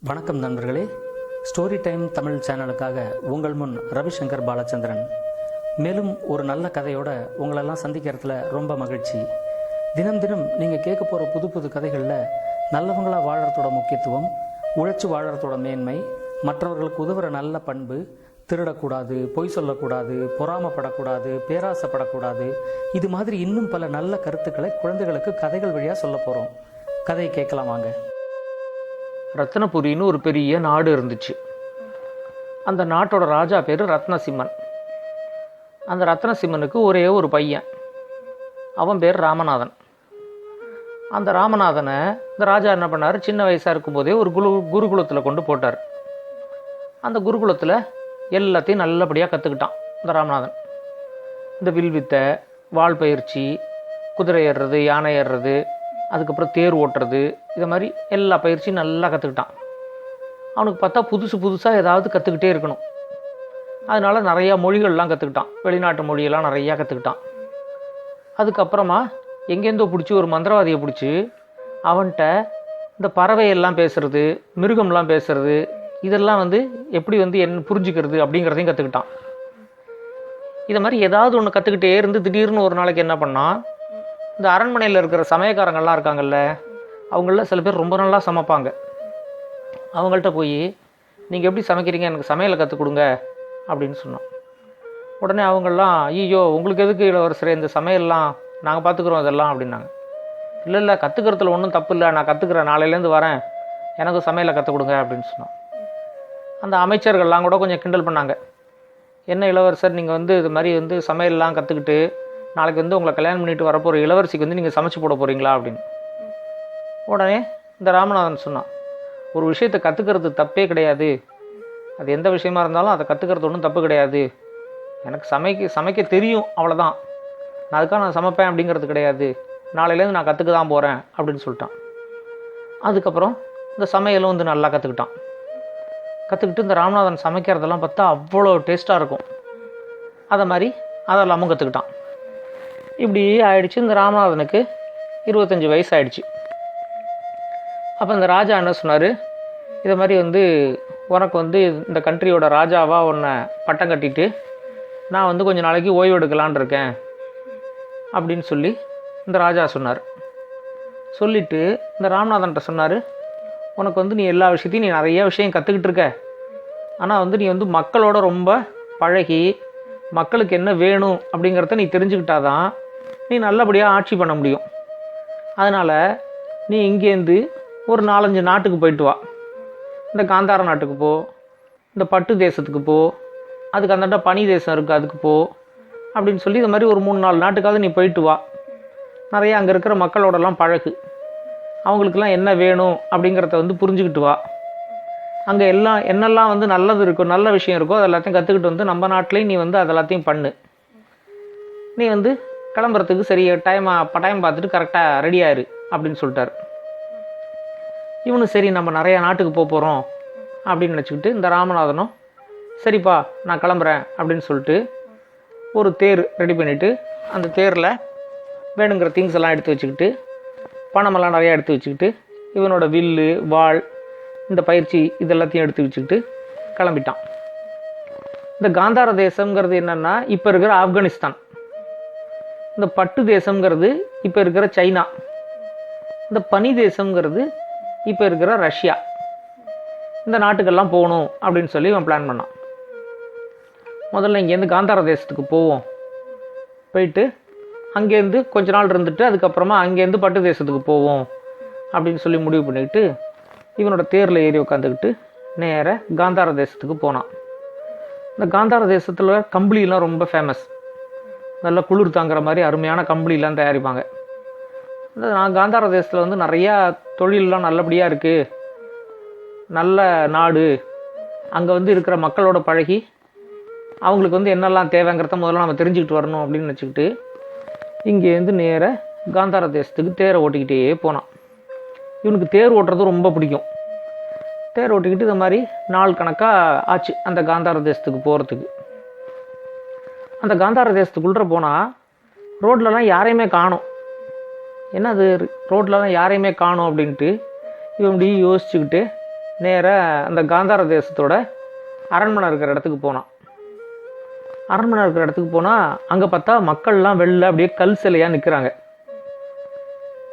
வணக்கம் நண்பர்களே. Story time Tamil சேனலுக்காக உங்கள் முன் ரவிசங்கர் பாலச்சந்திரன். மேலும் ஒரு நல்ல கதையோட உங்களெல்லாம் சந்திக்கிறதுல ரொம்ப மகிழ்ச்சி. தினம் தினம் நீங்கள் கேட்க போகிற புது புது கதைகளில் நல்லவங்களாக வாழறதோட முக்கியத்துவம், உழைச்சி வாழறதோட மேன்மை, மற்றவர்களுக்கு உதவுற நல்ல பண்பு, திருடக்கூடாது, பொய் சொல்லக்கூடாது, பொறாமப்படக்கூடாது, பேராசைப்படக்கூடாது, இது மாதிரி இன்னும் பல நல்ல கருத்துக்களை குழந்தைகளுக்கு கதைகள் வழியாக சொல்ல போகிறோம். கதையை கேட்கலாம் வாங்க. ரத்னபுரின்னு ஒரு பெரிய நாடு இருந்துச்சு. அந்த நாட்டோட ராஜா பேர் ரத்னசிம்மன். அந்த ரத்னசிம்மனுக்கு ஒரே ஒரு பையன், அவன் பேர் ராமநாதன். அந்த ராமநாதனை இந்த ராஜா என்ன பண்ணார், சின்ன வயசாக இருக்கும்போதே ஒரு குருகுலத்தில் கொண்டு போட்டார். அந்த குருகுலத்தில் எல்லாத்தையும் நல்லபடியாக கற்றுக்கிட்டான் இந்த ராமநாதன். இந்த வில்வித்தை, வாள் பயிற்சி, குதிரை ஏறுறது, யானை ஏறுறது, அதுக்கப்புறம் தேர் ஓட்டுறது, இது மாதிரி எல்லா பயிற்சியும் நல்லா கற்றுக்கிட்டான். அவனுக்கு பார்த்தா புதுசாக ஏதாவது கற்றுக்கிட்டே இருக்கணும். அதனால் நிறையா மொழிகள்லாம் கற்றுக்கிட்டான். வெளிநாட்டு மொழியெல்லாம் நிறையா கற்றுக்கிட்டான். அதுக்கப்புறமா எங்கேருந்தோ பிடிச்சி ஒரு மந்திரவாதியை பிடிச்சி அவன்கிட்ட இந்த பறவையெல்லாம் பேசுகிறது, மிருகம்லாம் பேசுகிறது, இதெல்லாம் எப்படி என்ன புரிஞ்சுக்கிறது அப்படிங்கிறதையும் கற்றுக்கிட்டான். இதை மாதிரி ஏதாவது ஒன்று கற்றுக்கிட்டே இருந்து திடீர்னு ஒரு நாளைக்கு என்ன பண்ணான், இந்த அரண்மனையில் இருக்கிற சமயக்காரங்கள்லாம் இருக்காங்கல்ல, அவங்கள சில பேர் ரொம்ப நல்லா சமைப்பாங்க. அவங்கள்ட்ட போய் நீங்கள் எப்படி சமைக்கிறீங்க, எனக்கு சமையலை கற்றுக் கொடுங்க அப்படின்னு சொன்னோம். உடனே அவங்கெல்லாம், ஐயோ உங்களுக்கு எதுக்கு இளவரசரே இந்த சமையல்லாம், நாங்கள் பார்த்துக்குறோம் அதெல்லாம் அப்படின்னாங்க. இல்லை கற்றுக்கிறதுல ஒன்றும் தப்பு இல்லை, நான் கற்றுக்குறேன், நாளையிலேருந்து வரேன், எனக்கு சமையலை கற்றுக் கொடுங்க அப்படின்னு சொன்னோம். அந்த அமைச்சர்கள்லாம் கூட கொஞ்சம் கிண்டல் பண்ணாங்க. என்ன இளவரசர், நீங்கள் இது மாதிரி சமையல்லாம் கற்றுக்கிட்டு நாளைக்கு உங்களை கல்யாணம் பண்ணிட்டு வரப்போகிற இளவரசிக்கு நீங்கள் சமைச்சு போட போகிறீங்களா அப்படின்னு. உடனே இந்த ராமநாதன் சொன்னான், ஒரு விஷயத்தை கற்றுக்கிறது தப்பே கிடையாது, அது எந்த விஷயமா இருந்தாலும் அதை கற்றுக்கிறது ஒன்றும் தப்பு கிடையாது, எனக்கு சமைக்க தெரியும், அவ்வளோதான், நான் அதுக்காக நான் சமைப்பேன் அப்படிங்கிறது கிடையாது, நாளையிலேருந்து நான் கற்றுக்க தான் போகிறேன் அப்படின்னு சொல்லிட்டான். அதுக்கப்புறம் இந்த சமையலும் நல்லா கற்றுக்கிட்டு இந்த ராமநாதன் சமைக்கிறதெல்லாம் பார்த்தா அவ்வளோ டேஸ்ட்டாக இருக்கும். அதை மாதிரி அதெல்லாமும் கற்றுக்கிட்டான். இப்படி ஆயிடுச்சு. இந்த ராமநாதனுக்கு 25 வயசு ஆயிடுச்சு. அப்போ இந்த ராஜா என்ன சொன்னார், இதை மாதிரி உனக்கு இந்த கண்ட்ரியோட ராஜாவாக உன்னை பட்டம் கட்டிட்டு நான் கொஞ்சம் நாளைக்கு ஓய்வு எடுக்கலான் இருக்கேன் அப்படின்னு சொல்லி இந்த ராஜா சொன்னார். சொல்லிவிட்டு இந்த ராமநாதன்கிட்ட சொன்னார், உனக்கு நீ எல்லா விஷயத்தையும் நீ நிறைய விஷயம் கற்றுக்கிட்டு இருக்க, ஆனால் நீ மக்களோட ரொம்ப பழகி மக்களுக்கு என்ன வேணும் அப்படிங்கிறத நீ தெரிஞ்சுக்கிட்டாதான் நீ நல்லபடியாக ஆட்சி பண்ண முடியும். அதனால் நீ இங்கேருந்து ஒரு 4-5 நாட்டுக்கு போயிட்டு வா. இந்த காந்தார நாட்டுக்கு போ, இந்த பட்டு தேசத்துக்கு போ, அதுக்கு அந்தாண்ட பனி தேசம் இருக்குது அதுக்கு போ அப்படின்னு சொல்லி இது மாதிரி ஒரு 3-4 நாட்டுக்காவது நீ போயிட்டு வா. நிறைய அங்கே இருக்கிற மக்களோடலாம் பழகு, அவங்களுக்கெல்லாம் என்ன வேணும் அப்படிங்கிறத புரிஞ்சுக்கிட்டு வா. அங்கே என்னெல்லாம் நல்லது இருக்கோ, நல்ல விஷயம் இருக்கோ, அது எல்லாத்தையும் கற்றுக்கிட்டு நம்ம நாட்டிலையும் நீ அது எல்லாத்தையும் பண்ணு. நீ கிளம்புறதுக்கு சரி டைம் பார்த்துட்டு கரெக்டாக ரெடியாயிரு அப்படின்னு சொல்லிட்டார். இவனு சரி நம்ம நிறையா நாட்டுக்கு போகிறோம் அப்படின்னு நினச்சிக்கிட்டு இந்த ராமநாதனும் சரிப்பா நான் கிளம்புறேன் அப்படின்னு சொல்லிட்டு ஒரு தேர் ரெடி பண்ணிவிட்டு அந்த தேரில் வேணுங்கிற திங்ஸ் எல்லாம் எடுத்து வச்சுக்கிட்டு, பணமெல்லாம் நிறையா எடுத்து வச்சுக்கிட்டு, இவனோட வில்லு, வாள், இந்த பயிற்சி இதெல்லாத்தையும் எடுத்து வச்சுக்கிட்டு கிளம்பிட்டான். இந்த காந்தார தேசங்கிறது என்னென்னா இப்போ இருக்கிற ஆப்கானிஸ்தான், இந்த பட்டு தேசங்கிறது இப்போ இருக்கிற சைனா, இந்த பனி தேசங்கிறது இப்போ இருக்கிற ரஷ்யா. இந்த நாட்டுக்கெல்லாம் போகணும் அப்படின்னு சொல்லி இவன் பிளான் பண்ணான். முதல்ல இங்கேருந்து காந்தார தேசத்துக்கு போவோம், போயிட்டு அங்கேருந்து கொஞ்ச நாள் இருந்துட்டு அதுக்கப்புறமா அங்கேருந்து பட்டு தேசத்துக்கு போவோம் அப்படின்னு சொல்லி முடிவு பண்ணிக்கிட்டு இவனோட தேரில் ஏறி உட்காந்துக்கிட்டு நேராக காந்தார தேசத்துக்கு போனான். இந்த காந்தார தேசத்தில் கம்பளிலாம் ரொம்ப ஃபேமஸ், நல்ல குளிர் தாங்குற மாதிரி அருமையான கம்பளிலாம் தயாரிப்பாங்க. நான் காந்தார தேசத்தில் நிறையா தொழிலெலாம் நல்லபடியாக இருக்குது, நல்ல நாடு, அங்கே இருக்கிற மக்களோட பழகி அவங்களுக்கு என்னெல்லாம் தேவைங்கிறத முதல்ல நம்ம தெரிஞ்சுக்கிட்டு வரணும் அப்படின்னு நினச்சிக்கிட்டு இங்கேருந்து நேராக காந்தார தேசத்துக்கு தேரை ஓட்டிக்கிட்டே போனான். இவனுக்கு தேர் ஓட்டுறது ரொம்ப பிடிக்கும். தேர் ஓட்டிக்கிட்டு இது மாதிரி நாள் கணக்காக ஆச்சு அந்த காந்தார தேசத்துக்கு போகிறதுக்கு. அந்த காந்தார தேசத்துக்குள்ளே போனால் ரோட்லலாம் யாரையுமே காணோம். என்ன அது ரோட்லலாம் யாரையுமே காணோம் அப்படின்ட்டு இவன் இப்படி யோசிச்சுக்கிட்டு நேராக அந்த காந்தார தேசத்தோட அரண்மனை இருக்கிற இடத்துக்கு போனான். அரண்மனை இருக்கிற இடத்துக்கு போனால் அங்கே பார்த்தா மக்கள்லாம் வெளில அப்படியே கல் சிலையாக நிற்கிறாங்க.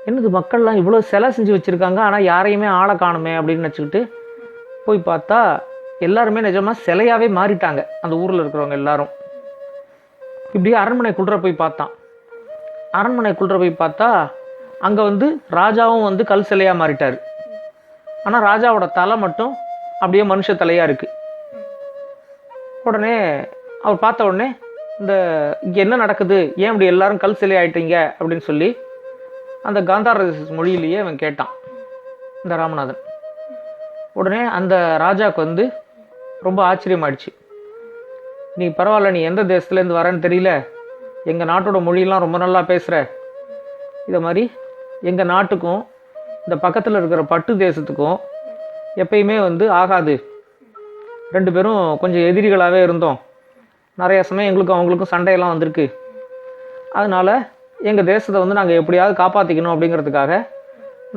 என்னது மக்கள்லாம் இவ்வளோ சிலை செஞ்சு வச்சுருக்காங்க, ஆனால் யாரையுமே ஆளை காணுமே அப்படின்னு நினச்சிக்கிட்டு போய் பார்த்தா எல்லாருமே நிஜமாக சிலையாகவே மாறிட்டாங்க. அந்த ஊரில் இருக்கிறவங்க எல்லாரும் இப்படியே அரண்மனைக்குள்ளே போய் பார்த்தான். அரண்மனைக்குள்ளே போய் பார்த்தா அங்கே வந்து ராஜாவும் வந்து கல் சிலையாக மாறிட்டார். ஆனால் ராஜாவோட தலை மட்டும் அப்படியே மனுஷ தலையாக இருக்குது. உடனே அவர் பார்த்த உடனே இங்கே என்ன நடக்குது, ஏன் இப்படி எல்லாரும் கல் சிலை ஆயிட்டீங்க அப்படின்னு சொல்லி அந்த காந்தார மொழியிலேயே அவன் கேட்டான் இந்த ராமநாதன். உடனே அந்த ராஜாவுக்கு வந்து ரொம்ப ஆச்சரியமாயிடுச்சு. நீ பரவாயில்ல, நீ எந்த தேசத்துலேருந்து வரேன்னு தெரியல, எங்கள் நாட்டோட மொழியெல்லாம் ரொம்ப நல்லா பேசுகிற, இதை மாதிரி எங்கள் நாட்டுக்கும் இந்த பக்கத்தில் இருக்கிற பட்டு தேசத்துக்கும் எப்பயுமே வந்து ஆகாது. 2 பேரும் கொஞ்சம் எதிரிகளாகவே இருந்தோம். நிறைய சமயம் எங்களுக்கும் அவங்களுக்கும் சண்டையெல்லாம் வந்திருக்கு. அதனால் எங்கள் தேசத்தை வந்து நாங்கள் எப்படியாவது காப்பாற்றிக்கணும் அப்படிங்கிறதுக்காக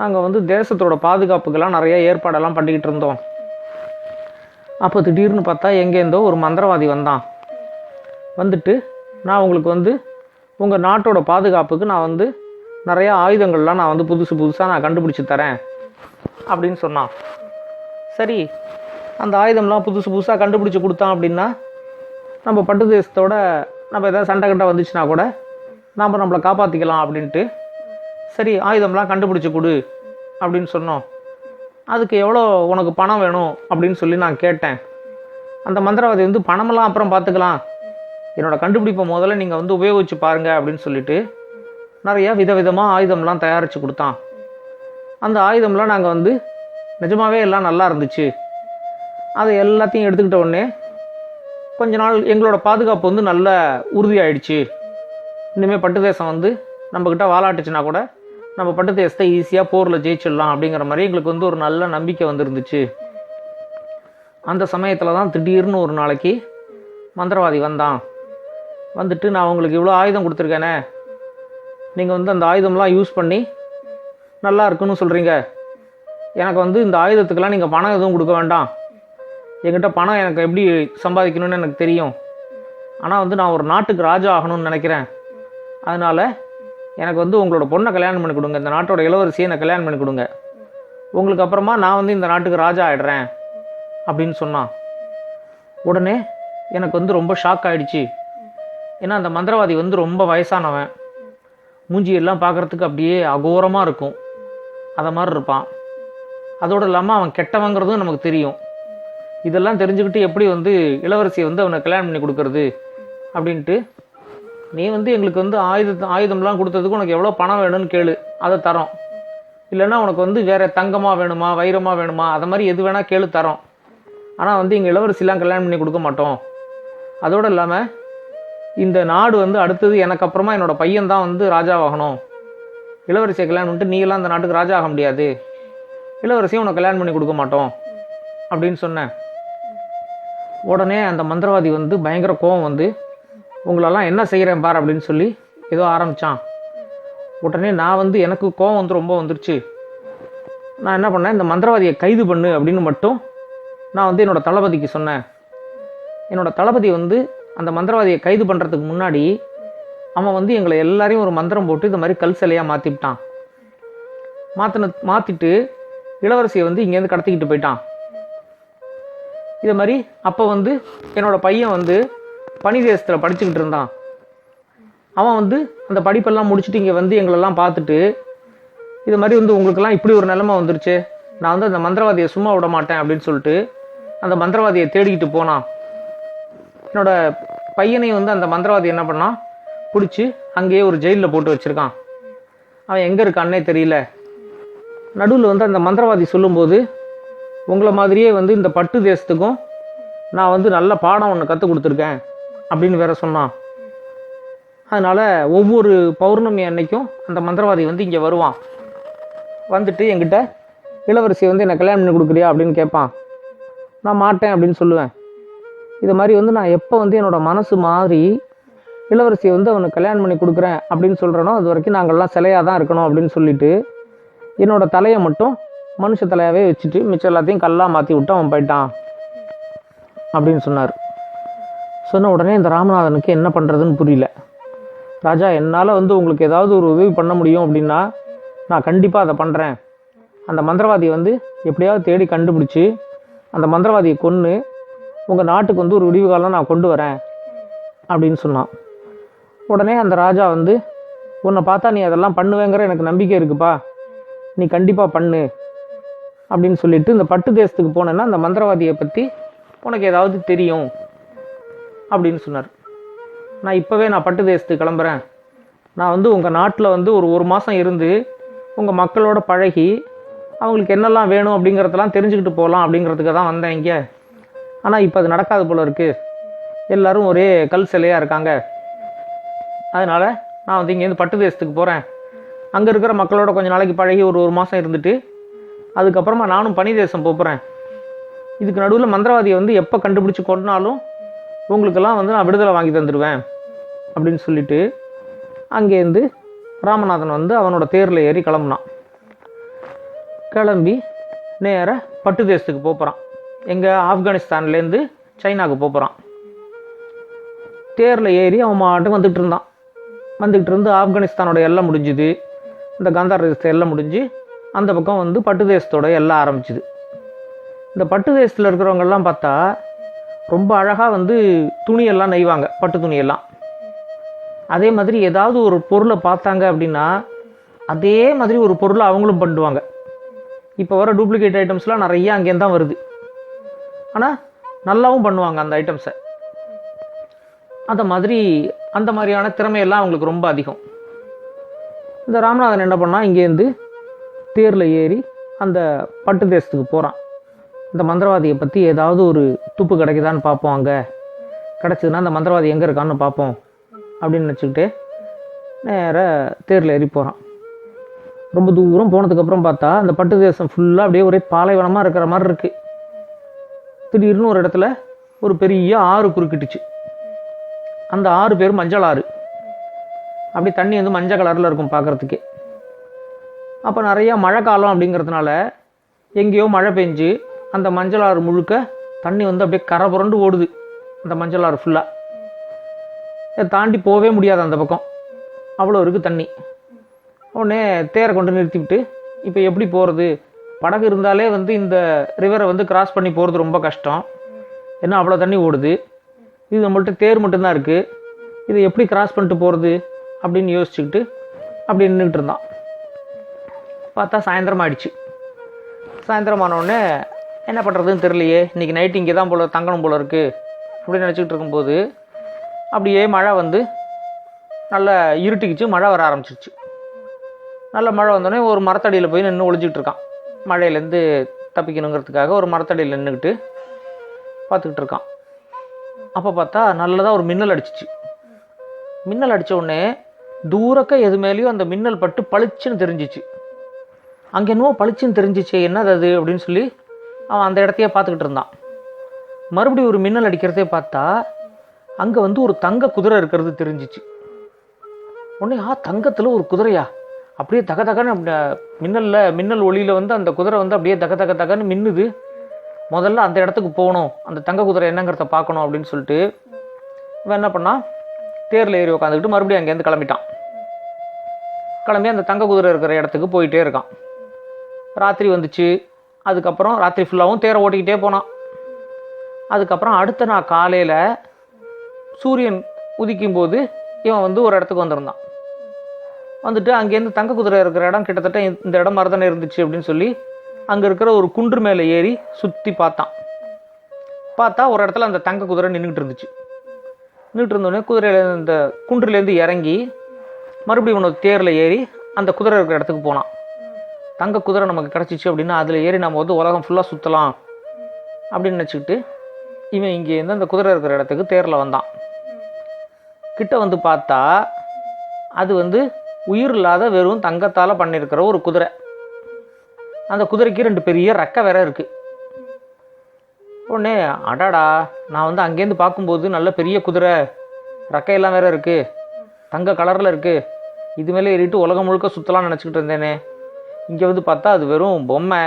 நாங்கள் வந்து தேசத்தோட பாதுகாப்புக்கெல்லாம் நிறைய ஏற்பாடெல்லாம் பண்ணிக்கிட்டு இருந்தோம். அப்போ திடீர்னு பார்த்தா எங்கேருந்தோ ஒரு மந்திரவாதி வந்தான். வந்துட்டு நான் உங்களுக்கு வந்து உங்கள் நாட்டோட பாதுகாப்புக்கு நான் வந்து நிறையா ஆயுதங்கள்லாம் நான் வந்து புதுசாக நான் கண்டுபிடிச்சி தரேன் அப்படின்னு சொன்னான். சரி, அந்த ஆயுதம்லாம் புதுசாக கண்டுபிடிச்சி கொடுத்தான் அப்படின்னா நம்ம பட்டு தேசத்தோட நம்ம எதாவது சண்டை கண்டை வந்துச்சுன்னா கூட நாம் நம்மளை காப்பாற்றிக்கலாம் அப்படின்ட்டு சரி ஆயுதம்லாம் கண்டுபிடிச்சி கொடு அப்படின்னு சொன்னோம். அதுக்கு எவ்வளோ உனக்கு பணம் வேணும் அப்படின்னு சொல்லி நான் கேட்டேன். அந்த மந்திரவாதி வந்து பணமெல்லாம் அப்புறம் பார்த்துக்கலாம், என்னோடய கண்டுபிடிப்பை முதல்ல நீங்கள் வந்து உபயோகித்து பாருங்கள் அப்படின்னு சொல்லிட்டு நிறையா விதவிதமாக ஆயுதம்லாம் தயாரித்து கொடுத்தான். அந்த ஆயுதம்லாம் நாங்கள் வந்து நிஜமாகவே எல்லாம் நல்லா இருந்துச்சு. அதை எல்லாத்தையும் எடுத்துக்கிட்ட உடனே கொஞ்ச நாள் எங்களோட பாதுகாப்பு வந்து நல்ல உறுதியாயிடுச்சு. இனிமேல் பட்டு தேசம் வந்து நம்மக்கிட்ட வாலாட்டுச்சுன்னா கூட நம்ம பட்டு தேசத்தை ஈஸியாக போரில் ஜெயிச்சிடலாம் அப்படிங்கிற மாதிரி எங்களுக்கு வந்து ஒரு நல்ல நம்பிக்கை வந்துருந்துச்சு. அந்த சமயத்தில் தான் திடீர்னு ஒரு நாளைக்கு மந்திரவாதி வந்தான். வந்துட்டு நான் உங்களுக்கு இவ்வளோ ஆயுதம் கொடுத்துருக்கேனே, நீங்கள் வந்து அந்த ஆயுதம்லாம் யூஸ் பண்ணி நல்லா இருக்குன்னு சொல்கிறீங்க, எனக்கு வந்து இந்த ஆயுதத்துக்கெல்லாம் நீங்கள் பணம் எதுவும் கொடுக்க வேண்டாம், என்கிட்ட பணம் எனக்கு எப்படி சம்பாதிக்கணும்னு எனக்கு தெரியும், ஆனால் வந்து நான் ஒரு நாட்டுக்கு ராஜா ஆகணும்னு நினைக்கிறேன், அதனால் எனக்கு வந்து உங்களோட பொண்ணை கல்யாணம் பண்ணி கொடுங்க, இந்த நாட்டோட இளவரசியை எனக்கு கல்யாணம் பண்ணி கொடுங்க, உங்களுக்கு அப்புறமா நான் வந்து இந்த நாட்டுக்கு ராஜா ஆகிடுறேன் அப்படின்னு சொன்னான். உடனே எனக்கு வந்து ரொம்ப ஷாக் ஆகிடுச்சு. ஏன்னா அந்த மந்திரவாதி வந்து ரொம்ப வயசானவன், மூஞ்சியெல்லாம் பார்க்குறதுக்கு அப்படியே அகோரமாக இருக்கும், அதை மாதிரி இருப்பான். அதோடு இல்லாமல் அவன் கெட்டவங்கிறதும் நமக்கு தெரியும். இதெல்லாம் தெரிஞ்சுக்கிட்டு எப்படி வந்து இளவரசியை வந்து அவனை கல்யாணம் பண்ணி கொடுக்கறது அப்படின்ட்டு, நீ வந்து எங்களுக்கு வந்து ஆயுதம்லாம் கொடுத்ததுக்கு உனக்கு எவ்வளோ பணம் வேணும்னு கேளு, அதை தரோம், இல்லைன்னா உனக்கு வந்து வேறு தங்கமாக வேணுமா வைரமாக வேணுமா அதை மாதிரி எது வேணால் கேளு தரோம், ஆனால் வந்து எங்கள் இளவரசிலாம் கல்யாணம் பண்ணி கொடுக்க மாட்டோம். அதோடு இல்லாமல் இந்த நாடு வந்து அடுத்தது எனக்கு அப்புறமா என்னோடய பையன்தான் வந்து ராஜாவாகணும், இளவரசியை கல்யாணம் பண்ணிட்டு நீங்களாம் இந்த நாட்டுக்கு ராஜா ஆக முடியாது, இளவரசியும் உனக்கு கல்யாணம் பண்ணி கொடுக்க மாட்டோம் அப்படின்னு சொன்னேன். உடனே அந்த மந்திரவாதி வந்து பயங்கர கோவம் வந்து, உங்களெல்லாம் என்ன செய்கிறேன் பார் அப்படின்னு சொல்லி ஏதோ ஆரம்பித்தான். உடனே நான் வந்து எனக்கு கோவம் வந்து ரொம்ப வந்துருச்சு. நான் என்ன பண்ணேன், இந்த மந்திரவாதியை கைது பண்ணு அப்படின்னு மட்டும் நான் வந்து என்னோடய தளபதிக்கு சொன்னேன். என்னோடய தளபதி வந்து அந்த மந்திரவாதியை கைது பண்ணுறதுக்கு முன்னாடி அவன் வந்து எங்களை எல்லாரையும் ஒரு மந்திரம் போட்டு இந்த மாதிரி கல் சிலையாக மாற்றிவிட்டான். மாற்றிட்டு இளவரசியை வந்து இங்கேருந்து கடத்திக்கிட்டு போயிட்டான். இதை மாதிரி அப்போ வந்து என்னோடய பையன் வந்து பனி தேசத்தில் படிச்சுக்கிட்டு இருந்தான். அவன் வந்து அந்த படிப்பெல்லாம் முடிச்சுட்டு இங்கே வந்து எங்களெல்லாம் பார்த்துட்டு, இது மாதிரி வந்து உங்களுக்கெல்லாம் இப்படி ஒரு நிலைமை வந்துருச்சு, நான் வந்து அந்த மந்திரவாதியை சும்மா விட மாட்டேன் அப்படின்னு சொல்லிட்டு அந்த மந்திரவாதியை தேடிக்கிட்டு போனான். என்னோட பையனையும் வந்து அந்த மந்திரவாதி என்ன பண்ணான், பிடிச்சி அங்கேயே ஒரு ஜெயிலில் போட்டு வச்சுருக்கான். அவன் எங்கே இருக்கான்னே தெரியல. நடுவில் வந்து அந்த மந்திரவாதி சொல்லும்போது, உங்களை மாதிரியே வந்து இந்த பட்டு தேசத்துக்கும் நான் வந்து நல்ல பாடம் ஒன்று கற்றுக் கொடுத்துருக்கேன் அப்படின்னு வேற சொன்னான். அதனால் ஒவ்வொரு பௌர்ணமி அன்னைக்கும் அந்த மந்திரவாதி வந்து இங்கே வருவான். வந்துட்டு என்கிட்ட இளவரசியை வந்து என்னை கல்யாணம் பண்ணி கொடுக்குறியா அப்படின்னு கேட்பான். நான் மாட்டேன் அப்படின்னு சொல்லுவேன். இது மாதிரி வந்து நான் எப்போ வந்து என்னோடய மனசு மாறி இளவரசியை வந்து அவனுக்கு கல்யாணம் பண்ணி கொடுக்குறேன் அப்படின்னு சொல்கிறேனோ அது வரைக்கும் நாங்கள்லாம் சிலையாக தான் இருக்கணும் அப்படின்னு சொல்லிட்டு என்னோடய தலையை மட்டும் மனுஷ தலையாகவே வச்சுட்டு மிச்சம் எல்லாத்தையும் கல்லாக மாற்றி விட்டு அவன் போயிட்டான் அப்படின்னு சொன்னார். சொன்ன உடனே இந்த ராமநாதனுக்கு என்ன பண்ணுறதுன்னு புரியல. ராஜா, என்னால் உங்களுக்கு ஏதாவது ஒரு உதவி பண்ண முடியும் அப்படின்னா நான் கண்டிப்பாக அதை பண்ணுறேன். அந்த மந்திரவாதியை எப்படியாவது தேடி கண்டுபிடிச்சி அந்த மந்திரவாதியை கொன்று உங்கள் நாட்டுக்கு ஒரு விடிவு காலம் நான் கொண்டு வரேன் அப்படின்னு சொன்னான். உடனே அந்த ராஜா உன்னை பார்த்தா நீ அதெல்லாம் பண்ணுவேங்கிற எனக்கு நம்பிக்கை இருக்குப்பா, நீ கண்டிப்பாக பண்ணு அப்படின்னு சொல்லிட்டு, இந்த பட்டு தேசத்துக்கு போனேன்னா அந்த மந்திரவாதியை பற்றி உனக்கு ஏதாவது தெரியும் அப்படின்னு சொன்னார். நான் பட்டு தேசத்துக்கு கிளம்புறேன். நான் உங்கள் நாட்டில் ஒரு மாதம் இருந்து உங்கள் மக்களோட பழகி அவங்களுக்கு என்னெல்லாம் வேணும் அப்படிங்கிறதெல்லாம் தெரிஞ்சுக்கிட்டு போகலாம் அப்படிங்கிறதுக்கு தான் வந்தேன் இங்கே. ஆனால் இப்போ அது நடக்காது போல இருக்குது. எல்லோரும் ஒரே கல் சிலையாக இருக்காங்க. அதனால் நான் இங்கேருந்து பட்டு தேசத்துக்கு போகிறேன். அங்கே இருக்கிற மக்களோட கொஞ்சம் நாளைக்கு பழகி ஒரு மாதம் இருந்துட்டு அதுக்கப்புறமா நானும் பனி தேசம் போகிறேன். இதுக்கு நடுவில் மந்திரவாதியை எப்போ கண்டுபிடிச்சி கொண்டாலும் உங்களுக்கெல்லாம் நான் விடுதலை வாங்கி தந்துடுவேன் அப்படின்னு சொல்லிட்டு அங்கேருந்து ராமநாதன் அவனோட தேரில் ஏறி கிளம்புனான். கிளம்பி நேராக பட்டு தேசத்துக்கு போகிறான். எங்கே? ஆப்கானிஸ்தான்லேருந்து சைனாவுக்கு போகிறான். தேரில் ஏறி அவன் மாட்டுக்கு வந்துக்கிட்டு இருந்து ஆப்கானிஸ்தானோட எல்லாம் முடிஞ்சுது. இந்த காந்தார் தேசத்தை எல்லாம் முடிஞ்சு அந்த பக்கம் பட்டு தேசத்தோட எல்லாம் ஆரம்பிச்சுது. இந்த பட்டு தேசத்தில் இருக்கிறவங்கெல்லாம் பார்த்தா ரொம்ப அழகாக துணியெல்லாம் நெய்வாங்க, பட்டு துணியெல்லாம். அதே மாதிரி ஏதாவது ஒரு பொருளை பார்த்தாங்க அப்படின்னா அதே மாதிரி ஒரு பொருளை அவங்களும் பண்ணுவாங்க. இப்போ வர டூப்ளிகேட் ஐட்டம்ஸ்லாம் நிறைய அங்கேருந்து தான் வருது. ஆனால் நல்லாவும் பண்ணுவாங்க அந்த ஐட்டம்ஸை. அந்த மாதிரியான திறமையெல்லாம் அவங்களுக்கு ரொம்ப அதிகம். இந்த ராமநாதன் என்ன பண்ணால் இங்கேருந்து தேரில் ஏறி அந்த பட்டு தேசத்துக்கு போகிறான். இந்த மந்திரவாதியை பற்றி ஏதாவது ஒரு துப்பு கிடைக்குதான்னு பார்ப்போம், அங்கே கிடச்சிதுன்னா அந்த மந்திரவாதி எங்கே இருக்கான்னு பார்ப்போம் அப்படின்னு நினச்சிக்கிட்டு நேராக தேரில் ஏறி போகிறான். ரொம்ப தூரம் போனதுக்கப்புறம் பார்த்தா அந்த பட்டு தேசம் ஃபுல்லாக அப்படியே ஒரே பாலைவனமாக இருக்கிற மாதிரி இருக்குது. திடீர்னு ஒரு இடத்துல ஒரு பெரிய ஆறு குறுக்கிட்டுச்சு. அந்த ஆறு பேர் மஞ்சள் ஆறு. அப்படி தண்ணி மஞ்சள் கலரில் இருக்கும் பார்க்குறதுக்கே. அப்போ நிறையா மழை காலம் அப்படிங்கிறதுனால எங்கேயோ மழை பெஞ்சு அந்த மஞ்சள் ஆறு முழுக்க தண்ணி அப்படியே கரை புரண்டு ஓடுது. அந்த மஞ்சள் ஆறு ஃபுல்லாக தாண்டி போகவே முடியாது அந்த பக்கம், அவ்வளோ இருக்குது தண்ணி. உடனே தேரை கொண்டு நிறுத்திவிட்டு இப்போ எப்படி போகிறது? படகு இருந்தாலே இந்த ரிவரை கிராஸ் பண்ணி போகிறது ரொம்ப கஷ்டம். ஏன்னா அவ்வளோ தண்ணி ஓடுது. இது நம்மள்ட்ட தேர் மட்டும்தான் இருக்குது. இதை எப்படி கிராஸ் பண்ணிட்டு போகிறது அப்படின்னு யோசிச்சுக்கிட்டு அப்படி நின்றுட்டு இருந்தான். பார்த்தா சாயந்தரம் ஆயிடுச்சு. சாயந்தரம் ஆனவுடனே என்ன பண்ணுறதுன்னு தெரியலையே, இன்றைக்கி நைட்டு இங்கே தான் தங்கணும் போல இருக்குது அப்படின்னு நினச்சிக்கிட்டு இருக்கும்போது அப்படியே மழை நல்லா இருட்டிக்கிச்சு. மழை வர ஆரம்பிச்சிருச்சு. நல்ல மழை வந்தோடனே ஒரு மரத்தடியில் போய் நின்று ஒளிஞ்சிக்கிட்டு இருக்கான். மழையிலேருந்து தப்பிக்கணுங்கிறதுக்காக ஒரு மரத்தடியில் நின்றுக்கிட்டு பார்த்துக்கிட்டு இருக்கான். அப்போ பார்த்தா நல்லதாக ஒரு மின்னல் அடிச்சிச்சு. மின்னல் அடித்த உடனே தூரக்க எது மேலேயும் அந்த மின்னல் பட்டு பளிச்சுன்னு தெரிஞ்சிச்சு. அங்கே என்னவோ பளிச்சுன்னு தெரிஞ்சிச்சு, என்னது அது அப்படின்னு சொல்லி அவன் அந்த இடத்தையே பார்த்துக்கிட்டு இருந்தான். மறுபடியும் ஒரு மின்னல் அடிக்கிறதே பார்த்தா அங்கே ஒரு தங்க குதிரை இருக்கிறது தெரிஞ்சிச்சு. உடனே தங்கத்தில் ஒரு குதிரையா? அப்படியே தக தகன்னு மின்னல் ஒளியில் அந்த குதிரை அப்படியே தக தக தகன்னு மின்னுது. முதல்ல அந்த இடத்துக்கு போகணும், அந்த தங்க குதிரை என்னங்கிறத பார்க்கணும் அப்படின்னு சொல்லிட்டு இவன் என்ன பண்ணான், தேரில் ஏறி உட்காந்துக்கிட்டு மறுபடியும் அங்கேருந்து கிளம்பிட்டான். கிளம்பி அந்த தங்க குதிரை இருக்கிற இடத்துக்கு போயிட்டே இருக்கான். ராத்திரி வந்துச்சு. அதுக்கப்புறம் ராத்திரி ஃபுல்லாகவும் தேரை ஓட்டிக்கிட்டே போனான். அதுக்கப்புறம் அடுத்த நாள் காலையில் சூரியன் உதிக்கும்போது இவன் ஒரு இடத்துக்கு வந்திருந்தான். வந்துட்டு அங்கேருந்து தங்க குதிரை இருக்கிற இடம் கிட்டத்தட்ட இந்த இடம் மாதிரி தானே இருந்துச்சு அப்படின்னு சொல்லி அங்கே இருக்கிற ஒரு குன்று மேலே ஏறி சுற்றி பார்த்தா ஒரு இடத்துல அந்த தங்க குதிரை நின்றுட்டு இருந்துச்சு. நின்றுட்டு இருந்தோடனே இந்த குன்றுலேருந்து இறங்கி மறுபடியும் இவனோட தேரில் ஏறி அந்த குதிரை இருக்கிற இடத்துக்கு போனான். தங்க குதிரை நமக்கு கிடச்சிச்சு அப்படின்னா அதில் ஏறி நம்ம உலகம் ஃபுல்லாக சுற்றலாம் அப்படின்னு நினச்சிக்கிட்டு இவன் இங்கேருந்து அந்த குதிரை இருக்கிற இடத்துக்கு தேரில் வந்தான். கிட்ட பார்த்தா அது உயிர் இல்லாத வெறும் தங்கத்தால் பண்ணியிருக்கிற ஒரு குதிரை. அந்த குதிரைக்கு 2 பெரிய ரெக்கை வேற இருக்குது. உடனே அடாடா, நான் அங்கேருந்து பார்க்கும்போது நல்ல பெரிய குதிரை, ரெக்கையெல்லாம் வேற இருக்குது, தங்க கலரில் இருக்குது, இது மேலே ஏறிட்டு உலகம் முழுக்க சுற்றலாம்னு நினச்சிக்கிட்டு இருந்தேனே, இங்கே வந்து பார்த்தா அது வெறும் பொம்மை,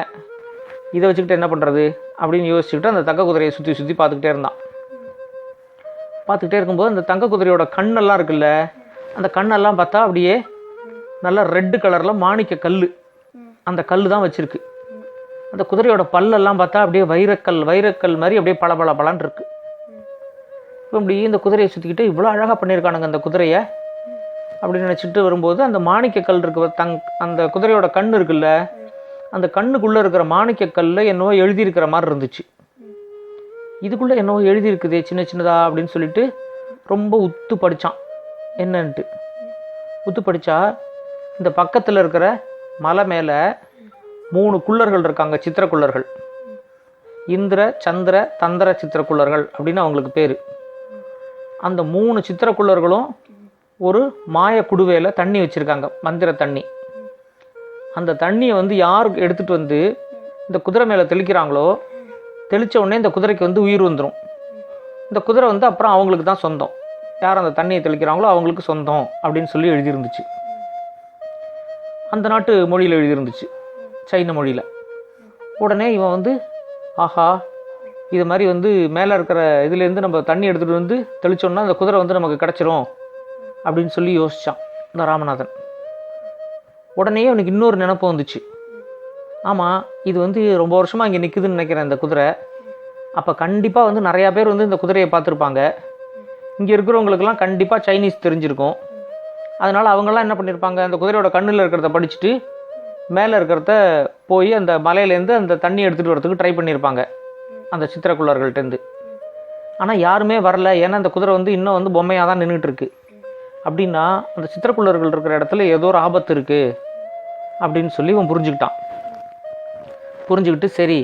இதை வச்சுக்கிட்டு என்ன பண்ணுறது அப்படின்னு யோசிச்சுக்கிட்டு அந்த தங்க குதிரையை சுற்றி சுற்றி பார்த்துக்கிட்டே இருந்தான். பார்த்துக்கிட்டே இருக்கும்போது அந்த தங்க குதிரையோட கண்ணெல்லாம் இருக்குல்ல, அந்த கண்ணெல்லாம் பார்த்தா அப்படியே நல்லா ரெட்டு கலரில் மாணிக்க கல், அந்த கல் தான் வச்சுருக்கு. அந்த குதிரையோட பல்லெல்லாம் பார்த்தா அப்படியே வைரக்கல் மாதிரி அப்படியே பளபளன்னு இருக்குது. இப்போ இப்படி இந்த குதிரையை சுற்றிக்கிட்டு இவ்வளோ அழகாக பண்ணியிருக்கானுங்க அந்த குதிரையை அப்படின்னு நினச்சிட்டு வரும்போது அந்த மாணிக்கக்கல் இருக்கு, அந்த குதிரையோட கண் இருக்குல்ல, அந்த கண்ணுக்குள்ளே இருக்கிற மாணிக்கக்கல்ல என்னவோ எழுதியிருக்கிற மாதிரி இருந்துச்சு. இதுக்குள்ளே என்னவோ எழுதியிருக்குதே சின்ன சின்னதா அப்படின்னு சொல்லிட்டு ரொம்ப உத்து படித்தான் என்னன்ட்டு. உத்து படித்தா இந்த பக்கத்தில் இருக்கிற மலை மேலே 3 குள்ளர்கள் இருக்காங்க, சித்திரக்குள்ளர்கள். இந்திர சந்திர தந்திர சித்திரக்குள்ளர்கள் அப்படின்னு அவங்களுக்கு பேர். அந்த 3 சித்திரக்குள்ளர்களும் ஒரு மாய குடுவையில் தண்ணி வச்சுருக்காங்க, மந்திர தண்ணி. அந்த தண்ணியை வந்து யார் எடுத்துகிட்டு வந்து இந்த குதிரை மேலே தெளிக்கிறாங்களோ, தெளித்த உடனே இந்த குதிரைக்கு வந்து உயிர் வந்துடும். இந்த குதிரை வந்து அப்புறம் அவங்களுக்கு தான் சொந்தம், யார் அந்த தண்ணியை தெளிக்கிறாங்களோ அவங்களுக்கு சொந்தம் அப்படின்னு சொல்லி எழுதியிருந்துச்சு. அந்த நாட்டு மொழியில் எழுதியிருந்துச்சு, சைன மொழியில். உடனே இவன் வந்து ஆஹா, இது மாதிரி வந்து மேலே இருக்கிற இதுலேருந்து நம்ம தண்ணி எடுத்துகிட்டு வந்து தெளித்தோம்னா அந்த குதிரை வந்து நமக்கு கிடச்சிரும் அப்படின்னு சொல்லி யோசித்தான் இந்த ராமநாதன். உடனே அவனுக்கு இன்னொரு நினப்பு வந்துச்சு. ஆமாம், இது வந்து ரொம்ப வருஷமாக இங்கே நிற்குதுன்னு நினைக்கிறேன் இந்த குதிரை. அப்போ கண்டிப்பாக வந்து நிறையா பேர் வந்து இந்த குதிரையை பார்த்துருப்பாங்க. இங்கே இருக்கிறவங்களுக்கெல்லாம் கண்டிப்பாக சைனீஸ் தெரிஞ்சிருக்கும். அதனால் அவங்கெல்லாம் என்ன பண்ணியிருப்பாங்க, அந்த குதிரையோட கண்ணில் இருக்கிறத படிச்சுட்டு மேலே இருக்கிறத போய் அந்த மலையிலேருந்து அந்த தண்ணி எடுத்துகிட்டு வரதுக்கு ட்ரை பண்ணியிருப்பாங்க அந்த சித்திரக்குள்ளர்கள்ட்டேருந்து. ஆனால் யாருமே வரல, ஏன்னா அந்த குதிரை வந்து இன்னும் வந்து பொம்மையாக தான் நின்றுட்டுருக்கு. அப்படின்னா அந்த சித்திரக்குள்ளர்கள் இருக்கிற இடத்துல ஏதோ ஒரு ஆபத்து இருக்குது அப்படின்னு சொல்லி இவன் புரிஞ்சுக்கிட்டு சரி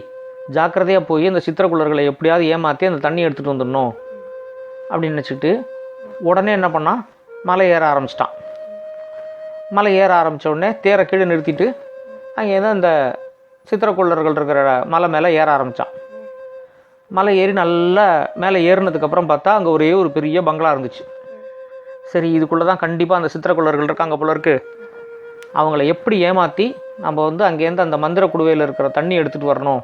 ஜாக்கிரதையாக போய் அந்த சித்திரக்குள்ளர்களை எப்படியாவது ஏமாற்றி அந்த தண்ணி எடுத்துகிட்டு வந்துடணும் அப்படின்னு நினச்சிட்டு உடனே என்ன பண்ணான், மலை ஏற ஆரம்பிச்சிட்டான். மலை ஏற ஆரம்பித்த உடனே தேரை கீழே நிறுத்திட்டு அங்கேருந்து அந்த சித்திரக்குள்ளர்கள் இருக்கிற மலை மேலே ஏற ஆரம்பித்தான். மலை ஏறி நல்லா மேலே ஏறினதுக்கப்புறம் பார்த்தா அங்கே ஒரே ஒரு பெரிய பங்களா இருந்துச்சு. சரி, இதுக்குள்ளே தான் கண்டிப்பாக அந்த சித்திரக்குள்ளர்கள் இருக்காங்க போல இருக்கு. அவங்கள எப்படி ஏமாற்றி நம்ம வந்து அங்கேருந்து அந்த மந்திர குடுவையில் இருக்கிற தண்ணி எடுத்துகிட்டு வரணும்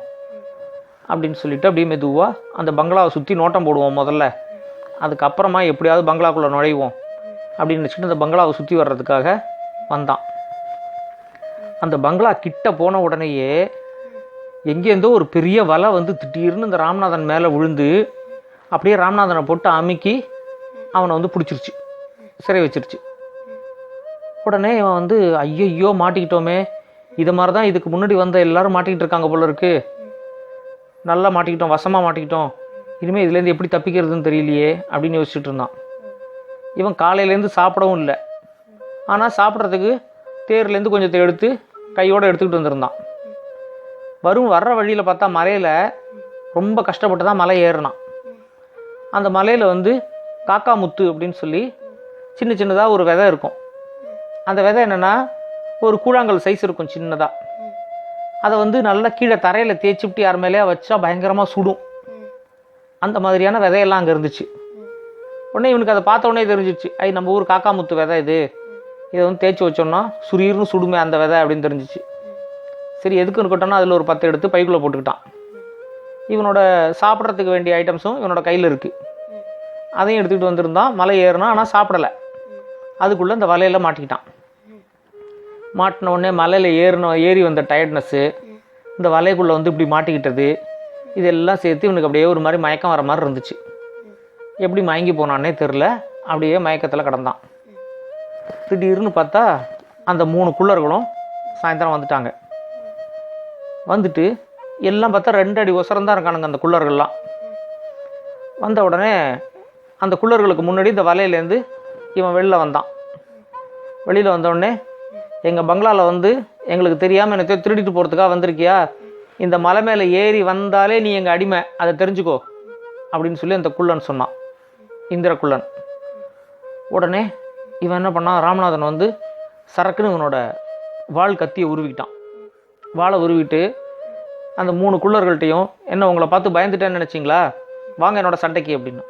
அப்படின்னு சொல்லிட்டு அப்படியே மெதுவாக அந்த பங்களாவை சுற்றி நோட்டம் போடுவோம் முதல்ல, அதுக்கப்புறமா எப்படியாவது பங்களாக்குள்ளே நுழைவோம் அப்படின்னு நினச்சிட்டு அந்த பங்களாவை சுற்றி வர்றதுக்காக வந்தான். அந்த பங்களா கிட்ட போன உடனேயே எங்கேருந்தோ ஒரு பெரிய வலை வந்து திடீர்னு இந்த ராமநாதன் மேலே விழுந்து அப்படியே ராமநாதனை போட்டு அமுக்கி அவனை வந்து பிடிச்சிருச்சு, சிறை வச்சிருச்சு. உடனே இவன் வந்து ஐயோ மாட்டிக்கிட்டோமே, இது மாதிரி தான் இதுக்கு முன்னாடி வந்த எல்லாரும் மாட்டிக்கிட்டு இருக்காங்க போல இருக்கு, நல்லா மாட்டிக்கிட்டோம், வசமாக மாட்டிக்கிட்டோம், இனிமேல் இதுலேருந்து எப்படி தப்பிக்கிறதுன்னு தெரியலையே அப்படின்னு யோசிச்சுட்டு இருந்தான். இவன் காலையிலேருந்து சாப்பிடவும் இல்லை, ஆனால் சாப்பிட்றதுக்கு தேர்லேருந்து கொஞ்சத்தை எடுத்து கையோடு எடுத்துக்கிட்டு வந்திருந்தான். வர்ற வழியில் பார்த்தா மலையில் ரொம்ப கஷ்டப்பட்டு தான் மலை ஏறினான். அந்த மலையில் வந்து காக்கா முத்து அப்படின்னு சொல்லி சின்ன சின்னதாக ஒரு விதை இருக்கும். அந்த விதை என்னென்னா ஒரு கூழாங்கல் சைஸ் இருக்கும் சின்னதாக. அதை வந்து நல்லா கீழே தரையில் தேய்ச்சிவிட்டு யார் மேலேயே வச்சா பயங்கரமாக சுடும். அந்த மாதிரியான விதையெல்லாம் அங்கே இருந்துச்சு. உடனே இவனுக்கு அதை பார்த்த உடனே தெரிஞ்சிச்சு, நம்ம ஊர் காக்கா முத்து விதை இது, இதை வந்து தேய்ச்சி வச்சோன்னா சுரீர்னு சுடுமே அந்த விதை அப்படின்னு தெரிஞ்சிச்சு. சரி, எதுக்குன்னு இருக்கட்டோன்னா அதில் ஒரு 10 எடுத்து பைக்குள்ளே போட்டுக்கிட்டான். இவனோட சாப்பிட்றதுக்கு வேண்டிய ஐட்டம்ஸும் இவனோட கையில் இருக்குது, அதையும் எடுத்துக்கிட்டு வந்திருந்தான். மலை ஏறினா, ஆனால் சாப்பிடலை. அதுக்குள்ளே இந்த வலையில் மாட்டிக்கிட்டான். மாட்டின உடனே மலையில் ஏறி வந்த டயர்ட்னஸ்ஸு, இந்த வலைக்குள்ளே வந்து இப்படி மாட்டிக்கிட்டது, இதெல்லாம் சேர்த்து இவனுக்கு அப்படியே ஒரு மாதிரி மயக்கம் வர மாதிரி இருந்துச்சு. எப்படி மயங்கி போனானே தெரில, அப்படியே மயக்கத்தில் கிடந்தான். திடீர்னு பார்த்தா அந்த 3 குள்ளர்களும் சாயந்தரம் வந்துட்டாங்க. வந்துட்டு எல்லாம் பார்த்தா 2 அடி உசரந்தான் இருக்கானுங்க அந்த குள்ளர்கள்லாம். வந்த உடனே அந்த குள்ளர்களுக்கு முன்னாடி இந்த வலையிலேருந்து இவன் வெளியில் வந்தான். வெளியில் வந்தவுடனே எங்கள் பங்களாவில் வந்து எங்களுக்கு தெரியாமல் என்னத்தையோ திருடிட்டு போகிறதுக்காக வந்திருக்கியா, இந்த மலை மேலே ஏறி வந்தாலே நீ எங்கள் அடிமை, அதை தெரிஞ்சுக்கோ அப்படின்னு சொல்லி அந்த குள்ளன் சொன்னான், இந்திர குள்ளன். உடனே இவன் என்ன பண்ணான், ராமநாதன் வந்து சரக்குன்னு இவனோட வாள் கத்தியை உருவிக்கிட்டான். வாளை உருவிட்டு அந்த 3 குள்ளர்கள்ட்டையும், என்ன உங்களை பார்த்து பயந்துட்டேன்னு நினச்சிங்களா, வாங்க என்னோட சண்டைக்கு அப்படின்னு.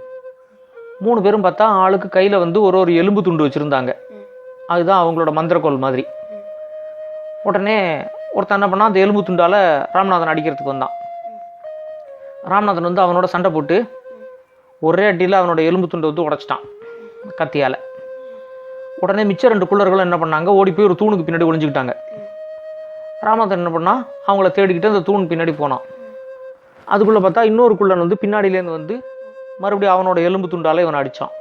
3 பேரும் பார்த்தா ஆளுக்கு கையில் வந்து ஒரு எலும்பு துண்டு வச்சுருந்தாங்க. அதுதான் அவங்களோட மந்திரக்கோள் மாதிரி. உடனே ஒருத்தன் என்ன பண்ணால் அந்த எலும்பு துண்டால் ராமநாதன் அடிக்கிறதுக்கு வந்தான். ராமநாதன் வந்து அவனோட சண்டை போட்டு ஒரே அடியில் அவனோட எலும்பு துண்டை வந்து உடச்சிட்டான் கத்தியால். உடனே மிச்சம் 2 குள்ளர்களும் என்ன பண்ணாங்க, ஓடி போய் ஒரு தூணுக்கு பின்னாடி ஒளிஞ்சுக்கிட்டாங்க. ராமநாதன் என்ன பண்ணால் அவங்கள தேடிக்கிட்டு அந்த தூண் பின்னாடி போனான். அதுக்குள்ளே பார்த்தா இன்னொரு குள்ளன் வந்து பின்னாடியிலேருந்து வந்து மறுபடியும் அவனோட எலும்பு துண்டால் இவனை அடித்தான்.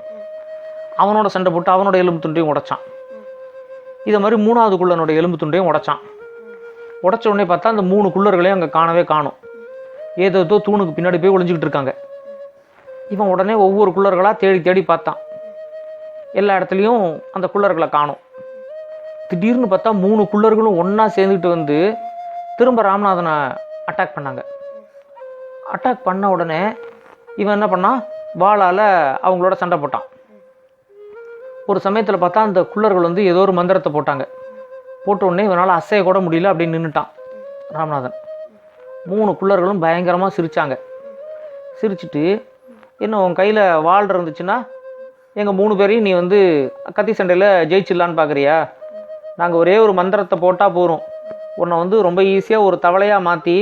அவனோட சண்டை போட்டு அவனோட எலும்பு துண்டையும் உடைச்சான். இதை மாதிரி 3வது குள்ளனோட எலும்பு துண்டையும் உடைச்சான். உடச்ச உடனே பார்த்தா அந்த 3 குள்ளர்களையும் அங்கே காணவே காணும். ஏதோ தூணுக்கு பின்னாடி போய் ஒளிஞ்சிக்கிட்டு இருக்காங்க. இவன் உடனே ஒவ்வொரு குள்ளர்களாக தேடி தேடி பார்த்தான். எல்லா இடத்துலையும் அந்த குள்ளர்களை காணும். திடீர்னு பார்த்தா 3 குள்ளர்களும் ஒன்றா சேர்ந்துக்கிட்டு வந்து திரும்ப ராமநாதனை அட்டாக் பண்ணாங்க. அட்டாக் பண்ண உடனே இவன் என்ன பண்ணான், வாளால் அவங்களோட சண்டை போட்டான். ஒரு சமயத்தில் பார்த்தா அந்த குள்ளர்கள் வந்து ஏதோ ஒரு மந்திரத்தை போட்டாங்க. போட்ட உடனே இவனால் அசைய கூட முடியல, அப்படின்னு நின்றுட்டான் ராமநாதன். 3 குள்ளர்களும் பயங்கரமாக சிரித்தாங்க. சிரிச்சுட்டு, என்ன உன் கையில் வாள் இருந்துச்சுன்னா எங்கள் 3 பேரையும் நீ வந்து கத்தி சண்டையில் ஜெயிச்சிடலான்னு பார்க்குறியா? நாங்கள் ஒரே ஒரு மந்திரத்தை போட்டால் போகிறோம், உன்னை வந்து ரொம்ப ஈஸியாக ஒரு தவளையாக மாற்றி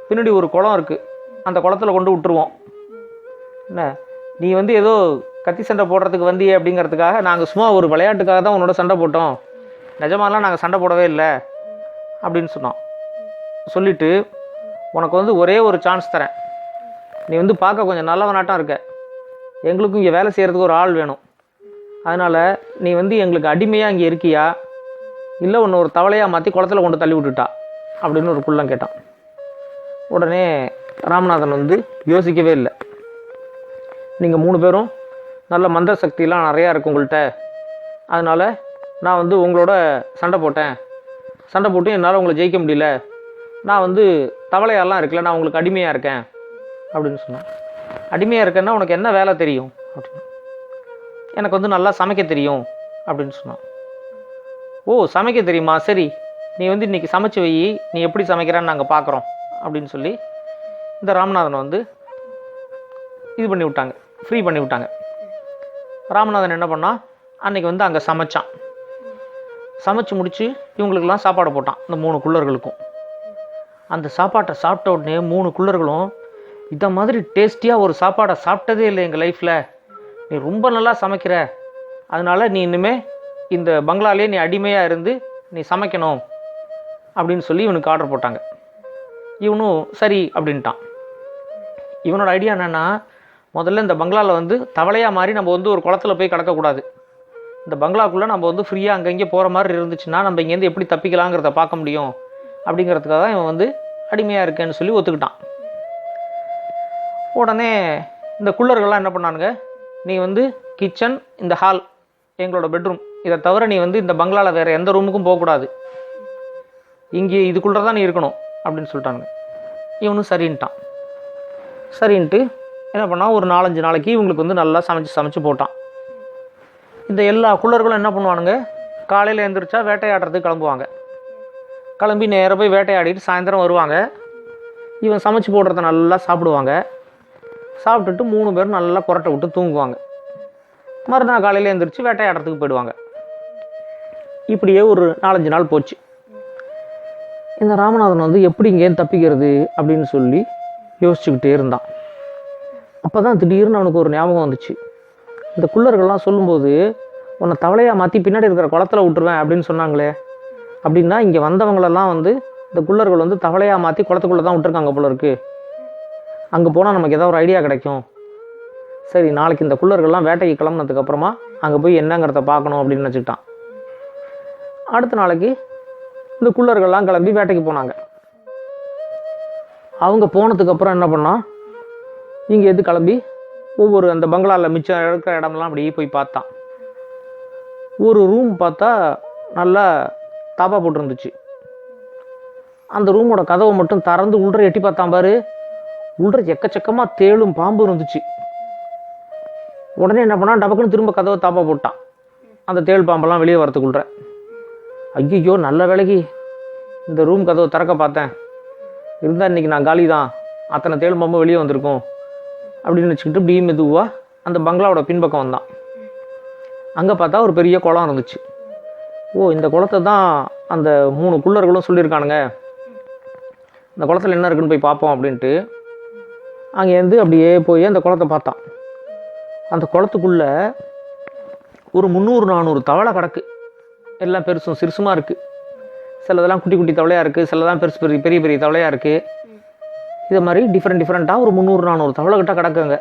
பின்னாடி ஒரு குளம் இருக்குது, அந்த குளத்தில் கொண்டு விட்டுருவோம். என்ன நீ வந்து ஏதோ கத்தி சண்டை போடுறதுக்கு வந்தியே அப்படிங்கிறதுக்காக நாங்கள் சும்மா ஒரு விளையாட்டுக்காக தான் உன்னோட சண்டை போட்டோம், நிஜமாலாம் நாங்கள் சண்டை போடவே இல்லை அப்படின்னு சொன்னோம். சொல்லிவிட்டு, உனக்கு வந்து ஒரே ஒரு சான்ஸ் தரேன், நீ வந்து பார்க்க கொஞ்சம் நல்லவனாட்டம் இருக்க, எங்களுக்கும் இங்கே வேலை செய்கிறதுக்கு ஒரு ஆள் வேணும், அதனால் நீ வந்து எங்களுக்கு அடிமையாக இங்கே இருக்கியா, இல்லை உன்னை ஒரு தவளையாக மாற்றி குளத்தில் கொண்டு தள்ளி விட்டுட்டா அப்படின்னு ஒரு குள்ளன் கேட்டான். உடனே ராமநாதன் வந்து யோசிக்கவே இல்லை, நீங்கள் 3 பேரும் நல்ல மந்திர சக்தியெலாம் நிறையா இருக்குது உங்கள்கிட்ட, அதனால் நான் வந்து உங்களோட சண்டை போட்டேன், சண்டை போட்டு என்னால் உங்களை ஜெயிக்க முடியல, நான் வந்து தவளையாலாம் இருக்கல, நான் உங்களுக்கு அடிமையாக இருக்கேன் அப்படின்னு சொன்னான். அடிமையாக இருக்கேன்னா உனக்கு என்ன வேலை தெரியும் அப்படின்னு. எனக்கு வந்து நல்லா சமைக்க தெரியும் அப்படின்னு சொன்னான். ஓ, சமைக்க தெரியுமா, சரி நீ வந்து இன்றைக்கி சமைச்சு வை, நீ எப்படி சமைக்கிறான்னு நாங்கள் பார்க்குறோம் அப்படின்னு சொல்லி இந்த ராமநாதனை வந்து இது பண்ணி விட்டாங்க, ஃப்ரீ பண்ணி விட்டாங்க. ராமநாதன் என்ன பண்ணான், அன்றைக்கி வந்து அங்கே சமைச்சான். சமைச்சு முடித்து இவங்களுக்கெல்லாம் சாப்பாடு போட்டான், இந்த 3 குள்ளர்களுக்கும். அந்த சாப்பாட்டை சாப்பிட்ட உடனே 3 குள்ளர்களும், இதை மாதிரி டேஸ்டியாக ஒரு சாப்பாடை சாப்பிட்டதே இல்லை எங்கள் லைஃப்பில், நீ ரொம்ப நல்லா சமைக்கிற, அதனால் நீ இனிமேல் இந்த பங்களாலே நீ அடிமையாக இருந்து நீ சமைக்கணும் அப்படின்னு சொல்லி இவனுக்கு ஆர்டர் போட்டாங்க. இவனும் சரி அப்படின்ட்டான். இவனோட ஐடியா என்னென்னா, முதல்ல இந்த பங்களாவில் வந்து தவளையாக மாதிரி நம்ம வந்து ஒரு குளத்தில் போய் கிடக்கக்கூடாது, இந்த பங்களாக்குள்ளே நம்ம வந்து ஃப்ரீயாக அங்கங்கே போகிற மாதிரி இருந்துச்சுன்னா நம்ம இங்கேருந்து எப்படி தப்பிக்கலாங்கிறத பார்க்க முடியும் அப்படிங்கிறதுக்காக தான் இவன் வந்து அடிமையாக இருக்கேன்னு சொல்லி ஒத்துக்கிட்டான். உடனே இந்த குள்ளர்கள்லாம் என்ன பண்ணானுங்க, நீ வந்து கிச்சன், இந்த ஹால் எங்களோட பெட்ரூம், இதை தவிர நீ வந்து இந்த பங்களாவில் வேறு எந்த ரூமுக்கும் போகக்கூடாது, இங்கே இதுக்குள்ளே தான் நீ இருக்கணும் அப்படின்னு சொல்லிட்டானுங்க. இவனும் சரின்ட்டான். சரின்ட்டு என்ன பண்ணால் ஒரு 4-5 நாளைக்கு இவங்களுக்கு வந்து நல்லா சமைச்சு போட்டான். இந்த எல்லா குள்ளர்களும் என்ன பண்ணுவானுங்க, காலையில் எழுந்திரிச்சா வேட்டையாடுறதுக்கு கிளம்புவாங்க. கிளம்பி நேராக போய் வேட்டையாடிட்டு சாயந்தரம் வருவாங்க. இவன் சமைச்சு போடுறத நல்லா சாப்பிடுவாங்க. சாப்பிட்டுட்டு 3 பேரும் நல்லா புரட்டை விட்டு தூங்குவாங்க. மறுநாள் காலையில் எழுந்திரிச்சு வேட்டையாடுறதுக்கு போயிடுவாங்க. இப்படியே ஒரு 4-5 நாள் போச்சு. இந்த ராமநாதன் வந்து எப்படி இங்கேருந்து தப்பிக்கிறது அப்படின்னு சொல்லி யோசிச்சுக்கிட்டே இருந்தான். அப்போ தான் திடீர்னு அவனுக்கு ஒரு ஞாபகம் வந்துச்சு. இந்த குள்ளர்கள்லாம் சொல்லும்போது உன்னை தவளையாக மாற்றி பின்னாடி இருக்கிற குளத்தில் விட்டுருவேன் அப்படின்னு சொன்னாங்களே, அப்படின்னா இங்கே வந்தவங்களெல்லாம் வந்து இந்த குள்ளர்கள் வந்து தவளையாக மாற்றி குளத்துக்குள்ளே தான் விட்டுருக்காங்க போல இருக்கு, அங்கே போனால் நமக்கு ஏதாவது ஒரு ஐடியா கிடைக்கும். சரி, நாளைக்கு இந்த குள்ளர்கள்லாம் வேட்டைக்கு கிளம்புனதுக்கப்புறமா அங்கே போய் என்னங்கிறத பார்க்கணும் அப்படின்னு நினச்சிக்கிட்டான். அடுத்த நாளைக்கு இந்த குள்ளர்கள்லாம் கிளம்பி வேட்டைக்கு போனாங்க. அவங்க போனதுக்கப்புறம் என்ன பண்ணால், இங்கே எது கிளம்பி ஒவ்வொரு அந்த பங்களாவில் மிச்சம் இருக்கிற இடம்லாம் அப்படியே போய் பார்த்தான். ஒரு ரூம் பார்த்தா நல்லா தாப்பா போட்டுருந்துச்சு. அந்த ரூமோட கதவை மட்டும் திறந்து உள்ள எட்டி பார்த்தான் பாரு, உள்ள எக்கச்சக்கமாக தேளும் பாம்பும் இருந்துச்சு. உடனே என்ன பண்ணான், டபக்குன்னு திரும்ப கதவை தாப்பா போட்டான், அந்த தேள் பாம்பெல்லாம் வெளியே வரத்துக்குள்ள. ஐயோ, நல்ல வேலைக்கு இந்த ரூம் கதவை திறக்க பார்த்தேன், இருந்தால் இன்றைக்கி நான் காலி தான், அத்தனை தேள் பாம்பு வெளியே வந்திருக்கும் அப்படின்னு வச்சுக்கிட்டு இப்படி மெதுவாக அந்த பங்களாவோட பின்பக்கம் வந்தான். அங்கே பார்த்தா ஒரு பெரிய குளம் இருந்துச்சு. ஓ, இந்த குளத்தை தான் அந்த 3 குள்ளர்களும் சொல்லியிருக்கானுங்க, இந்த குளத்துல என்ன இருக்குன்னு போய் பார்ப்போம் அப்படின்ட்டு அங்கேருந்து அப்படியே போய் அந்த குளத்தை பார்த்தான். அந்த குளத்துக்குள்ளே ஒரு 300-400 தவளை கிடக்கு. எல்லாம் பெருசும் சிறுசுமாக இருக்குது. சிலதெல்லாம் குட்டி குட்டி தவளையாக இருக்குது, சிலதான் பெரிய பெரிய தவளையாக இருக்குது. இது மாதிரி டிஃப்ரெண்ட்டாக ஒரு 300-400 தவளை கிட்ட கிடக்குங்க.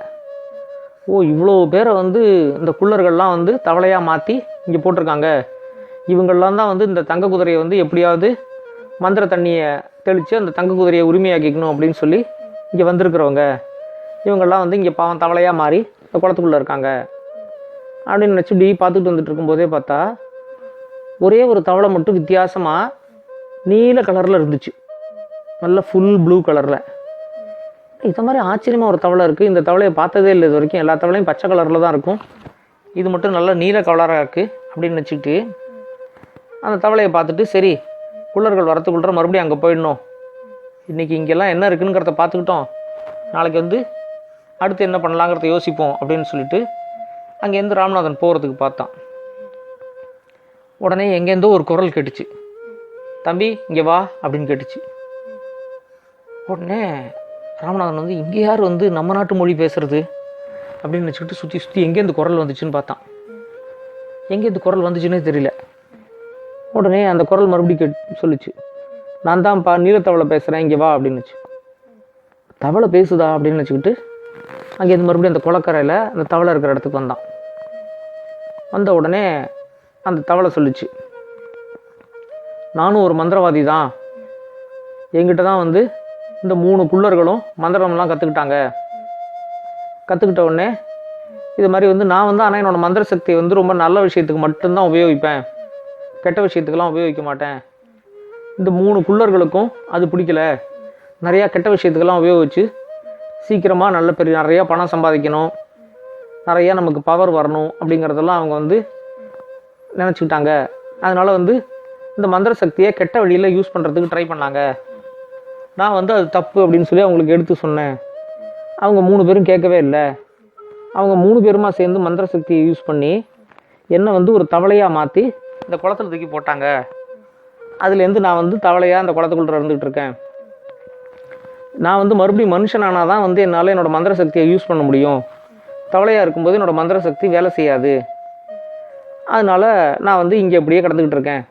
ஓ, இவ்வளோ பேரை வந்து இந்த குள்ளர்கள்லாம் வந்து தவளையாக மாற்றி இங்கே போட்டிருக்காங்க. இவங்கள்லாம் தான் வந்து இந்த தங்க குதிரையை வந்து எப்படியாவது மந்திர தண்ணியை தெளித்து அந்த தங்க குதிரையை உரிமையாக்கிக்கணும் அப்படின்னு சொல்லி இங்கே வந்திருக்கிறவங்க. இவங்கெல்லாம் வந்து இங்கே பாவம் தவளையாக மாறி இந்த குளத்துக்குள்ளே இருக்காங்க அப்படின்னு நினச்சி இப்படி பார்த்துட்டு வந்துட்டு இருக்கும்போதே பார்த்தா ஒரே ஒரு தவளை மட்டும் வித்தியாசமாக நீல கலரில் இருந்துச்சு. நல்ல ஃபுல் ப்ளூ கலரில். இது மாதிரி ஆச்சரியமாக ஒரு தவளை இருக்குது. இந்த தவளையை பார்த்ததே இல்லை இது வரைக்கும். எல்லா தவளையும் பச்சை கலரில் தான் இருக்கும். இது மட்டும் நல்ல நீல கலராக இருக்குது அப்படின்னு நினச்சிக்கிட்டு அந்த தவளையை பார்த்துட்டு, சரி குள்ளர்கள் வரத்துக்குள்ள மறுபடியும் அங்கே போயிடணும். இன்றைக்கி இங்கெல்லாம் என்ன இருக்குங்கிறத பார்த்துக்கிட்டோம், நாளைக்கு வந்து அடுத்து என்ன பண்ணலாங்கிறத யோசிப்போம் அப்படின்னு சொல்லிட்டு அங்கேருந்து ராமநாதன் போகிறதுக்கு பார்த்தான். உடனே எங்கேருந்தோ ஒரு குரல் கேட்டுச்சு, தம்பி இங்கே வா அப்படின்னு கேட்டுச்சு. உடனே ராமநாதன் வந்து இங்கே யார் வந்து நம்ம நாட்டு மொழி பேசுகிறது அப்படின்னு நினச்சிக்கிட்டு சுற்றி எங்கேருந்து குரல் வந்துச்சுன்னு பார்த்தான். எங்கேருந்து குரல் வந்துச்சுன்னே தெரியல. உடனே அந்த குரல் மறுபடியும் சொல்லிச்சு, நான் தான்ப்பா நீலத்தவளை பேசுகிறேன், இங்கே வா அப்படின்னுச்சு. தவளை பேசுதா அப்படின்னு நினச்சிக்கிட்டு அங்கேருந்து மறுபடியும் அந்த குளக்கரையில் அந்த தவளை இருக்கிற இடத்துக்கு வந்தான். வந்த உடனே அந்த தவளை சொல்லிச்சு, நானும் ஒரு மந்திரவாதி தான். என்கிட்ட தான் வந்து இந்த 3 குள்ளர்களும் மந்திரம்லாம் கற்றுக்கிட்டாங்க. கற்றுக்கிட்ட உடனே இது மாதிரி வந்து நான் வந்து ஆனால் என்னோடய மந்திர சக்தியை வந்து ரொம்ப நல்ல விஷயத்துக்கு மட்டும்தான் உபயோகிப்பேன், கெட்ட விஷயத்துக்கெல்லாம் உபயோகிக்க மாட்டேன். இந்த 3 குள்ளர்களுக்கும் அது பிடிக்கல. நிறையா கெட்ட விஷயத்துக்கெல்லாம் உபயோகித்து சீக்கிரமாக நிறையா பணம் சம்பாதிக்கணும், நிறையா நமக்கு பவர் வரணும் அப்படிங்கிறதெல்லாம் அவங்க வந்து நினச்சிக்கிட்டாங்க. அதனால் வந்து இந்த மந்திர சக்தியை கெட்ட வழியில் யூஸ் பண்ணுறதுக்கு ட்ரை பண்ணாங்க. நான் வந்து அது தப்பு அப்படின்னு சொல்லி அவங்களுக்கு எடுத்து சொன்னேன். அவங்க 3 பேரும் கேட்கவே இல்லை. அவங்க 3 பேருமா சேர்ந்து மந்திர சக்தியை யூஸ் பண்ணி என்னை வந்து ஒரு தவளையாக மாற்றி இந்த குளத்துல தூக்கி போட்டாங்க. அதுலேருந்து நான் வந்து தவளையாக அந்த குளத்துக்குள்ளே இருந்துகிட்டு இருக்கேன். நான் வந்து மறுபடியும் மனுஷனானால் தான் வந்து என்னால் என்னோடய மந்திர சக்தியை யூஸ் பண்ண முடியும். தவளையாக இருக்கும்போது என்னோடய மந்திர சக்தி வேலை செய்யாது. அதனால் நான் வந்து இங்கே இப்படியே கிடந்துக்கிட்டு இருக்கேன்.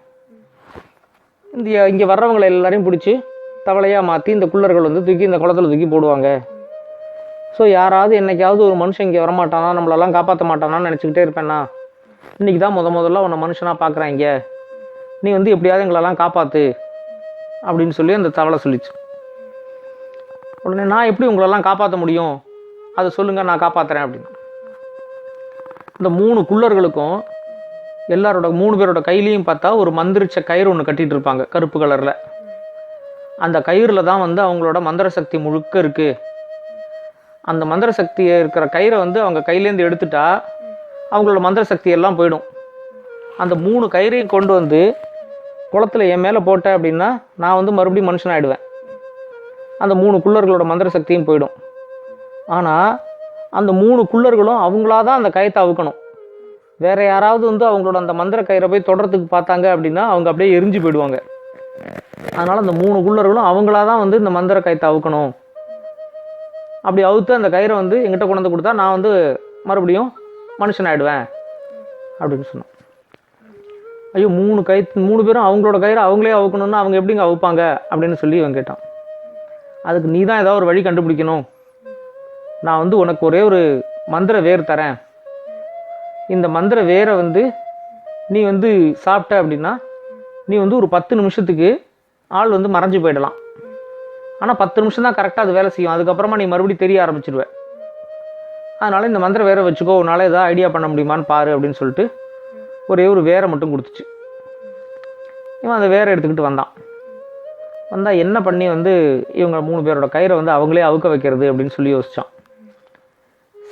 இங்கே வர்றவங்களை எல்லாரையும் பிடிச்சி தவளையாக மாற்றி இந்த குள்ளர்கள் வந்து தூக்கி இந்த குளத்துல தூக்கி போடுவாங்க. ஸோ யாராவது என்னைக்காவது ஒரு மனுஷன் இங்கே வரமாட்டானா, நம்மளெல்லாம் காப்பாற்ற மாட்டானான்னு நினச்சிக்கிட்டே இருப்பேன்னா, இன்றைக்கி தான் முதல்ல உன்னை மனுஷனாக பார்க்குறேன், இங்கே நீ வந்து எப்படியாவது எங்களெல்லாம் காப்பாற்று அப்படின்னு சொல்லி அந்த தவளை சொல்லிச்சு. உடனே நான் எப்படி உங்களெல்லாம் காப்பாற்ற முடியும், அதை சொல்லுங்கள், நான் காப்பாற்றுறேன் அப்படின்னு. இந்த 3 குள்ளர்களுக்கும் எல்லாரோட 3 பேரோட கையிலையும் பார்த்தா ஒரு மந்திரிச்ச கயிறு ஒன்று கட்டிகிட்டு இருப்பாங்க, கருப்பு கலரில். அந்த கயிறில் தான் வந்து அவங்களோட மந்திர சக்தி முழுக்க இருக்குது. அந்த மந்திர சக்தி இருக்கிற கயிறை வந்து அவங்க கையிலேருந்து எடுத்துட்டா அவங்களோட மந்திர சக்தி எல்லாம் போயிடும். அந்த 3 கயிறையும் கொண்டு வந்து குளத்தில் என் மேலே போட்டேன் அப்படின்னா நான் வந்து மறுபடியும் மனுஷனாகிடுவேன். அந்த 3 குள்ளர்களோட மந்திர சக்தியும் போயிடும். ஆனால் அந்த 3 குள்ளர்களும் அவங்களாதான் அந்த கயத்தை அவுக்கணும். வேறு யாராவது வந்து அவங்களோட அந்த மந்திர கயிறை போய் தொடர்றதுக்கு பார்த்தாங்க அப்படின்னா அவங்க அப்படியே எரிஞ்சு போயிடுவாங்க. அதனால் அந்த 3 குள்ளர்களும் அவங்களாதான் வந்து இந்த மந்திர கயத்தை அவுக்கணும். அப்படி அவுத்து அந்த கயிறை வந்து எங்கிட்ட கொண்டு வந்து கொடுத்தா நான் வந்து மறுபடியும் மனுஷனாகிடுவேன் அப்படின்னு சொன்னான். ஐயோ, 3 பேரும் அவங்களோட கயிறை அவங்களே அவுக்கணும்னா அவங்க எப்படிங்க அவுப்பாங்க அப்படின்னு சொல்லி இவன் கேட்டான். அதுக்கு நீ தான் ஏதாவது ஒரு வழி கண்டுபிடிக்கணும். நான் வந்து உனக்கு ஒரே ஒரு மந்திர வேர் தரேன். இந்த மந்திர வேரை வந்து நீ வந்து சாப்பிட்ட அப்படின்னா நீ வந்து ஒரு 10 நிமிஷத்துக்கு ஆள் வந்து மறைஞ்சு போயிடலாம். ஆனால் 10 நிமிஷம் தான் கரெக்டாக அது வேலை செய்யும். அதுக்கப்புறமா நீ மறுபடியும் தெரிய ஆரம்பிச்சிடுவேன். அதனால் இந்த மந்திர வேரை வச்சுக்கோ, உன்னால் ஏதாவது ஐடியா பண்ண முடியுமான்னு பாரு அப்படின்னு சொல்லிட்டு ஒரே ஒரு வேரை மட்டும் கொடுத்துச்சு. இவன் அந்த வேரை எடுத்துக்கிட்டு வந்தால் என்ன பண்ணி வந்து இவங்க 3 பேரோட கயிறை வந்து அவங்களே அவுக்க வைக்கிறது அப்படின்னு சொல்லி யோசித்தான்.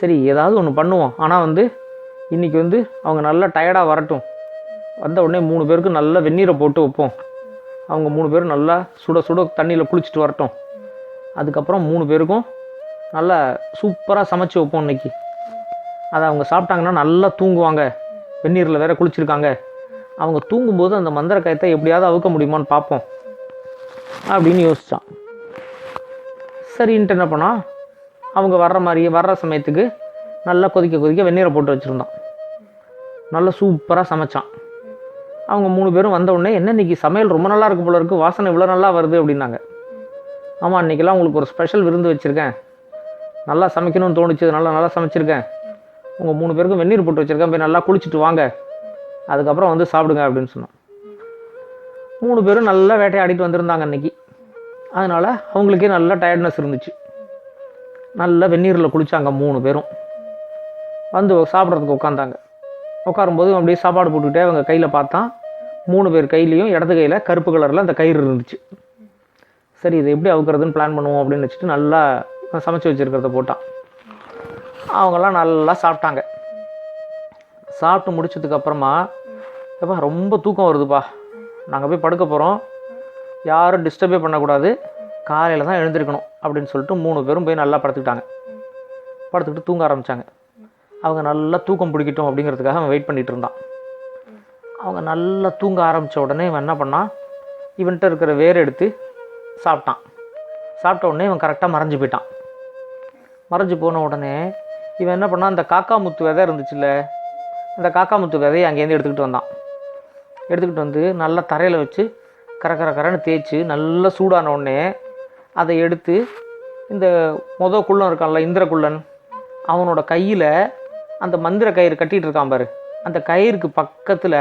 சரி, ஏதாவது ஒன்று பண்ணுவோம். ஆனால் வந்து இன்றைக்கி வந்து அவங்க நல்லா டயர்டாக வரட்டும். வந்த உடனே 3 பேருக்கு நல்லா வெந்நீரை போட்டு வைப்போம். அவங்க 3 பேரும் நல்லா சுட தண்ணியில் குளிச்சுட்டு வரட்டும். அதுக்கப்புறம் 3 பேருக்கும் நல்லா சூப்பராக சமைச்சு வைப்போம் இன்றைக்கி. அதை அவங்க சாப்பிட்டாங்கன்னா நல்லா தூங்குவாங்க. வெந்நீரில் வேற குளிச்சிருக்காங்க. அவங்க தூங்கும்போது அந்த மந்திர கயத்தை எப்படியாவது அவுக்க முடியுமான்னு பார்ப்போம் அப்படின்னு யோசித்தான். சரின்ட்டு என்ன பண்ணால் அவங்க வர்ற சமயத்துக்கு நல்லா கொதிக்க வெந்நீரை போட்டு வச்சுருந்தான். நல்லா சூப்பராக சமைச்சான். அவங்க 3 பேரும் வந்த உடனே, என்ன இன்றைக்கி சமையல் ரொம்ப நல்லா இருக்கு போல இருக்குது, வாசனை இவ்வளோ நல்லா வருது அப்படின்னாங்க. ஆமாம், இன்றைக்கெல்லாம் உங்களுக்கு ஒரு ஸ்பெஷல் விருந்து வச்சுருக்கேன், நல்லா சமைக்கணும்னு தோணுச்சு, நல்லா சமைச்சிருக்கேன், உங்கள் 3 பேருக்கும் வெந்நீர் போட்டு வச்சுருக்கேன், போய் நல்லா குளிச்சுட்டு வாங்க, அதுக்கப்புறம் வந்து சாப்பிடுங்க அப்படின்னு சொன்னான். 3 பேரும் நல்லா வேட்டையாடிட்டு வந்திருந்தாங்க அன்றைக்கி. அதனால் அவங்களுக்கே நல்லா டயர்ட்னஸ் இருந்துச்சு. நல்லா வெந்நீரில் குளித்தாங்க 3 பேரும். வந்து சாப்பிட்றதுக்கு உட்காந்தாங்க. உட்காரும்போது அப்படியே சாப்பாடு போட்டுக்கிட்டே அவங்க கையில் பார்த்தா 3 பேர் கையிலையும் இடது கையில் கருப்பு கலரில் அந்த கயிறு இருந்துச்சு. சரி, இதை எப்படி அவுக்கிறதுன்னு பிளான் பண்ணுவோம் அப்படின்னு வச்சுட்டு நல்லா சமைச்சு வச்சுருக்கிறத போட்டான். அவங்கெல்லாம் நல்லா சாப்பிட்டாங்க. சாப்பிட்டு முடிச்சதுக்கப்புறமா, எப்பா ரொம்ப தூக்கம் வருதுப்பா, நாங்கள் போய் படுக்க போகிறோம், யாரும் டிஸ்டர்பே பண்ணக்கூடாது, காலையில் தான் எழுந்திருக்கணும் அப்படின்னு சொல்லிட்டு 3 பேரும் போய் நல்லா படுத்துக்கிட்டு தூங்க ஆரம்பித்தாங்க. அவங்க நல்லா தூக்கம் பிடிக்கட்டும் அப்படிங்கிறதுக்காக அவன் வெயிட் பண்ணிகிட்டு இருந்தான். அவங்க நல்லா தூங்க ஆரம்பித்த உடனே இவன் என்ன பண்ணான், இவன்கிட்ட இருக்கிற வேர் எடுத்து சாப்பிட்டான். சாப்பிட்ட உடனே இவன் கரெக்டாக மறைஞ்சு போயிட்டான். மறைஞ்சு போன உடனே இவன் என்ன பண்ணான், அந்த காக்கா முத்து விதை இருந்துச்சுல்ல, அந்த காக்கா முத்து விதையை அங்கேருந்து எடுத்துக்கிட்டு வந்தான். எடுத்துக்கிட்டு வந்து நல்லா தரையில் வச்சு கரன்னு தேய்ச்சி நல்லா சூடான உடனே அதை எடுத்து இந்த குள்ளன் இருக்கான்ல, இந்திரகுள்ளன், அவனோட கையில் அந்த மந்திர கயிறு கட்டிகிட்டு இருக்கான் பாரு, அந்த கயிறுக்கு பக்கத்தில்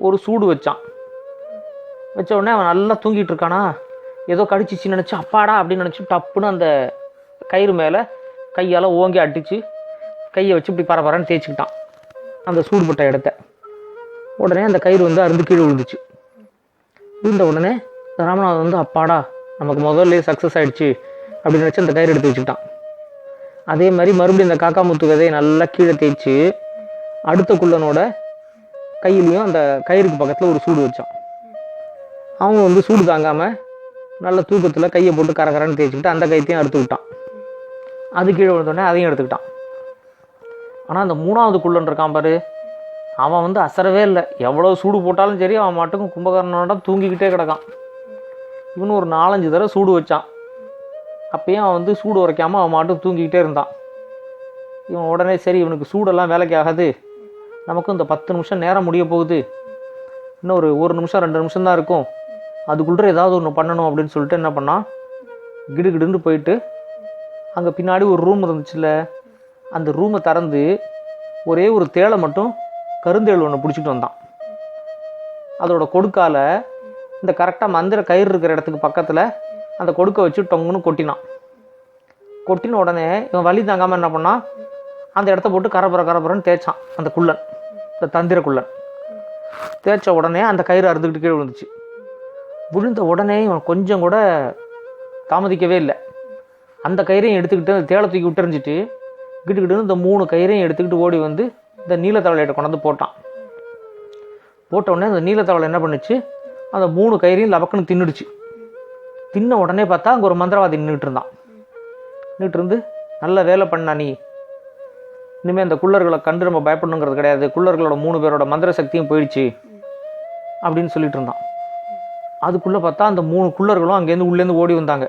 ஒரு சூடு வச்சான். வச்ச உடனே அவன் நல்லா தூங்கிட்டு இருக்கானா, ஏதோ கடிச்சிச்சின்னு நினச்சி அப்பாடா அப்படின்னு நினச்சி டப்புன்னு அந்த கயிறு மேலே கையால் ஓங்கி அடித்து கையை வச்சு இப்படி பரபரன்னு தேய்ச்சிக்கிட்டான் அந்த சூடுபட்ட இடத்த. உடனே அந்த கயிறு வந்து அருந்து கீழே விழுந்துச்சு. விழுந்த உடனே ராமநாதன் வந்து அப்பாடா நமக்கு முதல்ல சக்ஸஸ் ஆகிடுச்சு அப்படின்னு நினச்சி அந்த கயிறு எடுத்து வச்சுக்கிட்டான். அதே மாதிரி மறுபடியும் இந்த காக்கா முத்து விதையை நல்லா கீழே தேய்ச்சி அடுத்த குள்ளனோட கையிலையும் அந்த கயிறுக்கு பக்கத்தில் ஒரு சூடு வச்சான். அவன் வந்து சூடு தாங்காமல் நல்ல தூக்கத்தில் கையை போட்டு கரன்னு தேய்ச்சிக்கிட்டு அந்த கைத்தையும் அறுத்து விட்டான். அது கீழே விழுந்தோடனே அதையும் எடுத்துக்கிட்டான். ஆனால் அந்த 3வது குள்ளன் இருக்கான் பாரு, அவன் வந்து அசரவே இல்லை. எவ்வளோ சூடு போட்டாலும் சரி அவன் மட்டுக்கும் கும்பகர்ணனோட தூங்கிக்கிட்டே கிடக்கான். இவனு ஒரு 4-5 தடவை சூடு வச்சான். அப்பயும் அவன் வந்து சூடு உரைக்காமல் அவன் மாட்டும் தூங்கிக்கிட்டே இருந்தான். இவன் உடனே சரி, இவனுக்கு சூடெல்லாம் வேலைக்கு ஆகாது, நமக்கும் இந்த 10 நிமிஷம் நேரம் முடிய போகுது, இன்னும் ஒரு 1 நிமிஷம் 2 நிமிஷம் தான் இருக்கும், அதுக்குள்ளே ஏதாவது ஒன்று பண்ணணும் அப்படின்னு சொல்லிட்டு என்ன பண்ணான், கிடுகிடுன்னு போயிட்டு அங்கே பின்னாடி ஒரு ரூம் இருந்துச்சுல்ல, அந்த ரூமை திறந்து ஒரே ஒரு தேளை மட்டும் கருந்தேள் ஒன்று பிடிச்சிட்டு வந்தான். அதோட கொடுக்கால இந்த கரெக்டாக மந்திர கயிறு இருக்கிற இடத்துக்கு பக்கத்தில் அந்த கொடுக்க வச்சு டொங்குன்னு கொட்டினான். கொட்டின உடனே இவன் வலி தாங்காமல் என்ன பண்ணான், அந்த இடத்த போட்டு கரபரன்னு தேய்ச்சான் அந்த குள்ளன், இந்த தந்திர குள்ளன். தேய்ச்ச உடனே அந்த கயிறு அறுந்துக்கிட்டு கீழே விழுந்துச்சு. விழுந்த உடனே இவன் கொஞ்சம் கூட தாமதிக்கவே இல்லை. அந்த கயிறையும் எடுத்துக்கிட்டு அந்த தேளை தூக்கி விட்டுறிஞ்சிட்டு கிட்டுக்கிட்டு இந்த 3 கயிறையும் எடுத்துக்கிட்டு ஓடி வந்து இந்த நீலத்தவளையிட்ட கொண்டாந்து போட்டான். போட்ட உடனே அந்த நீலத்தவளை என்ன பண்ணுச்சு, அந்த 3 கயிறையும் லபக்குன்னு தின்னுடுச்சு. தின்ன உடனே பார்த்தா அங்கே ஒரு மந்திரவாதி நின்றுட்டு இருந்தான். நின்றுட்டு இருந்து, நல்ல வேலை பண்ணா நீ, இனிமேல் அந்த குள்ளர்களை கண்டு நம்ம பயப்படணுங்கிறது கிடையாது, குள்ளர்களோட 3 பேரோட மந்திர சக்தியும் போயிடுச்சு அப்படின்னு சொல்லிட்டு இருந்தான். அதுக்குள்ளே பார்த்தா அந்த 3 குள்ளர்களும் அங்கேருந்து உள்ளேருந்து ஓடி வந்தாங்க.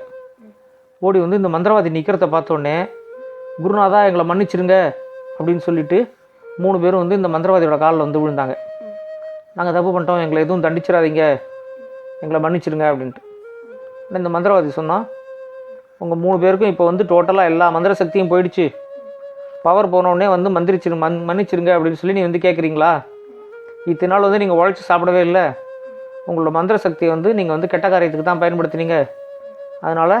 ஓடி வந்து இந்த மந்திரவாதி நிற்கிறத பார்த்தோடனே, குருநாதா எங்களை மன்னிச்சிருங்க அப்படின்னு சொல்லிட்டு 3 பேரும் வந்து இந்த மந்திரவாதியோட காலில் வந்து விழுந்தாங்க. நாங்கள் தப்பு பண்ணிட்டோம், எங்களை எதுவும் தண்டிச்சிடாதீங்க, எங்களை மன்னிச்சிருங்க அப்படின்ட்டு. இந்த மந்திரவாதி சொன்னால், உங்கள் 3 பேருக்கும் இப்போ வந்து டோட்டலாக எல்லா மந்திர சக்தியும் போயிடுச்சு, பவர் போனோடனே வந்து மன்னிச்சிருங்க அப்படின்னு சொல்லி நீ வந்து கேட்குறீங்களா? இத்தனை நாள் வந்து நீங்கள் உழைச்சி சாப்பிடவே இல்லை, உங்களோட மந்திர சக்தியை வந்து நீங்கள் வந்து கெட்ட காரியத்துக்கு தான் பயன்படுத்தினீங்க, அதனால்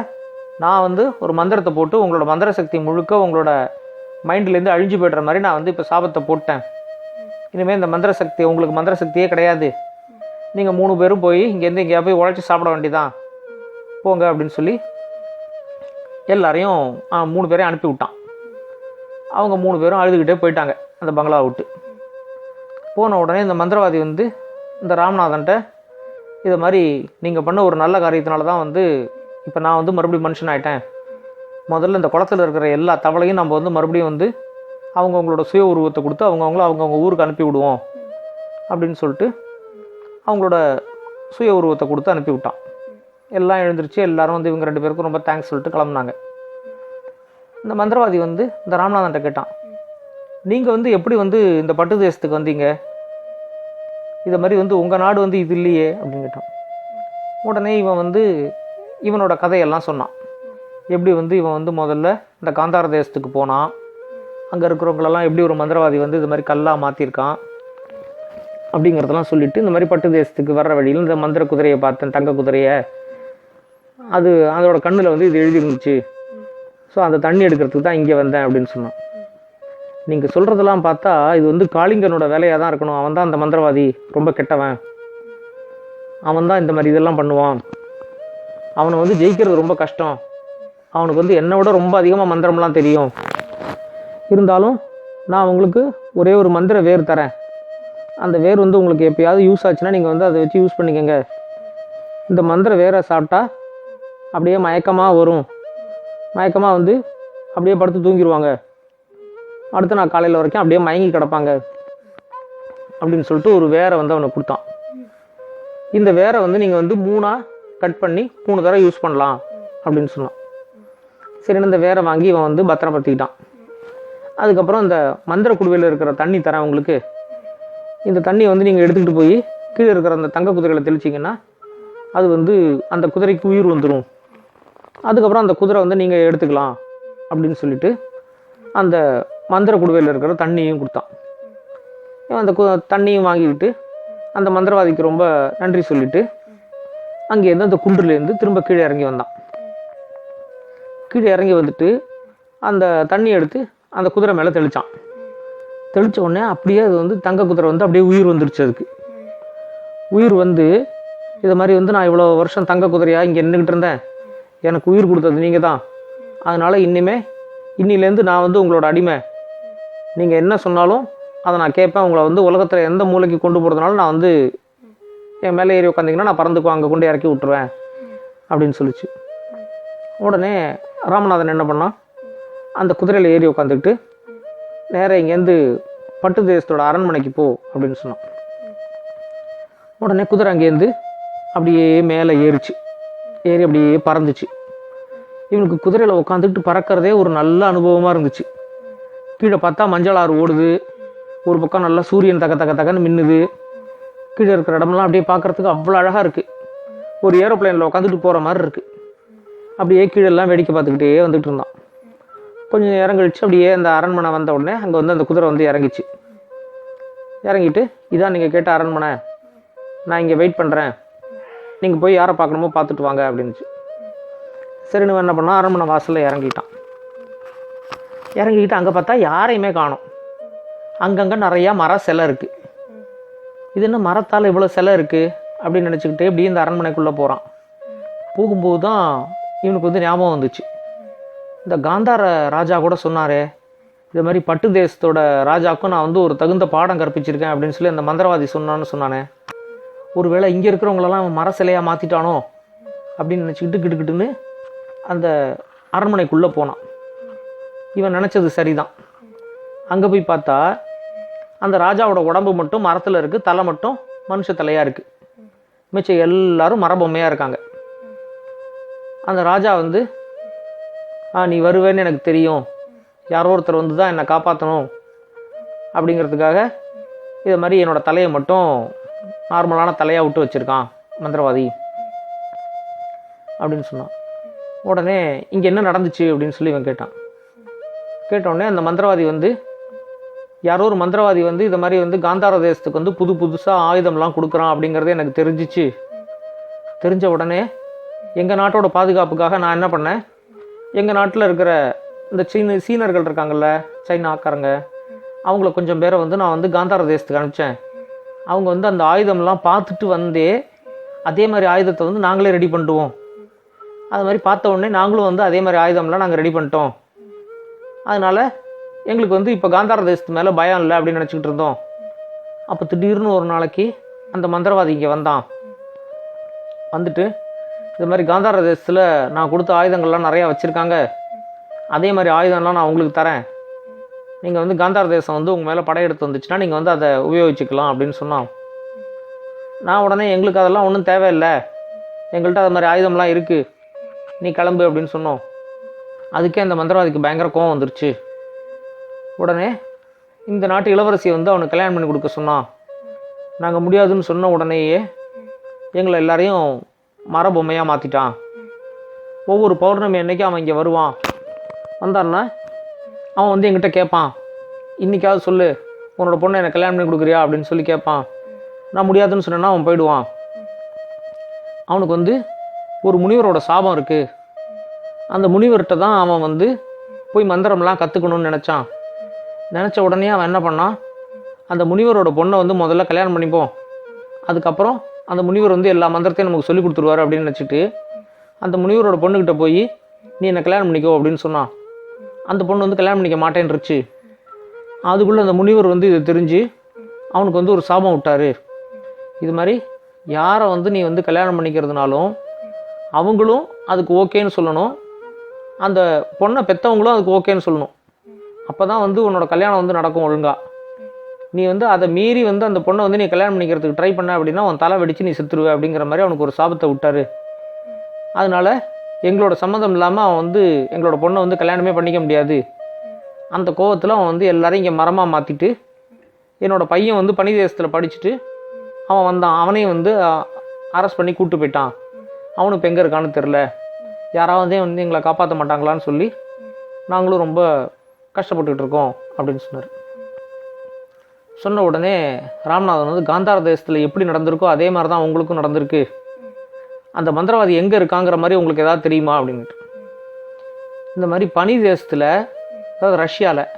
நான் வந்து ஒரு மந்திரத்தை போட்டு உங்களோட மந்திர சக்தி முழுக்க உங்களோட மைண்ட்லேருந்து அழிஞ்சு போய்டுற மாதிரி நான் வந்து இப்போ சாபத்தை போட்டேன். இனிமேல் இந்த மந்திர சக்தி உங்களுக்கு மந்திர சக்தியே கிடையாது, நீங்கள் 3 பேரும் போய் இங்கேருந்து எங்கேயா போய் உழைச்சி சாப்பிட வேண்டியதான் போங்க அப்படின்னு சொல்லி எல்லாரையும் 3 பேரையும் அனுப்பி விட்டான். அவங்க 3 பேரும் அழுதுகிட்டே போயிட்டாங்க அந்த பங்களாவை விட்டு. போன உடனே இந்த மந்திரவாதி வந்து இந்த ராமநாதன்ட்ட, இதை மாதிரி நீங்கள் பண்ண ஒரு நல்ல காரியத்தினால தான் வந்து இப்போ நான் வந்து மறுபடியும் மனுஷன் ஆகிட்டேன், முதல்ல இந்த குளத்தில் இருக்கிற எல்லா தவளையும் நம்ம வந்து மறுபடியும் வந்து அவங்கவுங்களோட சுய உருவத்தை கொடுத்து அவங்கவுங்க ஊருக்கு அனுப்பி விடுவோம் அப்படின்னு சொல்லிட்டு அவங்களோட சுய உருவத்தை கொடுத்து அனுப்பி விட்டான். எல்லாம் எழுந்திருச்சு, எல்லோரும் வந்து இவங்க 2 பேருக்கும் ரொம்ப தேங்க்ஸ் சொல்லிட்டு கிளம்புனாங்க. இந்த மந்திரவாதி வந்து இந்த ராமநாதன்ட்ட கேட்டான், நீங்கள் வந்து எப்படி வந்து இந்த பட்டு தேசத்துக்கு வந்தீங்க, இதை மாதிரி வந்து உங்கள் நாடு வந்து இது இல்லையே அப்படின்னு கேட்டான். உடனே இவன் வந்து இவனோட கதையெல்லாம் சொன்னான். எப்படி வந்து இவன் வந்து முதல்ல இந்த காந்தார தேசத்துக்கு போனான், அங்கே இருக்கிறவங்களெல்லாம் எப்படி ஒரு மந்திரவாதி வந்து இது மாதிரி கல்லாக மாற்றிருக்கான் அப்படிங்கிறதெல்லாம் சொல்லிவிட்டு, இந்த மாதிரி பட்டு தேசத்துக்கு வர்ற வழியில் இந்த மந்திர குதிரையை பார்த்தேன், தங்க குதிரையை, அது அதோட கண்ணில் வந்து இது எழுதிருந்துச்சு, ஸோ அந்த தண்ணி எடுக்கிறதுக்கு தான் இங்கே வந்தேன் அப்படின்னு சொன்னான். நீங்கள் சொல்கிறதெல்லாம் பார்த்தா இது வந்து காளிங்கனோட வேலையாக தான் இருக்கணும், அவன் தான் அந்த மந்திரவாதி, ரொம்ப கெட்டவன், அவன் தான் இந்த மாதிரி இதெல்லாம் பண்ணுவான், அவனை வந்து ஜெயிக்கிறது ரொம்ப கஷ்டம், அவனுக்கு வந்து என்னை விட ரொம்ப அதிகமாக மந்திரம்லாம் தெரியும், இருந்தாலும் நான் உங்களுக்கு ஒரே ஒரு மந்திர வேர் தரேன், அந்த வேர் வந்து உங்களுக்கு எப்போயாவது யூஸ் ஆச்சுன்னா நீங்கள் வந்து அதை வச்சு யூஸ் பண்ணிக்கோங்க, இந்த மந்திர வேரை சாப்பிட்டா அப்படியே மயக்கமாக வரும், மயக்கமாக வந்து அப்படியே படுத்து தூங்கிடுவாங்க, அடுத்து நான் காலையில் வரைக்கும் அப்படியே மயங்கி கிடப்பாங்க அப்படின்னு சொல்லிட்டு ஒரு வேரை வந்து அவனுக்கு கொடுத்தான். இந்த வேரை வந்து நீங்கள் வந்து 3ஆக கட் பண்ணி 3 தடவை யூஸ் பண்ணலாம் அப்படின்னு சொன்னான். சரி, இந்த வேரை வாங்கி இவன் வந்து பத்திரப்படுத்திக்கிட்டான். அதுக்கப்புறம் இந்த மந்திர குடுவையில் இருக்கிற தண்ணி தரேன் உங்களுக்கு, இந்த தண்ணியை வந்து நீங்கள் எடுத்துக்கிட்டு போய் கீழே இருக்கிற அந்த தங்க குதிரையில் தெளிச்சிங்கன்னா அது வந்து அந்த குதிரைக்கு உயிர் வந்துடும், அதுக்கப்புறம் அந்த குதிரை வந்து நீங்கள் எடுத்துக்கலாம் அப்படின்னு சொல்லிட்டு அந்த மந்திர குடுவையில் இருக்கிற தண்ணியும் கொடுத்தான். அந்த தண்ணியும் வாங்கிக்கிட்டு அந்த மந்திரவாதிக்கு ரொம்ப நன்றி சொல்லிவிட்டு அங்கேருந்து அந்த குன்றுலேருந்து திரும்ப கீழே இறங்கி வந்தான். கீழே இறங்கி வந்துட்டு அந்த தண்ணி எடுத்து அந்த குதிரை மேலே தெளித்தான். தெளித்த உடனே அப்படியே அது வந்து தங்க குதிரை வந்து அப்படியே உயிர் வந்துருச்சு. அதுக்கு உயிர் வந்து இதை மாதிரி வந்து நான் இவ்வளோ வருஷம் தங்க குதிரையாக இங்கே நின்றுக்கிட்டு இருந்தேன், எனக்கு உயிர் கொடுத்தது நீங்கள் தான், அதனால் இன்னிலேருந்து நான் வந்து உங்களோட அடிமை, நீங்கள் என்ன சொன்னாலும் அதை நான் கேட்பேன், உங்களை வந்து உலகத்தில் எந்த மூலைக்கு கொண்டு போகிறதுனால நான் வந்து என் மேலே ஏறி உட்காந்திங்கன்னா நான் பறந்துக்குவேன், அங்கே கொண்டு இறக்கி விட்டுருவேன் அப்படின்னு சொல்லிச்சு. உடனே ராமநாதன் என்ன பண்ணான், அந்த குதிரையில் ஏறி உட்காந்துக்கிட்டு நேராக இங்கேருந்து பட்டு தேசத்தோட அரண்மனைக்கு போ அப்படின்னு சொன்னான். உடனே குதிரை அங்கேருந்து அப்படியே மேலே ஏறி அப்படியே பறந்துச்சு. இவனுக்கு குதிரையில் உட்காந்துக்கிட்டு பறக்கிறதே ஒரு நல்ல அனுபவமாக இருந்துச்சு. கீழே பார்த்தா மஞ்சள் ஆறு ஓடுது, ஒரு பக்கம் நல்லா சூரியன் தகன்னு மின்னுது, கீழே இருக்கிற இடமெல்லாம் அப்படியே பார்க்குறதுக்கு அவ்வளோ அழகாக இருக்குது, ஒரு ஏரோப்ளைனில் உட்காந்துட்டு போகிற மாதிரி இருக்குது. அப்படியே கீழெல்லாம் வேடிக்கை பார்த்துக்கிட்டே வந்துட்டு இருந்தான். கொஞ்சம் நேரம் கழிச்சு அப்படியே அந்த அரண்மனை வந்த உடனே அங்கே வந்து அந்த குதிரை வந்து இறங்கிச்சு. இறங்கிட்டு, இதான் நீங்கள் கேட்ட அரண்மனை, நான் இங்கே வெயிட் பண்ணுறேன், நீங்கள் போய் யாரை பார்க்கணுமோ பார்த்துட்டு வாங்க அப்படின்னுச்சு. சரின்னு என்ன பண்ணால் அரண்மனை வாசலில் இறங்கிக்கிட்டு அங்கே பார்த்தா யாரையுமே காணோம். அங்கங்கே நிறையா மர சிலை இருக்குது. இது என்ன மரத்தால் இவ்வளோ சிலை இருக்குது அப்படின்னு நினச்சிக்கிட்டே இப்படி இந்த அரண்மனைக்குள்ளே போகிறான். போகும்போது தான் இவனுக்கு வந்து ஞாபகம் வந்துச்சு, இந்த காந்தார ராஜா கூட சொன்னாரே, இது மாதிரி பட்டு தேசத்தோட ராஜாவுக்கும் நான் வந்து ஒரு தகுந்த பாடம் கற்பிச்சிருக்கேன் அப்படின்னு சொல்லி அந்த மந்திரவாதி சொன்னானே, ஒருவேளை இங்கே இருக்கிறவங்களெல்லாம் மர சிலையாக மாற்றிட்டானோ அப்படின்னு நினச்சிக்கிட்டு கிட்டுக்கிட்டுன்னு அந்த அரண்மனைக்குள்ளே போனான். இவன் நினச்சது சரிதான். அங்கே போய் பார்த்தா அந்த ராஜாவோட உடம்பு மட்டும் மரத்தில் இருக்குது, தலை மட்டும் மனுஷ தலையாக இருக்குது, மிச்சம் எல்லாரும் மரபொம்மையாக இருக்காங்க. அந்த ராஜா வந்து, நீ வருவேன்னு எனக்கு தெரியும், யாரோ ஒருத்தர் வந்து தான் என்னை காப்பாற்றணும் அப்படிங்கிறதுக்காக இதை மாதிரி என்னோடய தலையை மட்டும் நார்மலான தலையாக விட்டு வச்சுருக்கான் மந்திரவாதி அப்படின்னு சொன்னான். உடனே இங்கே என்ன நடந்துச்சு அப்படின்னு சொல்லி இவன் கேட்டோடனே அந்த மந்திரவாதி வந்து, யாரோ ஒரு மந்திரவாதி வந்து இதை மாதிரி வந்து காந்தார தேசத்துக்கு வந்து புதுசாக ஆயுதம்லாம் கொடுக்குறான் அப்படிங்கிறது எனக்கு தெரிஞ்ச உடனே எங்கள் நாட்டோட பாதுகாப்புக்காக நான் என்ன பண்ணேன், எங்கள் நாட்டில் இருக்கிற இந்த சீனர்கள் இருக்காங்கள்ல, சைனாக்காரங்க, அவங்கள கொஞ்சம் பேரை வந்து நான் வந்து காந்தார தேசத்துக்கு அனுப்பிச்சேன். அவங்க வந்து அந்த ஆயுதம்லாம் பார்த்துட்டு வந்தே அதே மாதிரி ஆயுதத்தை வந்து நாங்களே ரெடி பண்ணிடுவோம், அது மாதிரி பார்த்த உடனே நாங்களும் வந்து அதே மாதிரி ஆயுதம்லாம் நாங்கள் ரெடி பண்ணிட்டோம், அதனால் எங்களுக்கு வந்து இப்போ காந்தார தேசத்து மேலே பயம் இல்லை அப்படின்னு நினச்சிக்கிட்டு இருந்தோம். அப்போ திடீர்னு ஒரு நாளைக்கு அந்த மந்திரவாதி இங்கே வந்துட்டு இது மாதிரி காந்தார தேசத்தில் நான் கொடுத்த ஆயுதங்கள்லாம் நிறையா வச்சுருக்காங்க, அதே மாதிரி ஆயுதம்லாம் நான் உங்களுக்கு தரேன், நீங்கள் வந்து காந்தார தேசம் வந்து உங்கள் மேலே படையெடுத்து வந்துச்சுன்னா நீங்கள் வந்து அதை உபயோகிச்சுக்கலாம் அப்படின்னு சொன்னான். நான் உடனே எங்களுக்கு அதெல்லாம் ஒன்றும் தேவையில்லை, எங்கள்கிட்ட அது மாதிரி ஆயுதம்லாம் இருக்குது, நீ கிளம்பு அப்படின்னு சொன்னோம். அதுக்கே அந்த மந்திரவாதிக்கு பயங்கர கோவம் வந்துருச்சு. உடனே இந்த நாட்டு இளவரசியை வந்து அவனுக்கு கல்யாணம் பண்ணி கொடுக்க சொன்னான். நாங்கள் முடியாதுன்னு சொன்ன உடனேயே எங்களை எல்லாரையும் மர பொம்மையாக மாற்றிட்டான். ஒவ்வொரு பௌர்ணமி அன்னைக்கு அவன் இங்கே வருவான். வந்தான்னா அவன் வந்து என்கிட்ட கேட்பான், இன்றைக்காவது சொல்லு உன்னோட பொண்ணை எனக்கு கல்யாணம் பண்ணி கொடுக்குறியா அப்படின்னு சொல்லி கேட்பான். நான் முடியாதுன்னு சொன்னேன்னா அவன் போயிடுவான். அவனுக்கு வந்து ஒரு முனிவரோட சாபம் இருக்குது. அந்த முனிவர்கிட்ட தான் அவன் வந்து போய் மந்திரம்லாம் கற்றுக்கணும்னு நினச்ச உடனே அவன் என்ன பண்ணான், அந்த முனிவரோட பொண்ணை வந்து முதல்ல கல்யாணம் பண்ணிப்போம், அதுக்கப்புறம் அந்த முனிவர் வந்து எல்லா மந்திரத்தையும் நமக்கு சொல்லி கொடுத்துருவார் அப்படின்னு நினச்சிட்டு அந்த முனிவரோட பொண்ணுக்கிட்ட போய் நீ என்னை கல்யாணம் பண்ணிக்கோ அப்படின்னு சொன்னான். அந்த பொண்ணு வந்து கல்யாணம் பண்ணிக்க மாட்டேன்ருச்சு. அதுக்குள்ளே அந்த முனிவர் வந்து இதை தெரிஞ்சு அவனுக்கு வந்து ஒரு சாபம் விட்டார். இது மாதிரி யாரை வந்து நீ வந்து கல்யாணம் பண்ணிக்கிறதுனாலும் அவங்களும் அதுக்கு ஓகேன்னு சொல்லணும், அந்த பொண்ணை பெற்றவங்களும் அதுக்கு ஓகேன்னு சொல்லணும். அப்போ தான் வந்து உன்னோட கல்யாணம் வந்து நடக்கும் ஒழுங்காக. நீ வந்து அதை மீறி வந்து அந்த பொண்ணை வந்து நீ கல்யாணம் பண்ணிக்கிறதுக்கு ட்ரை பண்ண அப்படின்னா உன் தலை வெடித்து நீ செத்துருவே அப்படிங்கிற மாதிரி அவனுக்கு ஒரு சாபத்தை விட்டார். அதனால் எங்களோட சம்மந்தம் இல்லாமல் அவன் வந்து எங்களோட பொண்ணை வந்து கல்யாணமே பண்ணிக்க முடியாது. அந்த கோவத்தில் அவன் வந்து எல்லாரையும் இங்கே மரமாக மாற்றிட்டு என்னோடய பையன் வந்து பனி தேசத்தில் படிச்சுட்டு அவன் வந்தான். அவனையும் வந்து அரெஸ்ட் பண்ணி கூப்பிட்டு போயிட்டான். அவனும் இப்போ எங்கே இருக்கான்னு தெரில, யாராவது வந்து எங்களை காப்பாற்ற மாட்டாங்களான்னு சொல்லி நாங்களும் ரொம்ப கஷ்டப்பட்டுக்கிட்டு இருக்கோம் அப்படின்னு சொன்னார். சொன்ன உடனே ராமநாதன் வந்து காந்தார தேசத்தில் எப்படி நடந்திருக்கோ அதே மாதிரி தான் உங்களுக்கும் நடந்திருக்கு, அந்த மந்திரவாதி எங்கே இருக்காங்கிற மாதிரி உங்களுக்கு எதாவது தெரியுமா அப்படின்ட்டு. இந்த மாதிரி பனி தேசத்தில், அதாவது ரஷ்யாவில்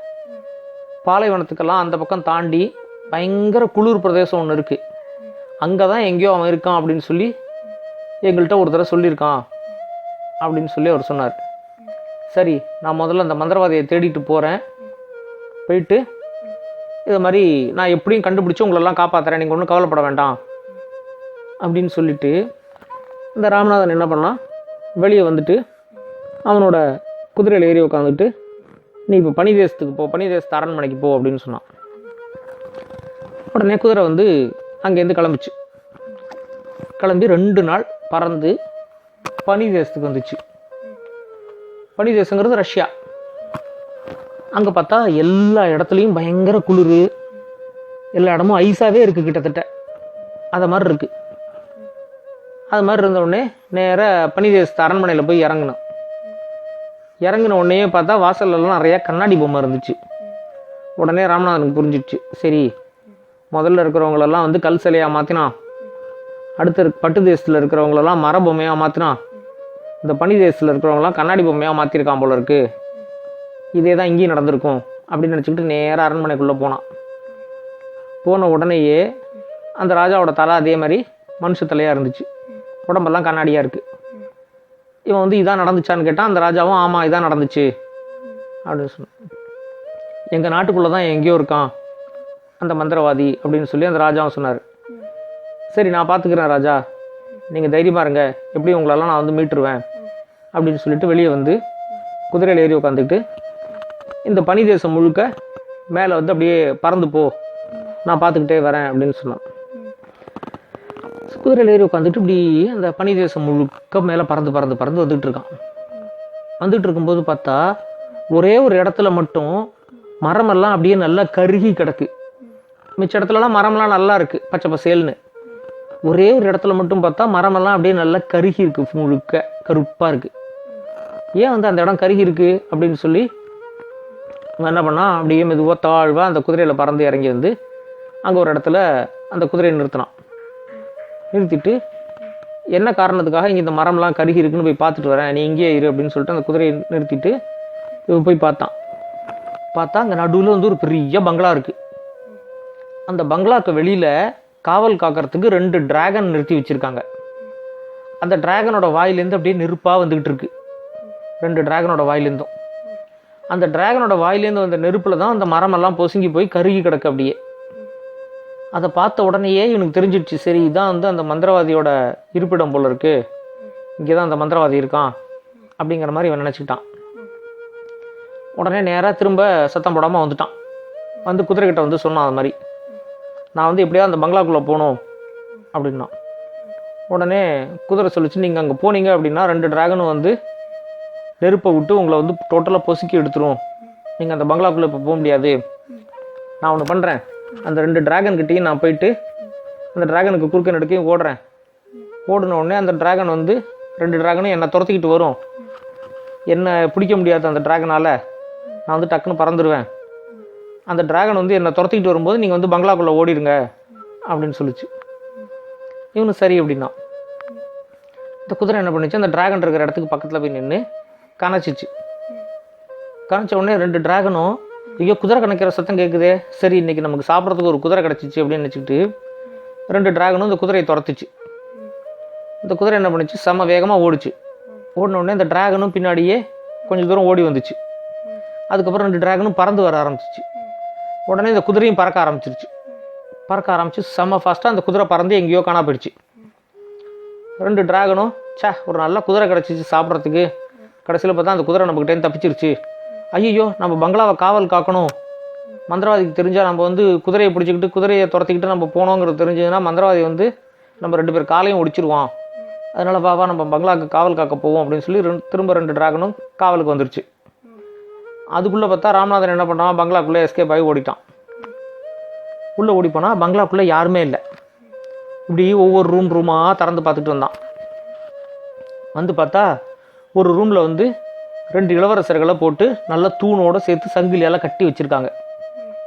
பாலைவனத்துக்கெல்லாம் அந்த பக்கம் தாண்டி பயங்கர குளிர் பிரதேசம் ஒன்று இருக்குது. அங்கே தான் எங்கேயோ அவன் இருக்கான் அப்படின்னு சொல்லி எங்கள்கிட்ட ஒரு தடவை சொல்லியிருக்கான் அப்படின்னு சொல்லி அவர் சொன்னார். சரி, நான் முதல்ல அந்த மந்திரவாதியை தேடிட்டு போகிறேன், போயிட்டு இது மாதிரி நான் எப்படியும் கண்டுபிடிச்சி உங்களெல்லாம் காப்பாற்றுறேன், நீங்கள் ஒன்றும் கவலைப்பட வேண்டாம் அப்படின்னு சொல்லிவிட்டு இந்த ராமநாதன் என்ன பண்ணான், வெளியே வந்துட்டு அவனோட குதிரையில் ஏறி உட்காந்துட்டு நீ இப்போ பனி தேசத்துக்கு போ, பனி தேசத்து அரண்மனைக்கு போ அப்படின்னு சொன்னான். உடனே குதிரை வந்து அங்கேருந்து கிளம்பிச்சு. கிளம்பி 2 நாள் பறந்து பனி தேசத்துக்கு வந்துச்சு. பனி தேசங்கிறது ரஷ்யா. அங்கே பார்த்தா எல்லா இடத்துலையும் பயங்கர குளிர், எல்லா இடமும் ஐஸாகவே இருக்குது கிட்டத்தட்ட, அது மாதிரி இருக்குது. அது மாதிரி இருந்த உடனே நேராக பனி தேசத்து அரண்மனையில் போய் இறங்கினோம். இறங்கின உடனே பார்த்தா வாசல்லலாம் நிறையா கண்ணாடி பொம்மை இருந்துச்சு. உடனே ராமநாதனுக்கு புரிஞ்சிடுச்சு, சரி முதல்ல இருக்கிறவங்களெல்லாம் வந்து கல் சிலையாக மாற்றினான், அடுத்த பட்டு தேசத்தில் இருக்கிறவங்களெல்லாம் மர பொம்மையாக மாற்றினான், இந்த பனி தேசத்தில் இருக்கிறவங்களாம் கண்ணாடி பொம்மையாக மாற்றிருக்கான் போல இருக்கு, இதே தான் இங்கேயும் நடந்திருக்கும் அப்படின்னு நினச்சிக்கிட்டு நேராக அரண்மனைக்குள்ளே போனான். போன உடனேயே அந்த ராஜாவோட தலை அதே மாதிரி மனுஷ தலையாக இருந்துச்சு, உடம்பெல்லாம் கண்ணாடியாக இருக்குது. இவன் வந்து இதான் நடந்துச்சான்னு கேட்டான். அந்த ராஜாவும் ஆமாம் இதான் நடந்துச்சு அப்படின்னு சொன்னான். எங்கள் நாட்டுக்குள்ளே தான் எங்கேயோ இருக்கான் அந்த மந்திரவாதி அப்படின்னு சொல்லி அந்த ராஜாவும் சொன்னார். சரி நான் பார்த்துக்கிறேன் ராஜா, நீங்கள் தைரியமாக இருங்க, எப்படி உங்களெல்லாம் நான் வந்து மீட்டுருவேன் அப்படின்னு சொல்லிட்டு வெளியே வந்து குதிரையில் ஏறி உட்காந்துக்கிட்டு இந்த பனி தேசம் முழுக்க மேலே வந்து அப்படியே பறந்து போ, நான் பார்த்துக்கிட்டே வரேன் அப்படின்னு சொன்னான். குதிரையில் ஏறி உட்காந்துட்டு இப்படி அந்த பனி தேசம் முழுக்க மேலே பறந்து பறந்து பறந்து வந்துகிட்டு இருக்கான். வந்துட்டு இருக்கும்போது பார்த்தா ஒரே ஒரு இடத்துல மட்டும் மரமெல்லாம் அப்படியே நல்லா கருகி கிடக்கு. மிச்ச இடத்துலலாம் மரம்லாம் நல்லா இருக்குது பச்சை பசேல்னு. ஒரே ஒரு இடத்துல மட்டும் பார்த்தா மரமெல்லாம் அப்படியே நல்லா கருகி இருக்குது, முழுக்க கருப்பாக இருக்குது. ஏன் வந்து அந்த இடம் கருகி இருக்குது அப்படின்னு சொல்லி அவன் என்ன பண்ணான், அப்படியே மெதுவாக தாழ்வாக அந்த குதிரையில் பறந்து இறங்கி வந்து அங்கே ஒரு இடத்துல அந்த குதிரையை நிறுத்தினான். நிறுத்திட்டு என்ன காரணத்துக்காக இங்கே இந்த மரம்லாம் கருகி இருக்குன்னு போய் பார்த்துட்டு வரேன், நீ இங்கேயே இரு அப்படின்னு சொல்லிட்டு அந்த குதிரையை நிறுத்திட்டு இவன் போய் பார்த்தான். பார்த்தா அங்கே நடுவில் வந்து ஒரு பெரிய பங்களா இருக்குது. அந்த பங்களாக்கு வெளியில் காவல் காக்கிறதுக்கு 2 டிராகன் நிறுத்தி வச்சுருக்காங்க. அந்த டிராகனோட வாயிலேருந்து அப்படியே நெருப்பாக வந்துக்கிட்டு இருக்கு, 2 டிராகனோட வாயிலேருந்தும். அந்த டிராகனோட வாயிலேருந்து வந்த நெருப்பில் தான் அந்த மரமெல்லாம் பொசுங்கி போய் கருகி கிடக்கு அப்படியே. அதை பார்த்த உடனேயே இவனுக்கு தெரிஞ்சிடுச்சு, சரி இதான் வந்து அந்த மந்திரவாதியோட இருப்பிடம் போல இருக்கு, இங்கே தான் அந்த மந்திரவாதி இருக்கான் அப்படிங்கிற மாதிரி இவன் நினச்சிக்கிட்டான். உடனே நேராக திரும்ப சத்தம் போடாமல் வந்துட்டான். வந்து குதிரைக்கிட்ட வந்து சொன்னான், அது மாதிரி நான் வந்து எப்படியாவது அந்த பங்களாக்குள்ளே போகணும் அப்படின்னா. உடனே குதிரை சொல்லிச்சு, நீங்கள் அங்கே போனீங்க அப்படின்னா 2 டிராகனும் வந்து நெருப்பை விட்டு உங்களை வந்து டோட்டலாக பொசுக்கி எடுத்துரும். நீங்கள் அந்த பங்களாக்குள்ளே இப்போ போக முடியாது. நான் ஒன்று பண்ணுறேன், அந்த 2 டிராகன்கிட்டையும் நான் போயிட்டு அந்த டிராகனுக்கு குறுக்க நடுக்கையும் ஓடுறேன். ஓடின உடனே அந்த டிராகன் வந்து 2 டிராகனும் என்னை துரத்திக்கிட்டு வரும். என்னை பிடிக்க முடியாது அந்த டிராகனால். நான் வந்து டக்குன்னு பறந்துடுவேன். அந்த டிராகன் வந்து என்னை துரத்திக்கிட்டு வரும்போது நீங்கள் வந்து பங்களாக்குள்ளே ஓடிடுங்க அப்படின்னு சொல்லிச்சு. இவனு சரி அப்படின்னா. இந்த குதிரை என்ன பண்ணிச்சு, அந்த டிராகன் இருக்கிற இடத்துக்கு பக்கத்தில் போய் நின்று கணச்சிச்சு. கணச்ச உடனே 2 டிராகனும் ஐயோ குதிரை கணக்கிற சத்தம் கேட்குதே, சரி இன்றைக்கி நமக்கு சாப்பிட்றதுக்கு ஒரு குதிரை கிடச்சிச்சு அப்படின்னு நினச்சிக்கிட்டு 2 டிராகனும் இந்த குதிரையை துரத்துச்சு. இந்த குதிரை என்ன பண்ணிச்சு, செம்ம வேகமாக ஓடிச்சு. ஓடின உடனே இந்த டிராகனும் பின்னாடியே கொஞ்சம் தூரம் ஓடி வந்துச்சு. அதுக்கப்புறம் 2 டிராகனும் பறந்து வர ஆரம்பிச்சிச்சு. உடனே இந்த குதிரையும் பறக்க ஆரம்பிச்சிருச்சு. பறக்க ஆரம்பிச்சு செம்ம ஃபாஸ்ட்டாக அந்த குதிரை பறந்து எங்கேயோ காணா போயிடுச்சு. 2 டிராகனும் ஒரு நல்ல குதிரை கிடச்சிச்சு சாப்பிட்றதுக்கு. கடைசியில் பார்த்தா அந்த குதிரை நம்மக்கிட்டேருந்து தப்பிச்சிருச்சு. ஐயோ நம்ம பங்களாவை காவல் காக்கணும், மந்திரவாதிக்கு தெரிஞ்சால் நம்ம வந்து குதிரையை பிடிச்சிக்கிட்டு குதிரையை துரத்திக்கிட்டு நம்ம போனோங்கிறது தெரிஞ்சதுன்னா மந்திரவாதி வந்து நம்ம 2 பேர் காலையும் ஒடிச்சிருவான். அதனால் பாவா நம்ம பங்களாவுக்கு காவல் காக்க போவோம் அப்படின்னு சொல்லி திரும்ப 2 டிராகனும் காவலுக்கு வந்துருச்சு. அதுக்குள்ளே பார்த்தா ராமநாதன் என்ன பண்ணான், பங்களாக்குள்ளே எஸ்கேப் ஆகி ஓடிட்டான். உள்ளே ஓடி போனால் பங்களாக்குள்ளே யாருமே இல்லை. இப்படி ஒவ்வொரு ரூமாக திறந்து பார்த்துட்டு வந்தான். வந்து பார்த்தா ஒரு ரூமில் வந்து 2 இளவரசர்களை போட்டு நல்ல தூணோடு சேர்த்து சங்கிலியால் கட்டி வச்சுருக்காங்க.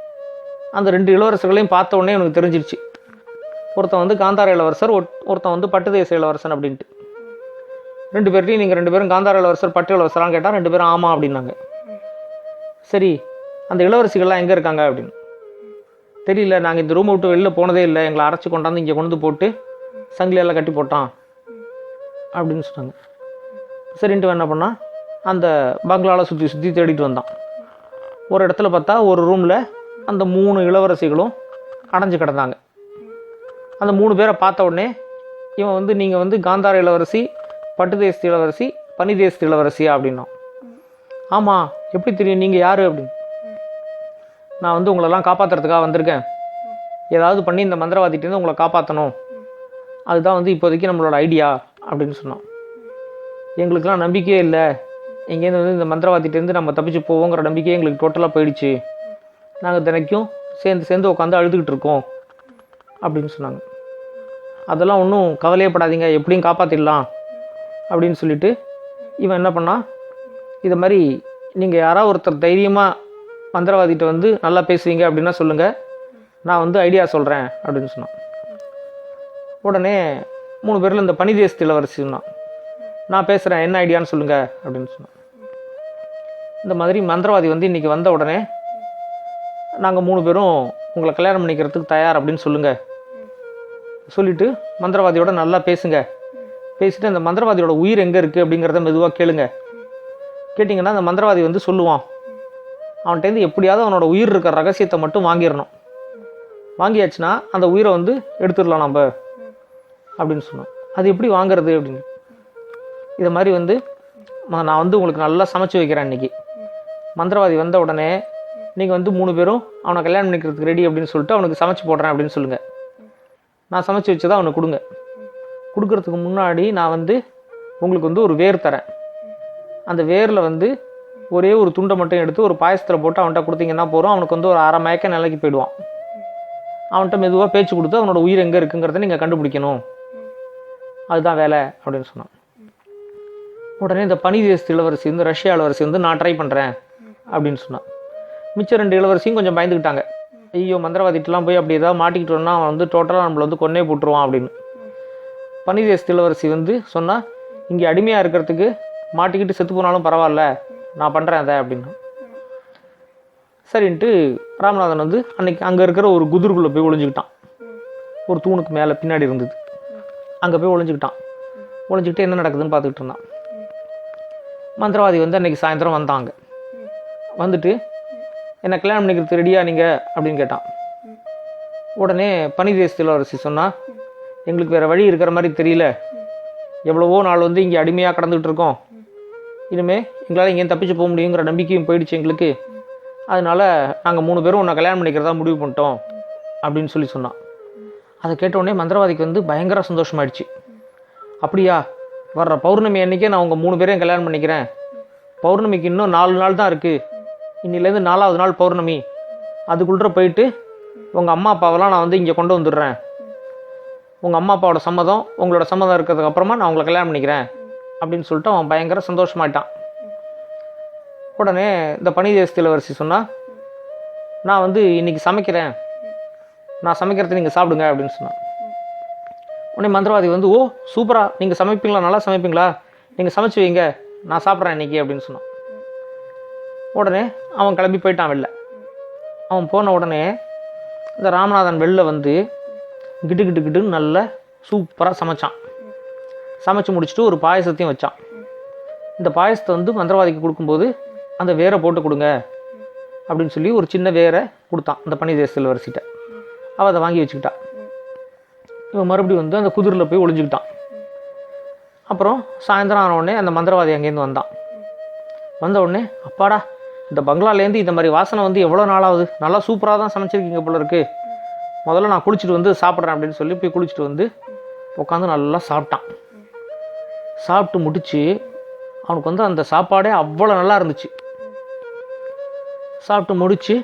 அந்த 2 இளவரசர்களையும் பார்த்த உடனே எனக்கு தெரிஞ்சிருச்சு, ஒருத்தன் வந்து காந்தார இளவரசர், ஒருத்தன் வந்து பட்டுதேச இளவரசன் அப்படின்ட்டு. 2 பேர்ட்டையும் நீங்கள் 2 பேரும் காந்தார இளவரசர் பட்டு இளவரசரான்னு கேட்டால் 2 பேரும் ஆமாம் அப்படின்னாங்க. சரி அந்த இளவரசிகள்லாம் எங்கே இருக்காங்க அப்படின்னு. தெரியல, நாங்கள் இந்த ரூமை விட்டு வெளியில் போனதே இல்லை, எங்களை அரைச்சி கொண்டாந்து இங்கே கொண்டு போட்டு சங்கிலியெல்லாம் கட்டி போட்டான் அப்படின்னு சொன்னாங்க. சரின்ட்டு என்ன பண்ணால் அந்த பங்களாவில் சுற்றி தேடிட்டு வந்தான். ஒரு இடத்துல பார்த்தா ஒரு ரூமில் அந்த 3 இளவரசிகளும் அடைஞ்சு கிடந்தாங்க. அந்த 3 பேரை பார்த்த உடனே இவன் வந்து நீங்கள் வந்து காந்தார இளவரசி, பட்டுதேச இளவரசி, பனிதேச இளவரசியா அப்படின்னான். ஆமாம், எப்படி தெரியும், நீங்கள் யார் அப்படின்னு. நான் வந்து உங்களெல்லாம் காப்பாற்றுறதுக்காக வந்திருக்கேன், ஏதாவது பண்ணி இந்த மந்திரவாதிட்டேருந்து உங்களை காப்பாற்றணும், அதுதான் வந்து இப்போதைக்கு நம்மளோட ஐடியா அப்படின்னு சொன்னான். எங்களுக்கெல்லாம் நம்பிக்கையே இல்லை, எங்கேருந்து வந்து இந்த மந்திரவாதிட்டேருந்து நம்ம தப்பிச்சு போவோங்கிற நம்பிக்கையே எங்களுக்கு டோட்டலாக போயிடுச்சு, நாங்கள் தினைக்கும் சேர்ந்து உட்காந்து அழுதுகிட்டு இருக்கோம் அப்படின்னு சொன்னாங்க. அதெல்லாம் ஒன்றும் கவலையப்படாதீங்க, எப்படியும் காப்பாற்றிடலாம் அப்படின்னு சொல்லிட்டு இவன் என்ன பண்ணான், இதை மாதிரி நீங்கள் யாராவது ஒருத்தர் தைரியமாக மந்திரவாதிகிட்ட வந்து நல்லா பேசுவீங்க அப்படின்னா சொல்லுங்கள், நான் வந்து ஐடியா சொல்கிறேன் அப்படின்னு சொன்னான். உடனே 3 பேரில் இந்த பனிதேச இளவரசி சொன்னான், நான் பேசுகிறேன், என்ன ஐடியான்னு சொல்லுங்கள் அப்படின்னு சொன்னான். இந்த மாதிரி மந்திரவாதி வந்து இன்றைக்கி வந்த உடனே நாங்கள் 3 பேரும் உங்களை கல்யாணம் பண்ணிக்கிறதுக்கு தயார் அப்படின்னு சொல்லுங்கள், சொல்லிவிட்டு மந்திரவாதியோட நல்லா பேசுங்க, பேசிட்டு அந்த மந்திரவாதியோட உயிர் எங்கே இருக்குது அப்படிங்கிறத மெதுவாக கேளுங்க. கேட்டிங்கன்னா அந்த மந்திரவாதி வந்து சொல்லுவான், அவன்கிட்டேருந்து எப்படியாவது அவனோட உயிர் இருக்கிற ரகசியத்தை மட்டும் வாங்கிடணும், வாங்கியாச்சுன்னா அந்த உயிரை வந்து எடுத்துடலாம் நம்ம அப்படின்னு சொன்னான். அது எப்படி வாங்கிறது அப்படின்னு. இதை மாதிரி வந்து நான் வந்து உங்களுக்கு நல்லா சமைச்சு வைக்கிறேன், இன்றைக்கி மந்திரவாதி வந்த உடனே நீங்கள் வந்து 3 பேரும் அவனை கல்யாணம் பண்ணிக்கிறதுக்கு ரெடி அப்படின்னு சொல்லிட்டு அவனுக்கு சமைச்சு போடுறேன் அப்படின்னு சொல்லுங்கள். நான் சமைச்சு வச்சு தான் அவனுக்கு கொடுங்க. கொடுக்கறதுக்கு முன்னாடி நான் வந்து உங்களுக்கு வந்து ஒரு வேர் தரேன், அந்த வேரில் வந்து ஒரே ஒரு துண்டை மட்டும் எடுத்து ஒரு பாயசத்தில் போட்டு அவன்கிட்ட கொடுத்தீங்கன்னா போகிறோம், அவனுக்கு வந்து ஒரு 1/2 மயக்க நிலைக்கு போயிடுவான். அவன்கிட்ட மெதுவாக பேச்சு கொடுத்து அவனோட உயிர் எங்கே இருக்குங்கிறத நீங்கள் கண்டுபிடிக்கணும், அதுதான் வேலை அப்படின்னு சொன்னான். உடனே இந்த பனிதேச இளவரசி வந்து ரஷ்யா இளவரசி வந்து நான் ட்ரை பண்ணுறேன் அப்படின்னு சொன்னான். மிச்சம் 2 இளவரசியும் கொஞ்சம் பயந்துக்கிட்டாங்க, ஐயோ மந்திரவாதிட்டெலாம் போய் அப்படி ஏதாவது மாட்டிக்கிட்டோன்னா அவன் வந்து டோட்டலாக நம்மளை வந்து கொன்னே போட்டுருவான் அப்படின்னு. பனிதேச இளவரசி வந்து சொன்னால், இங்கே அடிமையாக இருக்கிறதுக்கு மாட்டிக்கிட்டு செத்து போனாலும் பரவாயில்ல, நான் பண்ணுறேன் அதை அப்படின்னு. சரின்ட்டு ராமநாதன் வந்து அன்றைக்கி அங்கே இருக்கிற ஒரு குதிர்குள்ளே போய் ஒளிஞ்சிக்கிட்டான். ஒரு தூணுக்கு மேலே பின்னாடி இருந்தது, அங்கே போய் ஒளிஞ்சிக்கிட்டான். ஒளிஞ்சிக்கிட்டு என்ன நடக்குதுன்னு பார்த்துக்கிட்டு இருந்தான். மந்திரவாதி வந்து அன்றைக்கி சாயந்தரம் வந்தாங்க. வந்துட்டு என்னை கல்யாணம் பண்ணிக்கிறது ரெடியா நீங்கள் அப்படின்னு கேட்டான். உடனே பனிதேச இளவரசி சொன்னால், எங்களுக்கு வேறு வழி இருக்கிற மாதிரி தெரியல, எவ்வளவோ நாள் வந்து இங்கே அடிமையாக கடந்துகிட்டு இருக்கோம், இனிமேல் எங்களால் இங்கேயும் தப்பிச்சு போக முடியுங்கிற நம்பிக்கையும் போயிடுச்சு எங்களுக்கு, அதனால் நாங்கள் 3 பேரும் உன்னை கல்யாணம் பண்ணிக்கிறதா முடிவு பண்ணிட்டோம் அப்படின்னு சொல்லி சொன்னான். அதை கேட்டவுடனே மந்திரவாதிக்கு வந்து பயங்கர சந்தோஷமாயிடுச்சு. அப்படியா, வர்ற பௌர்ணமி அன்றைக்கே நான் உங்கள் 3 பேரையும் கல்யாணம் பண்ணிக்கிறேன், பௌர்ணமிக்கு இன்னும் 4 நாள் தான் இருக்குது, இன்னிலேருந்து 4வது நாள் பௌர்ணமி, அதுக்குள்ளே போயிட்டு உங்கள் அம்மா அப்பாவெல்லாம் நான் இங்கே கொண்டு வந்துடுறேன், உங்கள் அம்மா அப்பாவோட சம்மதம் உங்களோட சம்மதம் இருக்கிறதுக்கு அப்புறமா நான் உங்களை கல்யாணம் பண்ணிக்கிறேன் அப்படின்னு சொல்லிட்டு அவன் பயங்கர சந்தோஷமாயிட்டான். உடனே இந்த பனி தேசத்து இளவரசி சொன்னால், நான் இன்றைக்கி சமைக்கிறேன், நான் சமைக்கிறத நீங்கள் சாப்பிடுங்க அப்படின்னு சொன்னான். உடனே மந்திரவாதி ஓ சூப்பரா, நீங்கள் சமைப்பீங்களா, நல்லா சமைப்பீங்களா, நீங்கள் சமைச்சு வைங்க, நான் சாப்பிட்றேன் இன்றைக்கி அப்படின்னு சொன்னான். உடனே அவன் கிளம்பி போயிட்டான் வெளில. அவன் போன உடனே இந்த ராமநாதன் வெளில கிட்டு கிட்டு கிட்டுன்னு நல்லா சூப்பராக சமைச்சான். சமைச்சு முடிச்சுட்டு ஒரு பாயசத்தையும் வச்சான். இந்த பாயசத்தை மந்திரவாதிக்கு கொடுக்கும்போது அந்த வேரை போட்டு கொடுங்க அப்படின்னு சொல்லி ஒரு சின்ன வேரை கொடுத்தான் அந்த பனி தேச இளவரசிட்ட. அவள் அதை வாங்கி வச்சுக்கிட்டா. இவன் மறுபடியும் அந்த குதிரில் போய் ஒளிஞ்சுக்கிட்டான். அப்புறம் சாயந்தரம் ஆன உடனே அந்த மந்திரவாதி அங்கேருந்து வந்தான். வந்த உடனே, அப்பாடா, இந்த பங்களாலேருந்து இந்த மாதிரி வாசனை எவ்வளோ நாளாகுது, நல்லா சூப்பராக தான் சமைச்சிருக்கீங்க போல இருக்குது, முதல்ல நான் குளிச்சுட்டு சாப்பிட்றேன் அப்படின்னு சொல்லி போய் குளிச்சுட்டு உட்காந்து நல்லா சாப்பிட்டான். சாப்பிட்டு முடிச்சு அவனுக்கு அந்த சாப்பாடே அவ்வளோ நல்லா இருந்துச்சு. சாப்பிட்டு முடிச்சு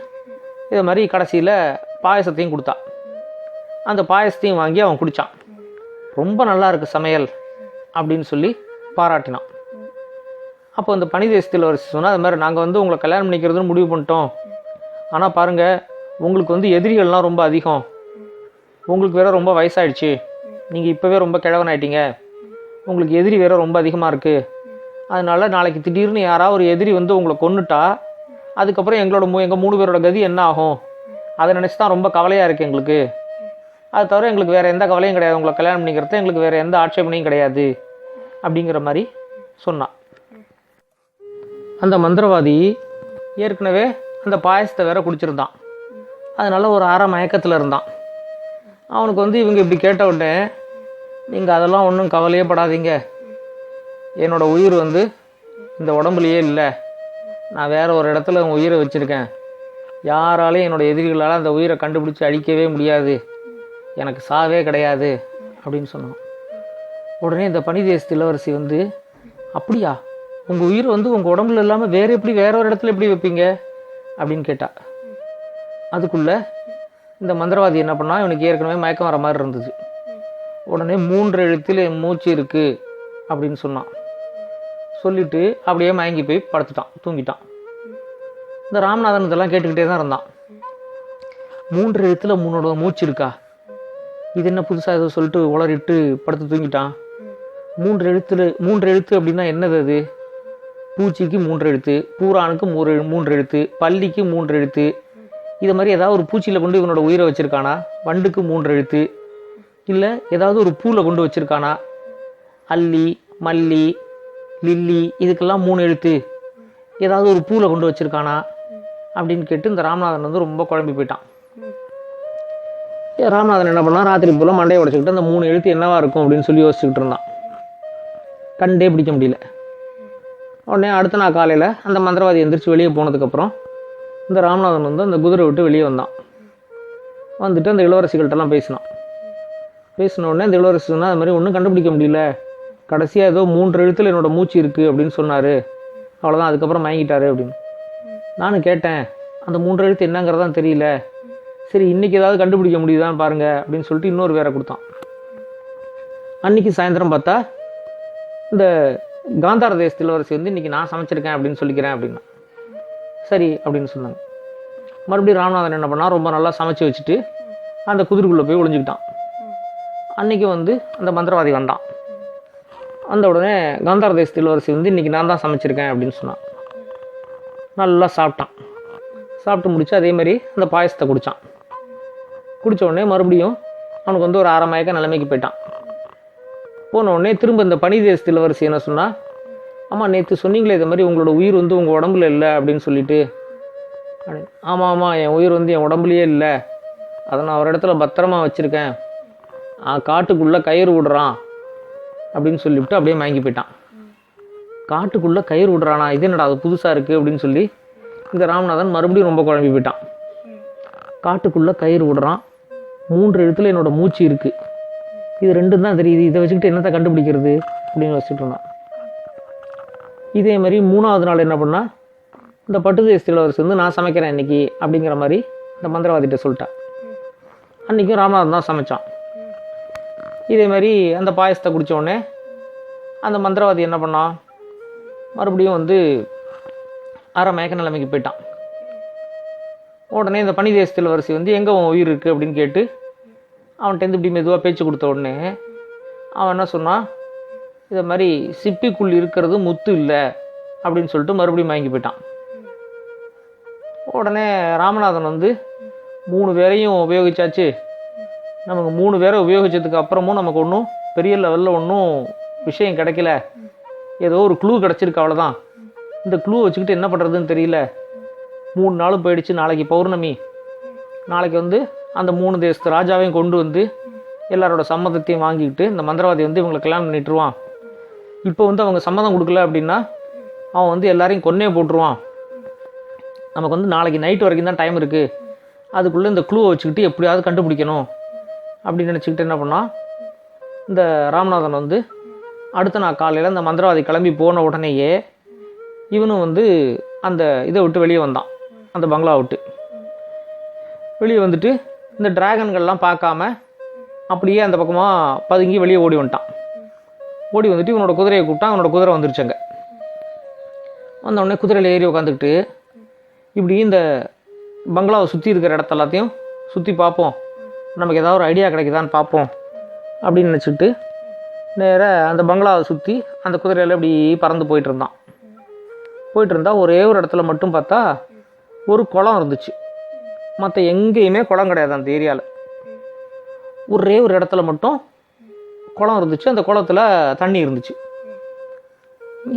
இதை மாதிரி கடைசியில் பாயசத்தையும் கொடுத்தா. அந்த பாயசத்தையும் வாங்கி அவன் குடித்தான். ரொம்ப நல்லா இருக்குது சமையல் அப்படின்னு சொல்லி பாராட்டினான். அப்போ அந்த பனி தேசத்தில் இளவரசி சொன்னால், அது மாதிரி நாங்கள் உங்களை கல்யாணம் பண்ணிக்கிறதுன்னு முடிவு பண்ணிட்டோம், ஆனால் பாருங்கள் உங்களுக்கு எதிரிகள்லாம் ரொம்ப அதிகம், உங்களுக்கு வேற ரொம்ப வயசாயிடுச்சு, நீங்கள் இப்போவே ரொம்ப கிழவனாயிட்டீங்க, உங்களுக்கு எதிரி வேற ரொம்ப அதிகமாக இருக்குது, அதனால் நாளைக்கு திடீர்னு யாராவது ஒரு எதிரி உங்களை கொன்னுட்டா அதுக்கப்புறம் எங்கள் 3 பேரோட கதி என்ன ஆகும், அதை நினச்சி தான் ரொம்ப கவலையாக இருக்குது எங்களுக்கு. அது தவிர எங்களுக்கு வேறு எந்த கவலையும் கிடையாது, உங்களை கல்யாணம் பண்ணிக்கிறது எங்களுக்கு வேறு எந்த ஆட்சேபனையும் கிடையாது அப்படிங்கிற மாதிரி சொன்னான். அந்த மந்திரவாதி ஏற்கனவே அந்த பாயசத்தை வேற குடிச்சிருந்தான். அதனால் ஒரு அரை மயக்கத்தில் இருந்தான். அவனுக்கு இவங்க இப்படி கேட்ட உடனே, நீங்கள் அதெல்லாம் ஒன்றும் கவலையே படாதீங்க, என்னோடய உயிர் இந்த உடம்புலையே இல்லை, நான் வேறு ஒரு இடத்துல உயிரை வச்சுருக்கேன், யாராலையும் என்னோடய எதிரிகளால் அந்த உயிரை கண்டுபிடிச்சி அழிக்கவே முடியாது, எனக்கு சாவே கிடையாது அப்படின்னு சொன்னான். உடனே இந்த பனி தேசத்து இளவரசி அப்படியா, உங்கள் உயிர் உங்கள் உடம்புல இல்லாமல் வேறு எப்படி வேற ஒரு இடத்துல எப்படி வைப்பீங்க அப்படின்னு கேட்டா. அதுக்குள்ளே இந்த மந்திரவாதி என்ன பண்ணால், இவனுக்கு ஏற்கனவே மயக்கம் வர மாதிரி இருந்தது. உடனே 3 எழுத்தில் என் மூச்சு இருக்குது அப்படின்னு சொன்னான். சொல்லிவிட்டு அப்படியே மயங்கி போய் படுத்துட்டான், தூங்கிட்டான். இந்த ராமநாதன் இதெல்லாம் கேட்டுக்கிட்டே தான் இருந்தான். 3 எழுத்தில் உன்னோட மூச்சு இருக்கா, இது என்ன புதுசாக ஏதோ சொல்லிட்டு உளறிட்டு படுத்து தூங்கிட்டான். 3 எழுத்து அப்படின்னா என்னது அது? பூச்சிக்கு 3 எழுத்து, பூரானுக்கு 3 எழுத்து, பல்லிக்கு 3 எழுத்து, இது மாதிரி ஏதாவது ஒரு பூச்சியில் கொண்டு இவனோட உயிரை வச்சுருக்கானா? வண்டுக்கு 3 எழுத்து, இல்லை ஏதாவது ஒரு பூவில் கொண்டு வச்சுருக்கானா? அல்லி, மல்லி, லில்லி, இதுக்கெல்லாம் 3 எழுத்து, ஏதாவது ஒரு பூவில் கொண்டு வச்சுருக்கானா அப்படின்னு கேட்டு இந்த ராமநாதன் ரொம்ப குழம்பி போயிட்டான். ராமநாதன் என்ன பண்ணால், ராத்திரி போல மண்டையை உடைச்சிக்கிட்டு அந்த 3 எழுத்து என்னவா இருக்கும் அப்படின்னு சொல்லி யோசிச்சுக்கிட்டு இருந்தான். கண்டே பிடிக்க முடியல. உடனே அடுத்த நாள் காலையில் அந்த மந்திரவாதி எந்திரிச்சு வெளியே போனதுக்கப்புறம் இந்த ராமநாதன் அந்த குதிரை விட்டு வெளியே வந்தான். வந்துட்டு அந்த இளவரசிகள்கிட்டலாம் பேசின உடனே அந்த இளவரசி சொன்னால், அது மாதிரி ஒன்றும் கண்டுபிடிக்க முடியல, கடைசியாக ஏதோ 3 எழுத்தில் என்னோடய மூச்சு இருக்குது அப்படின்னு சொன்னார், அவ்வளோதான், அதுக்கப்புறம் மயங்கிட்டாரு அப்படின்னு. நானும் கேட்டேன், அந்த 3 எழுத்து என்னங்கிறதான் தெரியல, சரி இன்றைக்கி ஏதாவது கண்டுபிடிக்க முடியுதான்னு பாருங்கள் அப்படின்னு சொல்லிட்டு இன்னொரு வேற கொடுத்தான். அன்றைக்கி சாயந்தரம் பார்த்தா இந்த காந்தார தேசத்து இளவரசி இன்றைக்கி நான் சமைச்சிருக்கேன் அப்படின்னு சொல்லிக்கிறேன் அப்படின்னா. சரி அப்படின்னு சொன்னாங்க. மறுபடியும் ராமநாதன் என்ன பண்ணால், ரொம்ப நல்லா சமைச்சு வச்சுட்டு அந்த குதிரைக்குள்ளே போய் ஒளிஞ்சுக்கிட்டான். அன்றைக்கி அந்த மந்திரவாதி வந்தான். வந்த உடனே காந்தார தேசத்து இளவரசி இன்றைக்கி நான் தான் சமைச்சிருக்கேன் அப்படின்னு சொன்னான். நல்லா சாப்பிட்டான். சாப்பிட்டு முடிச்சு அதே மாதிரி அந்த பாயசத்தை குடித்தான். குடித்த உடனே மறுபடியும் அவனுக்கு ஒரு அரை மயக்க நிலைமைக்கு போயிட்டான். போன உடனே திரும்ப இந்த பனி தேசத்து இளவரசி என்ன சொன்னால், ஆமாம் நேற்று சொன்னீங்களே இது மாதிரி உங்களோட உயிர் உங்கள் உடம்புல இல்லை அப்படின்னு சொல்லிட்டு. ஆமாம் ஆமாம், என் உயிர் என் உடம்புலையே இல்லை, அதை நான் ஒரு இடத்துல பத்திரமா வச்சுருக்கேன், காட்டுக்குள்ளே கயிறு விடுறான் அப்படின்னு சொல்லிவிட்டு அப்படியே மயங்கி போயிட்டான். காட்டுக்குள்ளே கயிறு விடுறானா, இது என்னடா அது புதுசாக இருக்குது அப்படின்னு சொல்லி இந்த ராமநாதன் மறுபடியும் ரொம்ப குழம்பி போயிட்டான். காட்டுக்குள்ளே கயிறு விடுறான், 3 எழுத்தில் என்னோட மூச்சு இருக்குது, இது 2 தான் தெரியுது, இதை வச்சுக்கிட்டு என்னத்தை கண்டுபிடிக்கிறது அப்படின்னு வச்சுட்டு இருந்தான். இதே மாதிரி 3ஆவது நாள் என்ன பண்ணால் இந்த பட்டு தேச இளவரசி வந்து நான் சமைக்கிறேன் இன்றைக்கி அப்படிங்கிற மாதிரி இந்த மந்திரவாதிகிட்ட சொல்லிட்டா. அன்றைக்கும் ராமநாதன் தான் சமைச்சான். இதே மாதிரி அந்த பாயசத்தை குடித்த உடனே அந்த மந்திரவாதி என்ன பண்ணான், மறுபடியும் வந்து அரை மயக்க நிலைமைக்கு போயிட்டான். உடனே இந்த பனி தேச இளவரசி வந்து எங்கே உன் உயிர் இருக்குது அப்படின்னு கேட்டு அவன்கிட்ட இப்படி மெதுவாக பேச்சு கொடுத்த உடனே அவன் என்ன சொன்னான், இதை மாதிரி சிப்பிக்குள் இருக்கிறது முத்து இல்லை அப்படின்னு சொல்லிட்டு மறுபடியும் மயங்கி போயிட்டான். உடனே ராமநாதன் வந்து 3 பேரையும் உபயோகிச்சாச்சு, நமக்கு 3 பேரை உபயோகித்ததுக்கு அப்புறமும் நமக்கு ஒன்றும் பெரிய லெவலில் ஒன்றும் விஷயம் கிடைக்கல, ஏதோ ஒரு க்ளூ கிடச்சிருக்கு அவ்வளோதான். இந்த க்ளூ வச்சுக்கிட்டு என்ன பண்ணுறதுன்னு தெரியல. 3 நாளும் போயிடுச்சு. நாளைக்கு பௌர்ணமி. நாளைக்கு வந்து அந்த 3 தேசத்து ராஜாவையும் கொண்டு வந்து எல்லாரோட சம்மதத்தையும் வாங்கிக்கிட்டு இந்த மந்திரவாதி வந்து இவங்களை கல்யாணம் பண்ணிட்டுருவான். இப்போ வந்து அவங்க சம்மதம் கொடுக்கல அப்படின்னா அவன் வந்து எல்லாரையும் கொன்னே போட்டுருவான். நமக்கு வந்து நாளைக்கு நைட் வரைக்கும் தான் டைம் இருக்குது, அதுக்குள்ளே இந்த க்ளூவை வச்சுக்கிட்டு எப்படியாவது கண்டுபிடிக்கணும் அப்படின்னு நினச்சிக்கிட்டு என்ன பண்ணால், இந்த ராமநாதன் வந்து அடுத்த நாள் காலையில் அந்த மந்திரவாதி கிளம்பி போன உடனேயே இவனும் வந்து அந்த இதை விட்டு வெளியே வந்தான். அந்த பங்களா விட்டு வெளியே வந்துட்டு இந்த டிராகன்கள்லாம் பார்க்காம அப்படியே அந்த பக்கமாக பதுங்கி வெளியே ஓடி வந்துட்டான். ஓடி வந்துட்டு இவனோட குதிரையை கூப்பிட்டான். அவனோட குதிரை வந்துருச்சுங்க. வந்தவுடனே குதிரையில் ஏறி உட்காந்துக்கிட்டு இப்படி இந்த பங்களாவை சுற்றி இருக்கிற இடத்த எல்லாத்தையும் சுற்றி பார்ப்போம், நமக்கு ஏதாவது ஒரு ஐடியா கிடைக்குதான்னு பார்ப்போம் அப்படின்னு நினச்சிக்கிட்டு நேராக அந்த பங்களாவை சுற்றி அந்த குதிரையில் இப்படி பறந்து போயிட்டு இருந்தான். போயிட்டு இருந்தால் ஒரே ஒரு இடத்துல மட்டும் பார்த்தா ஒரு குளம் இருந்துச்சு. மற்ற எங்கேயுமே குளம் கிடையாது அந்த ஏரியாவில். ஒரே ஒரு இடத்துல மட்டும் குளம் இருந்துச்சு. அந்த குளத்தில் தண்ணி இருந்துச்சு.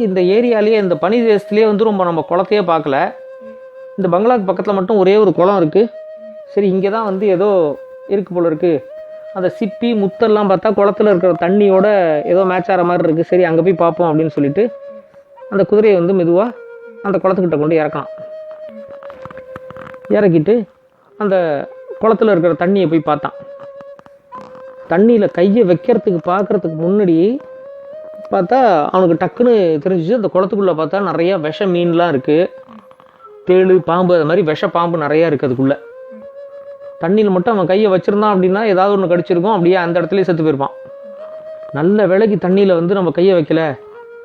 இந்த ஏரியாலேயே இந்த பனி தேசத்துலேயே வந்து ரொம்ப நம்ம குளத்தையே பார்க்கல. இந்த பங்களாக்கு பக்கத்தில் மட்டும் ஒரே ஒரு குளம் இருக்குது. சரி, இங்கே தான் வந்து ஏதோ இருக்குது போல இருக்குது. அந்த சிப்பி முத்தெல்லாம் பார்த்தா குளத்தில் இருக்கிற தண்ணியோட ஏதோ மேட்ச் ஆகிற மாதிரி இருக்குது. சரி, அங்கே போய் பார்ப்போம் அப்படின்னு சொல்லிட்டு அந்த குதிரையை வந்து மெதுவாக அந்த குளத்துக்கிட்ட கொண்டு இறக்கலாம். இறக்கிட்டு அந்த குளத்தில் இருக்கிற தண்ணியை போய் பார்த்தான். தண்ணியில் கையை வைக்கிறதுக்கு பார்க்குறதுக்கு முன்னாடி பார்த்தா அவனுக்கு டக்குன்னு தெரிஞ்சிச்சு, அந்த குளத்துக்குள்ளே பார்த்தா நிறையா விஷ மீன்லாம் இருக்குது. தேள், பாம்பு, அது மாதிரி விஷ பாம்பு நிறையா இருக்குது அதுக்குள்ளே. தண்ணியில் மட்டும் அவன் கையை வச்சுருந்தான் அப்படின்னா ஏதாவது ஒன்று கடிச்சிருக்கும், அப்படியே அந்த இடத்துலையே செத்து போயிருப்பான். நல்ல வேளைக்கு தண்ணியில் வந்து நம்ம கையை வைக்கல,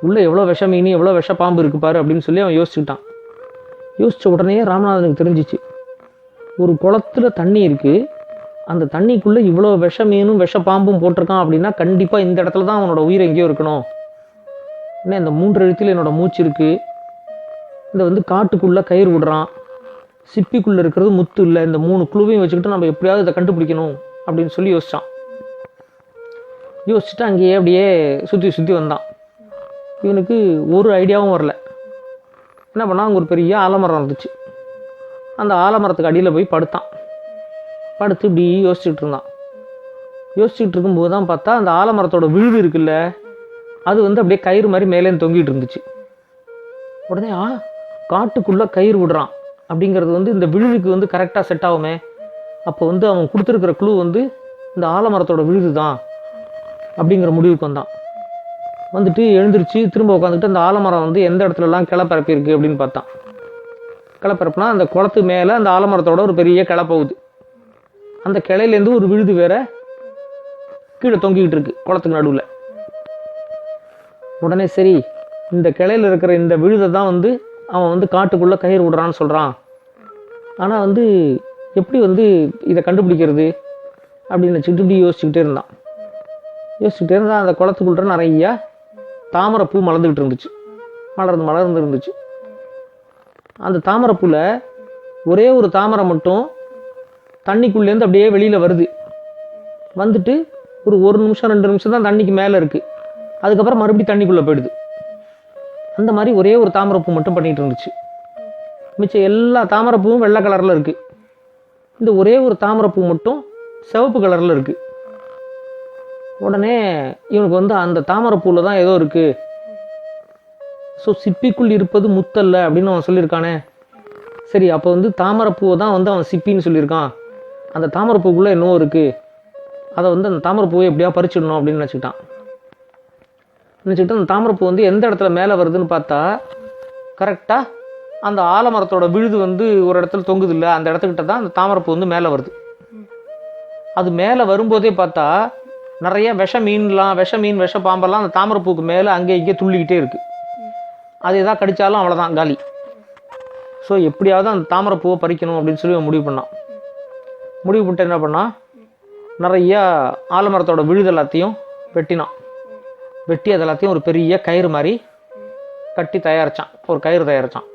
உள்ளே எவ்வளோ விஷ மீன், எவ்வளோ விஷ பாம்பு இருக்குது பாரு அப்படின்னு சொல்லி அவன் யோசிச்சுக்கிட்டான். யோசித்த உடனே ராமநாதனுக்கு தெரிஞ்சிச்சு, ஒரு குளத்துல தண்ணி இருக்குது, அந்த தண்ணிக்குள்ளே இவ்வளோ விஷ மீனும் விஷ பாம்பும் போட்டிருக்கான் அப்படின்னா கண்டிப்பாக இந்த இடத்துல தான் அவனோட உயிர் எங்கேயோ இருக்கணும். ஏன்னா இந்த 3 எழுத்தில் என்னோட மூச்சு இருக்குது. இந்த வந்து காட்டுக்குள்ளே கயிறு விடுறான், சிப்பிக்குள்ளே இருக்கிறது முத்து இல்லை. இந்த 3 குழுவையும் வச்சுக்கிட்டு நம்ம எப்படியாவது இதை கண்டுபிடிக்கணும் அப்படின்னு சொல்லி யோசித்தான். யோசிச்சுட்டு அங்கேயே அப்படியே சுற்றி சுற்றி வந்தான். இவனுக்கு ஒரு ஐடியாவும் வரல. என்ன பண்ணால் அங்கே ஒரு பெரிய ஆலமரம் இருந்துச்சு. அந்த ஆலமரத்துக்கு அடியில் போய் படுத்தான். படுத்து இப்படி யோசிச்சுட்டு இருந்தான். யோசிச்சுட்டு இருக்கும்போது தான் பார்த்தா அந்த ஆலமரத்தோட விழுது இருக்குல்ல, அது வந்து அப்படியே கயிறு மாதிரி மேலேன்னு தொங்கிட்டு இருந்துச்சு. உடனே காட்டுக்குள்ளே கயிறு விடுறான் அப்படிங்கிறது வந்து இந்த விழுதுக்கு வந்து கரெக்டாக செட் ஆகுமே. அப்போ வந்து அவன் கொடுத்துருக்கிற க்ளூ வந்து இந்த ஆலமரத்தோட விழுது தான் அப்படிங்கிற முடிவுக்கு வந்தான். வந்துட்டு எழுந்திரிச்சு திரும்ப உட்காந்துட்டு அந்த ஆலமரம் வந்து எந்த இடத்துலலாம் கிளை பரப்பியிருக்கு அப்படின்னு பார்த்தான். கிளை பரப்புனா அந்த குளத்து மேலே அந்த ஆலமரத்தோட ஒரு பெரிய கிளை போகுது. அந்த கிளையிலேருந்து ஒரு விழுது வேற கீழே தொங்கிக்கிட்டு இருக்கு குளத்துக்கு நடுவில். உடனே சரி, இந்த கிளையில் இருக்கிற இந்த விழுதை தான் வந்து அவன் வந்து காட்டுக்குள்ளே கயிறு விடுறான்னு சொல்கிறான். ஆனால் வந்து எப்படி வந்து இதை கண்டுபிடிக்கிறது அப்படின்னு வச்சுக்கிட்டு இப்படி யோசிச்சுக்கிட்டே இருந்தான். அந்த குளத்துக்குள்ள நிறையா தாமரை பூ மலர்ந்துக்கிட்டு இருந்துச்சு. மலர்ந்து இருந்துச்சு. அந்த தாமரைப்பூவில் ஒரே ஒரு தாமரை மட்டும் தண்ணிக்குள்ளேருந்து அப்படியே வெளியில் வருது. வந்துட்டு ஒரு நிமிஷம் 2 நிமிஷம் தான் தண்ணிக்கு மேலே இருக்குது. அதுக்கப்புறம் மறுபடியும் தண்ணிக்குள்ளே போயிடுது. அந்த மாதிரி ஒரே ஒரு தாமரைப்பூ மட்டும் பண்ணிகிட்டு இருந்துச்சு. மிச்சம் எல்லா தாமரைப்பூவும் வெள்ளை கலரில் இருக்குது. இந்த ஒரே ஒரு தாமரைப்பூ மட்டும் சிவப்பு கலரில் இருக்குது. உடனே இவனுக்கு வந்து அந்த தாமரைப்பூவில் தான் ஏதோ இருக்குது. ஸோ சிப்பிக்குள் இருப்பது முத்தல்ல அப்படின்னு அவன் சொல்லியிருக்கானே. சரி, அப்போ வந்து தாமரைப்பூவை தான் வந்து அவன் சிப்பின்னு சொல்லியிருக்கான். அந்த தாமரைப்பூக்குள்ளே என்னவோ இருக்குது, அதை வந்து அந்த தாமரைப்பூவை எப்படியா பறிச்சிடணும் அப்படின்னு நினச்சிக்கிட்டான். நினச்சிக்கிட்டு அந்த தாமரைப்பூ வந்து எந்த இடத்துல மேலே வருதுன்னு பார்த்தா கரெக்டாக அந்த ஆலமரத்தோட விழுது வந்து ஒரு இடத்துல தொங்குது இல்லை, அந்த இடத்துக்கிட்ட தான் அந்த தாமரைப்பூ வந்து மேலே வருது. அது மேலே வரும்போதே பார்த்தா நிறைய விஷ மீன் விஷ பாம்பெல்லாம் அந்த தாமரைப்பூக்கு மேலே அங்கே இங்கே துள்ளிக்கிட்டே இருக்குது. அது எதாவது கடித்தாலும் அவ்வளோதான் காலி. ஸோ எப்படியாவது அந்த தாமரைப்பூவை பறிக்கணும் அப்படின்னு சொல்லி முடிவு பண்ணான். முடிவு பண்ணிட்டு என்ன பண்ணால், நிறையா ஆலமரத்தோட விழுது எல்லாத்தையும் வெட்டினான். வெட்டி அது எல்லாத்தையும் ஒரு பெரிய கயிறு மாதிரி கட்டி தயாரித்தான். ஒரு கயிறு தயாரித்தான்.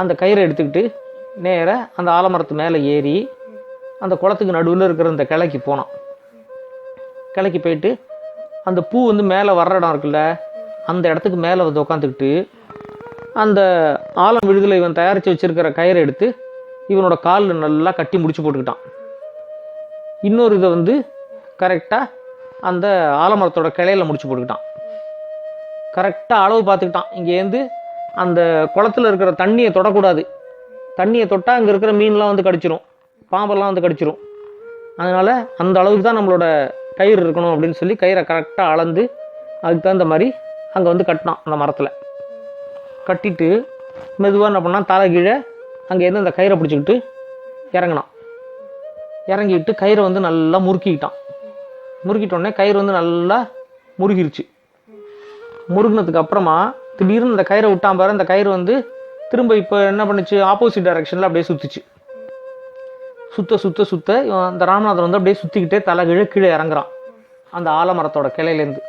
அந்த கயிறை எடுத்துக்கிட்டு நேராக அந்த ஆலமரத்து மேலே ஏறி அந்த குளத்துக்கு நடுவில் இருக்கிற அந்த கிளைக்கு போனான். கிளைக்கு போயிட்டு அந்த பூ வந்து மேலே வர்ற இடம் இருக்குல்ல, அந்த இடத்துக்கு மேலே வந்து உட்காந்துக்கிட்டு அந்த ஆலம் விழுதில் இவன் தயாரித்து வச்சுருக்கிற கயிறை எடுத்து இவனோட காலில் நல்லா கட்டி முடிச்சு போட்டுக்கிட்டான். இன்னொரு இதை வந்து கரெக்டாக அந்த ஆலமரத்தோட கிளையில் முடிச்சு போட்டுக்கிட்டான். கரெக்டாக அளவு பார்த்துக்கிட்டான். இங்கேருந்து அந்த குளத்தில் இருக்கிற தண்ணியை தொடக்கூடாது. தண்ணியை தொட்டால் அங்கே இருக்கிற மீன்லாம் வந்து கடிச்சிரும், பாம்பெல்லாம் வந்து கடிச்சிரும். அதனால் அந்த அளவுக்கு தான் நம்மளோட கயிறு இருக்கணும் அப்படின்னு சொல்லி கயிறை கரெக்டாக அளந்து அதுக்கு தகுந்த மாதிரி அங்கே வந்து கட்டினான். அந்த மரத்தில் கட்டிட்டு மெதுவாக என்ன பண்ணால் தலை கீழே அங்கேருந்து அந்த கயிறை பிடிச்சிக்கிட்டு இறங்கினான். இறங்கிட்டு கயிறை வந்து நல்லா முறுக்கிக்கிட்டான். முறுக்கிட்டோடனே கயிறு வந்து நல்லா முறுகிருச்சு. முறுகினதுக்கு அப்புறமா திடீர்னு இந்த கயிறை விட்டான் பாரு, அந்த கயிறு வந்து திரும்ப இப்போ என்ன பண்ணுச்சு, ஆப்போசிட் டைரக்ஷனில் அப்படியே சுற்றுச்சு. சுத்த அந்த ராமநாதன் வந்து அப்படியே சுற்றிக்கிட்டே தலை கீழே இறங்குறான். அந்த ஆலமரத்தோட கிளையிலேருந்து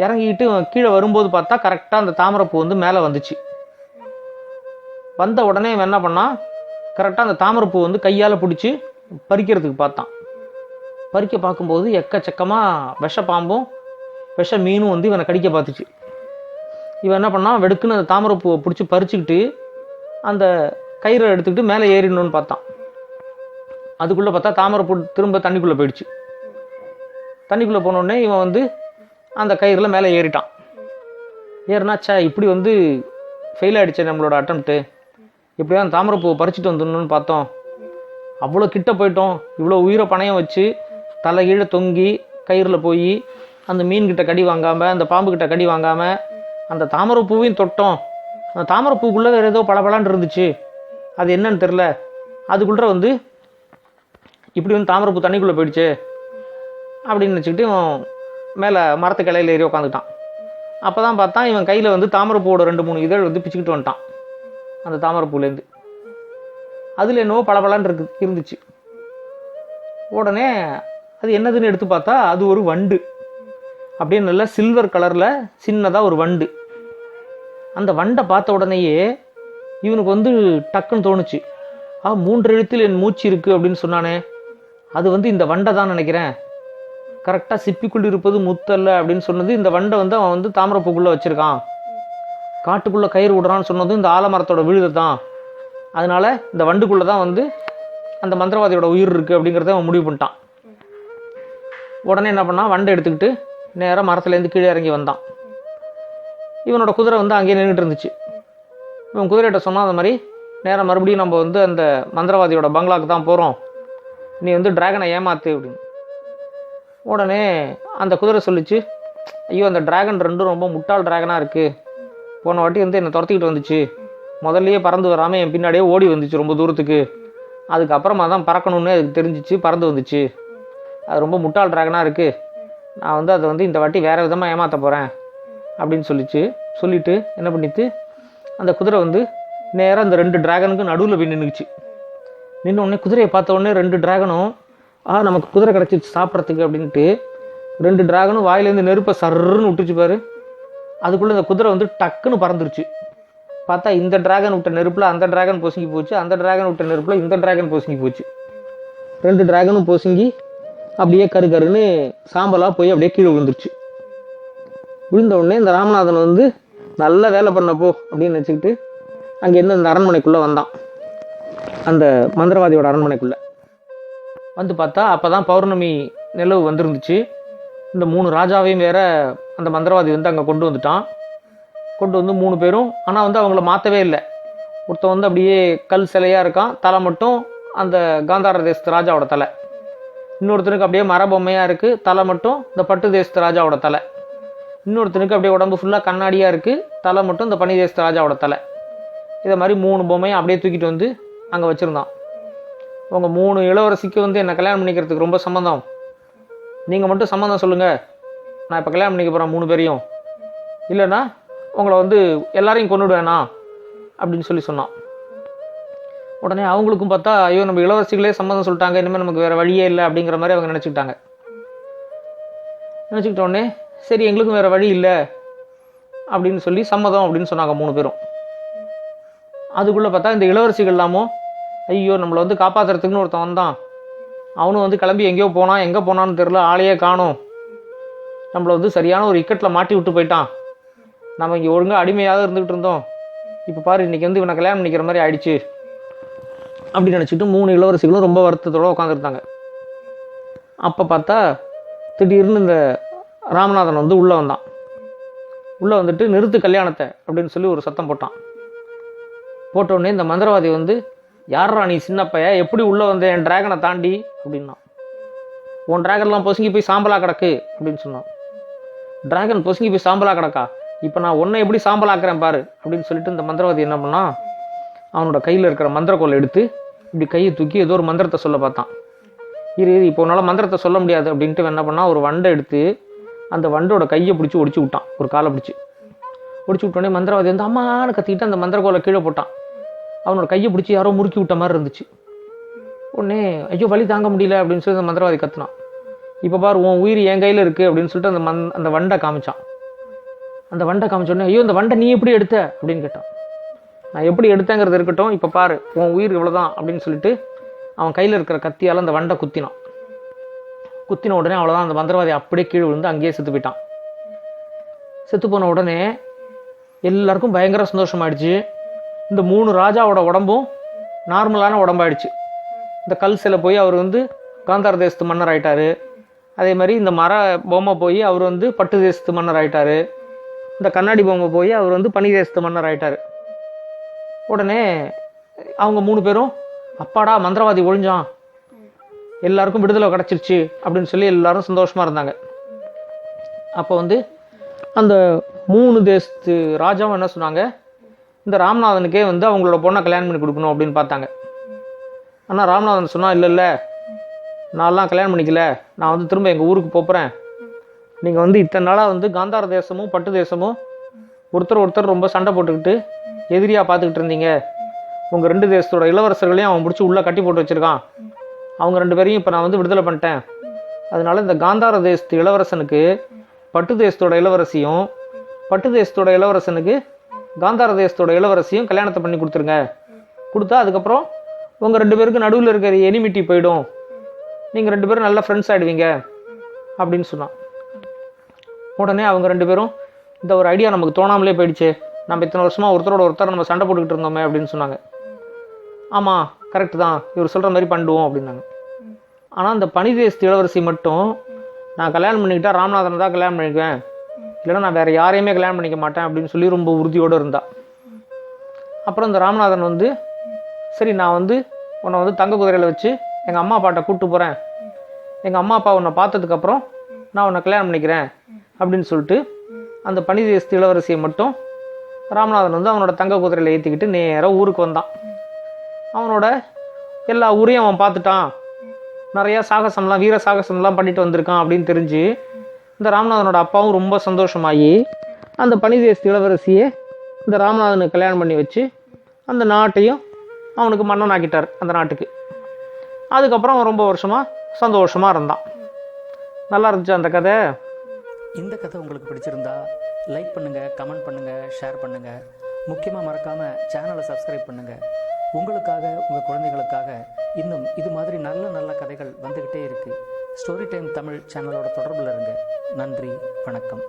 இறங்கிக்கிட்டு கீழே வரும்போது பார்த்தா கரெக்டாக அந்த தாமரைப்பூ வந்து மேலே வந்துச்சு. வந்த உடனே இவன் என்ன பண்ணான், கரெக்டாக அந்த தாமரைப்பூ வந்து கையால் பிடிச்சி பறிக்கிறதுக்கு பார்த்தான். பறிக்க பார்க்கும்போது எக்கச்சக்கமாக விஷ பாம்பும் விஷ மீனும் வந்து இவனை கடிக்க பார்த்துச்சு. இவன் என்ன பண்ணான், வெடுக்குன்னு அந்த தாமரைப்பூவை பிடிச்சி பறிச்சுக்கிட்டு அந்த கயிறை எடுத்துக்கிட்டு மேலே ஏறிடணும்னு பார்த்தான். அதுக்குள்ளே பார்த்தா தாமரைப்பூ திரும்ப தண்ணிக்குள்ளே போயிடுச்சு. தண்ணிக்குள்ளே போனோடனே இவன் வந்து அந்த கயிறில் மேலே ஏறிட்டான். ஏறினாச்சா இப்படி வந்து ஃபெயில் ஆகிடுச்சே நம்மளோட அட்டம்ப்ட்டு, இப்படியா அந்த தாமரைப்பூவை பறிச்சுட்டு வந்துடணும்னு பார்த்தோம். அவ்வளோ கிட்ட போயிட்டோம். இவ்வளோ உயிரை பணையம் வச்சு தலை கீழே தொங்கி கயிறில் போய் அந்த மீன்கிட்ட கடி வாங்காமல், அந்த பாம்புக்கிட்ட கடி வாங்காமல் அந்த தாமரைப்பூவையும் தொட்டோம். அந்த தாமரைப்பூக்குள்ளே வேறு ஏதோ பளபளன்னு இருந்துச்சு, அது என்னன்னு தெரில. அதுக்குள்ளே வந்து இப்படி வந்து தாமரைப்பூ தண்ணிக்குள்ளே போயிடுச்சு அப்படின்னு நினச்சிக்கிட்டு இவன் மேலே மரத்து கிளையில் ஏறி உட்காந்துட்டான். அப்போ தான் பார்த்தான் இவன் கையில் வந்து தாமரைப்பூவோட 2-3 இதழ் வந்து பிச்சுக்கிட்டு வந்துட்டான் அந்த தாமரைப்பூலேருந்து. அதில் என்னவோ பளபளன்னு இருந்துச்சு. உடனே அது என்னதுன்னு எடுத்து பார்த்தா அது ஒரு வண்டு. அப்படியே நல்லா சில்வர் கலரில் சின்னதாக ஒரு வண்டு. அந்த வண்டை பார்த்த உடனேயே இவனுக்கு வந்து டக்குன்னு தோணுச்சு, 3 எழுத்தில் என் மூச்சு இருக்குது அப்படின்னு சொன்னானே, அது வந்து இந்த வண்டை தான் நினைக்கிறேன். கரெக்டாக சிப்பிக்குள் இருப்பது முத்தல்ல அப்படின்னு சொன்னது இந்த வண்டை வந்து அவன் வந்து தாமரைப்பூக்குள்ளே வச்சுருக்கான். காட்டுக்குள்ளே கயிறு விடுறான்னு சொன்னதும் இந்த ஆலமரத்தோட விழுது தான். அதனால் இந்த வண்டுக்குள்ளே தான் வந்து அந்த மந்திரவாதியோட உயிர் இருக்குது அப்படிங்கிறத அவன் முடிவு பண்ணிட்டான். உடனே என்ன பண்ணான், வண்டை எடுத்துக்கிட்டு நேராக மரத்துலேருந்து கீழே இறங்கி வந்தான். இவனோட குதிரை வந்து அங்கேயே நின்றுட்டு இருந்துச்சு. இவன் குதிரைகிட்ட சொன்னால் அந்த மாதிரி நேராக மறுபடியும் நம்ம வந்து அந்த மந்திரவாதியோட பங்களாக்கு தான் போகிறோம், நீ வந்து டிராகனை ஏமாத்து அப்படின்னு. உடனே அந்த குதிரை சொல்லிச்சு, ஐயோ அந்த டிராகன் ரெண்டும் ரொம்ப முட்டாள் டிராகனாக இருக்குது. போன வாட்டி வந்து என்னை துரத்திக்கிட்டு வந்துச்சு, முதல்லையே பறந்து வராமல் என் பின்னாடியே ஓடி வந்துச்சு ரொம்ப தூரத்துக்கு. அதுக்கப்புறமா தான் பறக்கணும்னு அதுக்கு தெரிஞ்சிச்சு, பறந்து வந்துச்சு. அது ரொம்ப முட்டாள் டிராகனாக இருக்குது, நான் வந்து அதை வந்து இந்த வாட்டி வேறு விதமாக ஏமாற்ற போகிறேன் அப்படின்னு சொல்லிட்டு என்ன பண்ணிட்டு அந்த குதிரை வந்து நேராக அந்த 2 டிராகனுக்கு நடுவில் போய் நின்றுச்சு. நின்று உடனே குதிரையை பார்த்த உடனே 2 டிராகனும் நமக்கு குதிரை கிடச்சிச்சு சாப்பிட்றதுக்கு அப்படின்ட்டு 2 டிராகனும் வாயிலேருந்து நெருப்பை சர்ன்னு விட்டுச்சு பாரு. அதுக்குள்ளே இந்த குதிரை வந்து டக்குன்னு பறந்துருச்சு. பார்த்தா இந்த டிராகன் விட்ட நெருப்பில் அந்த டிராகன் பொசுங்கி போச்சு, அந்த டிராகன் விட்ட நெருப்பில் இந்த டிராகன் பொசுங்கி போச்சு. 2 டிராகனும் பொசுங்கி அப்படியே கருன்னு சாம்பலாக போய் அப்படியே கீழே விழுந்துருச்சு. விழுந்த உடனே இந்த ராமநாதன் வந்து நல்ல வேலை பண்ணப்போ அப்படின்னு நினச்சிக்கிட்டு அங்கேருந்து அந்த அரண்மனைக்குள்ளே வந்தான். அந்த மந்திரவாதியோட அரண்மனைக்குள்ளே வந்து பார்த்தா அப்போ தான் பௌர்ணமி நிலவு வந்துருந்துச்சு. இந்த 3 ராஜாவையும் வேற அந்த மந்திரவாதி வந்து அங்கே கொண்டு வந்துட்டான். கொண்டு வந்து 3 பேரும், ஆனால் வந்து அவங்கள மாற்றவே இல்லை. ஒருத்தன் வந்து அப்படியே கல் சிலையாக இருக்கான், தலை மட்டும் அந்த காந்தார தேசத்து ராஜாவோட தலை. இன்னொருத்தனுக்கு அப்படியே மரபொம்மையாக இருக்குது, தலை மட்டும் இந்த பட்டு தேசத்து ராஜாவோட தலை. இன்னொருத்தனுக்கு அப்படியே உடம்பு ஃபுல்லாக கண்ணாடியாக இருக்குது, தலை மட்டும் இந்த பனி தேசத்து ராஜாவோட தலை. இதை மாதிரி 3 பொம்மையும் அப்படியே தூக்கிட்டு வந்து அங்கே வச்சுருந்தான். உங்கள் 3 இளவரசிக்கு வந்து என்னை கல்யாணம் பண்ணிக்கிறதுக்கு ரொம்ப சம்மந்தம், நீங்கள் மட்டும் சம்மந்தம் சொல்லுங்கள், நான் இப்போ கல்யாணம் பண்ணிக்க போகிறேன் 3 பேரையும், இல்லைன்னா உங்களை வந்து எல்லாரையும் கொண்டுடுவேண்ணா அப்படின்னு சொன்னான். உடனே அவங்களுக்கும் பார்த்தா, ஐயோ நம்ம இளவரசிகளே சம்மந்தம் சொல்லிட்டாங்க, இனிமேல் நமக்கு வேறு வழியே இல்லை அப்படிங்கிற மாதிரி அவங்க நினச்சிக்கிட்டாங்க. நினச்சிக்கிட்ட உடனே சரி எங்களுக்கும் வேறு வழி இல்லை அப்படின்னு சொல்லி சம்மதம் அப்படின்னு சொன்னாங்க 3 பேரும். அதுக்குள்ளே பார்த்தா இந்த இளவரசிகள் எல்லாமும், ஐயோ நம்மளை வந்து காப்பாற்றுறதுக்குன்னு ஒருத்தன் வந்தான், அவனும் வந்து கிளம்பி எங்கேயோ போனான், எங்கே போனான்னு தெரில, ஆளையே காணோம், நம்மளை வந்து சரியான ஒரு இக்கட்டில் மாட்டி விட்டு போயிட்டான், நம்ம இங்கே ஒழுங்காக அடிமையாக இருந்துகிட்டு இருந்தோம், இப்போ பாரு இன்றைக்கி வந்து இவனை கல்யாணம் பண்ணிக்கிற மாதிரி ஆயிடுச்சு அப்படின்னு நினச்சிட்டு 3 இளவரசிகளும் ரொம்ப வருத்தத்தோடு உட்காந்துருந்தாங்க. அப்போ பார்த்தா திடீர்னு இந்த ராமநாதன் வந்து உள்ளே வந்தான். உள்ளே வந்துட்டு நிறுத்து கல்யாணத்தை அப்படின்னு சொல்லி ஒரு சத்தம் போட்டான். போட்டோடனே இந்த மந்திரவாதி வந்து, யாரா நீ சின்ன பையன், எப்படி உள்ளே வந்த என் டிராகனை தாண்டி அப்படின்னா. உன் டிராகன்லாம் பொசுங்கி போய் சாம்பலா கிடக்கு அப்படின்னு சொன்னான். டிராகன் பொசுங்கி போய் சாம்பலா கிடக்கா, இப்போ நான் உன்னை எப்படி சாம்பலாக்குறேன் பாரு அப்படின்னு சொல்லிட்டு இந்த மந்திரவாதி என்ன பண்ணான், அவனோட கையில் இருக்கிற மந்திரக்கோலை எடுத்து இப்படி கையை தூக்கி ஏதோ ஒரு மந்திரத்தை சொல்ல பார்த்தான். இரு இப்போ உன்னால் மந்திரத்தை சொல்ல முடியாது அப்படின்ட்டு என்ன பண்ணால், ஒரு வண்டை எடுத்து அந்த வண்டோட கையை பிடிச்சி ஒடிச்சு விட்டான், ஒரு காலை பிடிச்சி ஒடிச்சு விட்டோடனே மந்திரவாதி வந்து அம்மான்னு கத்திக்கிட்டு அந்த மந்திரக்கோலை கீழே போட்டான். அவனோட கையை பிடிச்சி யாரோ முறுக்கி விட்ட மாதிரி இருந்துச்சு. உடனே ஐயோ வலி தாங்க முடியல அப்படின்னு சொல்லி அந்த மந்திரவாதி கத்துனான். இப்போ பாரு உன் உயிர் என் கையில் இருக்குது அப்படின்னு சொல்லிட்டு அந்த வண்டை காமிச்சான். அந்த வண்டை காமிச்சோடனே, ஐயோ இந்த வண்டை நீ எப்படி எடுத்த அப்படின்னு கேட்டான். நான் எப்படி எடுத்தேங்கிறது இருக்கட்டும், இப்போ பாரு உன் உயிர் இவ்வளோதான் அப்படின்னு சொல்லிட்டு அவன் கையில் இருக்கிற கத்தியால் அந்த வண்டை குத்தினான். குத்தின உடனே அவ்வளோதான், அந்த மந்திரவாதி அப்படியே கீழே விழுந்து அங்கேயே செத்து போயிட்டான். செத்து போன உடனே எல்லாருக்கும் பயங்கர சந்தோஷமாயிடுச்சு. இந்த 3 ராஜாவோட உடம்பும் நார்மலான உடம்பாயிடுச்சு. இந்த கல் சிலை போய் அவர் வந்து காந்தார தேசத்து மன்னர் ஆயிட்டாரு. அதே மாதிரி இந்த மர பொம்மை போய் அவர் வந்து பட்டு தேசத்து மன்னர் ஆயிட்டாரு. இந்த கண்ணாடி பொம்மை போய் அவர் வந்து பனி தேசத்து மன்னர் ஆயிட்டாரு. உடனே அவங்க 3 பேரும், அப்பாடா மந்திரவாதி ஒழிஞ்சான், எல்லாருக்கும் விடுதலை கிடச்சிருச்சு அப்படின்னு சொல்லி எல்லாரும் சந்தோஷமாக இருந்தாங்க. அப்போ வந்து அந்த 3 தேசத்து ராஜாவும் என்ன சொன்னாங்க, இந்த ராமநாதனுக்கே வந்து அவங்களோட பொண்ணை கல்யாணம் பண்ணி கொடுக்கணும் அப்படின்னு பார்த்தாங்க. ஆனால் ராமநாதன் சொன்னால், இல்லை நான்லாம் கல்யாணம் பண்ணிக்கல, நான் வந்து திரும்ப எங்கள் ஊருக்கு போகிறேன், நீங்கள் வந்து இத்தனை நாளாக வந்து காந்தார தேசமும் பட்டு தேசமும் ஒருத்தர் ரொம்ப சண்டை போட்டுக்கிட்டு எதிரியாக பார்த்துக்கிட்டு இருந்தீங்க, உங்கள் 2 தேசத்தோட இளவரசர்களையும் அவன் பிடிச்சி உள்ளே கட்டி போட்டு வச்சுருக்கான், அவங்க 2 பேரையும் இப்போ நான் வந்து விடுதலை பண்ணிட்டேன், அதனால இந்த காந்தார தேசத்து இளவரசனுக்கு பட்டு தேசத்தோட இளவரசியும், பட்டு தேசத்தோட இளவரசனுக்கு காந்தார தேசத்தோட இளவரசியும் கல்யாணத்தை பண்ணி கொடுத்துருங்க, கொடுத்தா அதுக்கப்புறம் உங்கள் 2 பேருக்கு நடுவில் இருக்கிற எனிமிட்டி போயிடும், நீங்கள் 2 பேரும் நல்ல ஃப்ரெண்ட்ஸ் ஆகிடுவீங்க அப்படின்னு சொன்னான். உடனே அவங்க 2 பேரும், இந்த ஒரு ஐடியா நமக்கு தோணாமலே போயிடுச்சு, நம்ம இத்தனை வருஷமாக ஒருத்தரோட ஒருத்தர் நம்ம சண்டை போட்டுக்கிட்டு இருந்தோமே அப்படின்னு சொன்னாங்க. ஆமாம் கரெக்டு தான், இவர் சொல்கிற மாதிரி பண்ணிடுவோம் அப்படின்னாங்க. ஆனால் அந்த பனி தேசத்து இளவரசி மட்டும், நான் கல்யாணம் பண்ணிக்கிட்டால் ராமநாதனை தான் கல்யாணம் பண்ணிக்குவேன், இல்லைன்னா நான் வேறு யாரையுமே கல்யாணம் பண்ணிக்க மாட்டேன் அப்படின்னு சொல்லி ரொம்ப உறுதியோடு இருந்தா. அப்புறம் இந்த ராமநாதன் வந்து, சரி நான் வந்து உன்னை வந்து தங்க குதிரையில் வச்சு எங்கள் அம்மா அப்பாட்ட கூப்பிட்டு போகிறேன், எங்கள் அம்மா அப்பா உன்னை பார்த்ததுக்கப்புறம் நான் உன்னை கல்யாணம் பண்ணிக்கிறேன் அப்படின்னு சொல்லிட்டு அந்த பனி தேசத்து இளவரசியை மட்டும் ராமநாதன் வந்து அவனோட தங்க குதிரையில் ஏற்றிக்கிட்டு நேராக ஊருக்கு வந்தான். அவனோட எல்லா ஊரையும் அவன் பார்த்துட்டான், நிறையா சாகசம்லாம் வீர சாகசம்லாம் பண்ணிட்டு வந்திருக்கான் அப்படின்னு தெரிஞ்சு இந்த ராமநாதனோட அப்பாவும் ரொம்ப சந்தோஷமாகி அந்த பனி தேசத்து இளவரசியை இந்த ராமநாதனுக்கு கல்யாணம் பண்ணி வச்சு அந்த நாட்டையும் அவனுக்கு மன்னன் ஆக்கிட்டார் அந்த நாட்டுக்கு. அதுக்கப்புறம் அவன் ரொம்ப வருஷமாக சந்தோஷமாக இருந்தான். நல்லா இருந்துச்சு அந்த கதை. இந்த கதை உங்களுக்கு பிடிச்சிருந்தா லைக் பண்ணுங்கள், கமெண்ட் பண்ணுங்கள், ஷேர் பண்ணுங்கள். முக்கியமாக மறக்காமல் சேனலை சப்ஸ்கிரைப் பண்ணுங்கள். உங்களுக்காக, உங்கள் குழந்தைகளுக்காக இன்னும் இது மாதிரி நல்ல நல்ல கதைகள் வந்துக்கிட்டே இருக்குது. ஸ்டோரி டைம் தமிழ் சேனலோட தொடர்பில் இருங்க. நன்றி, வணக்கம்.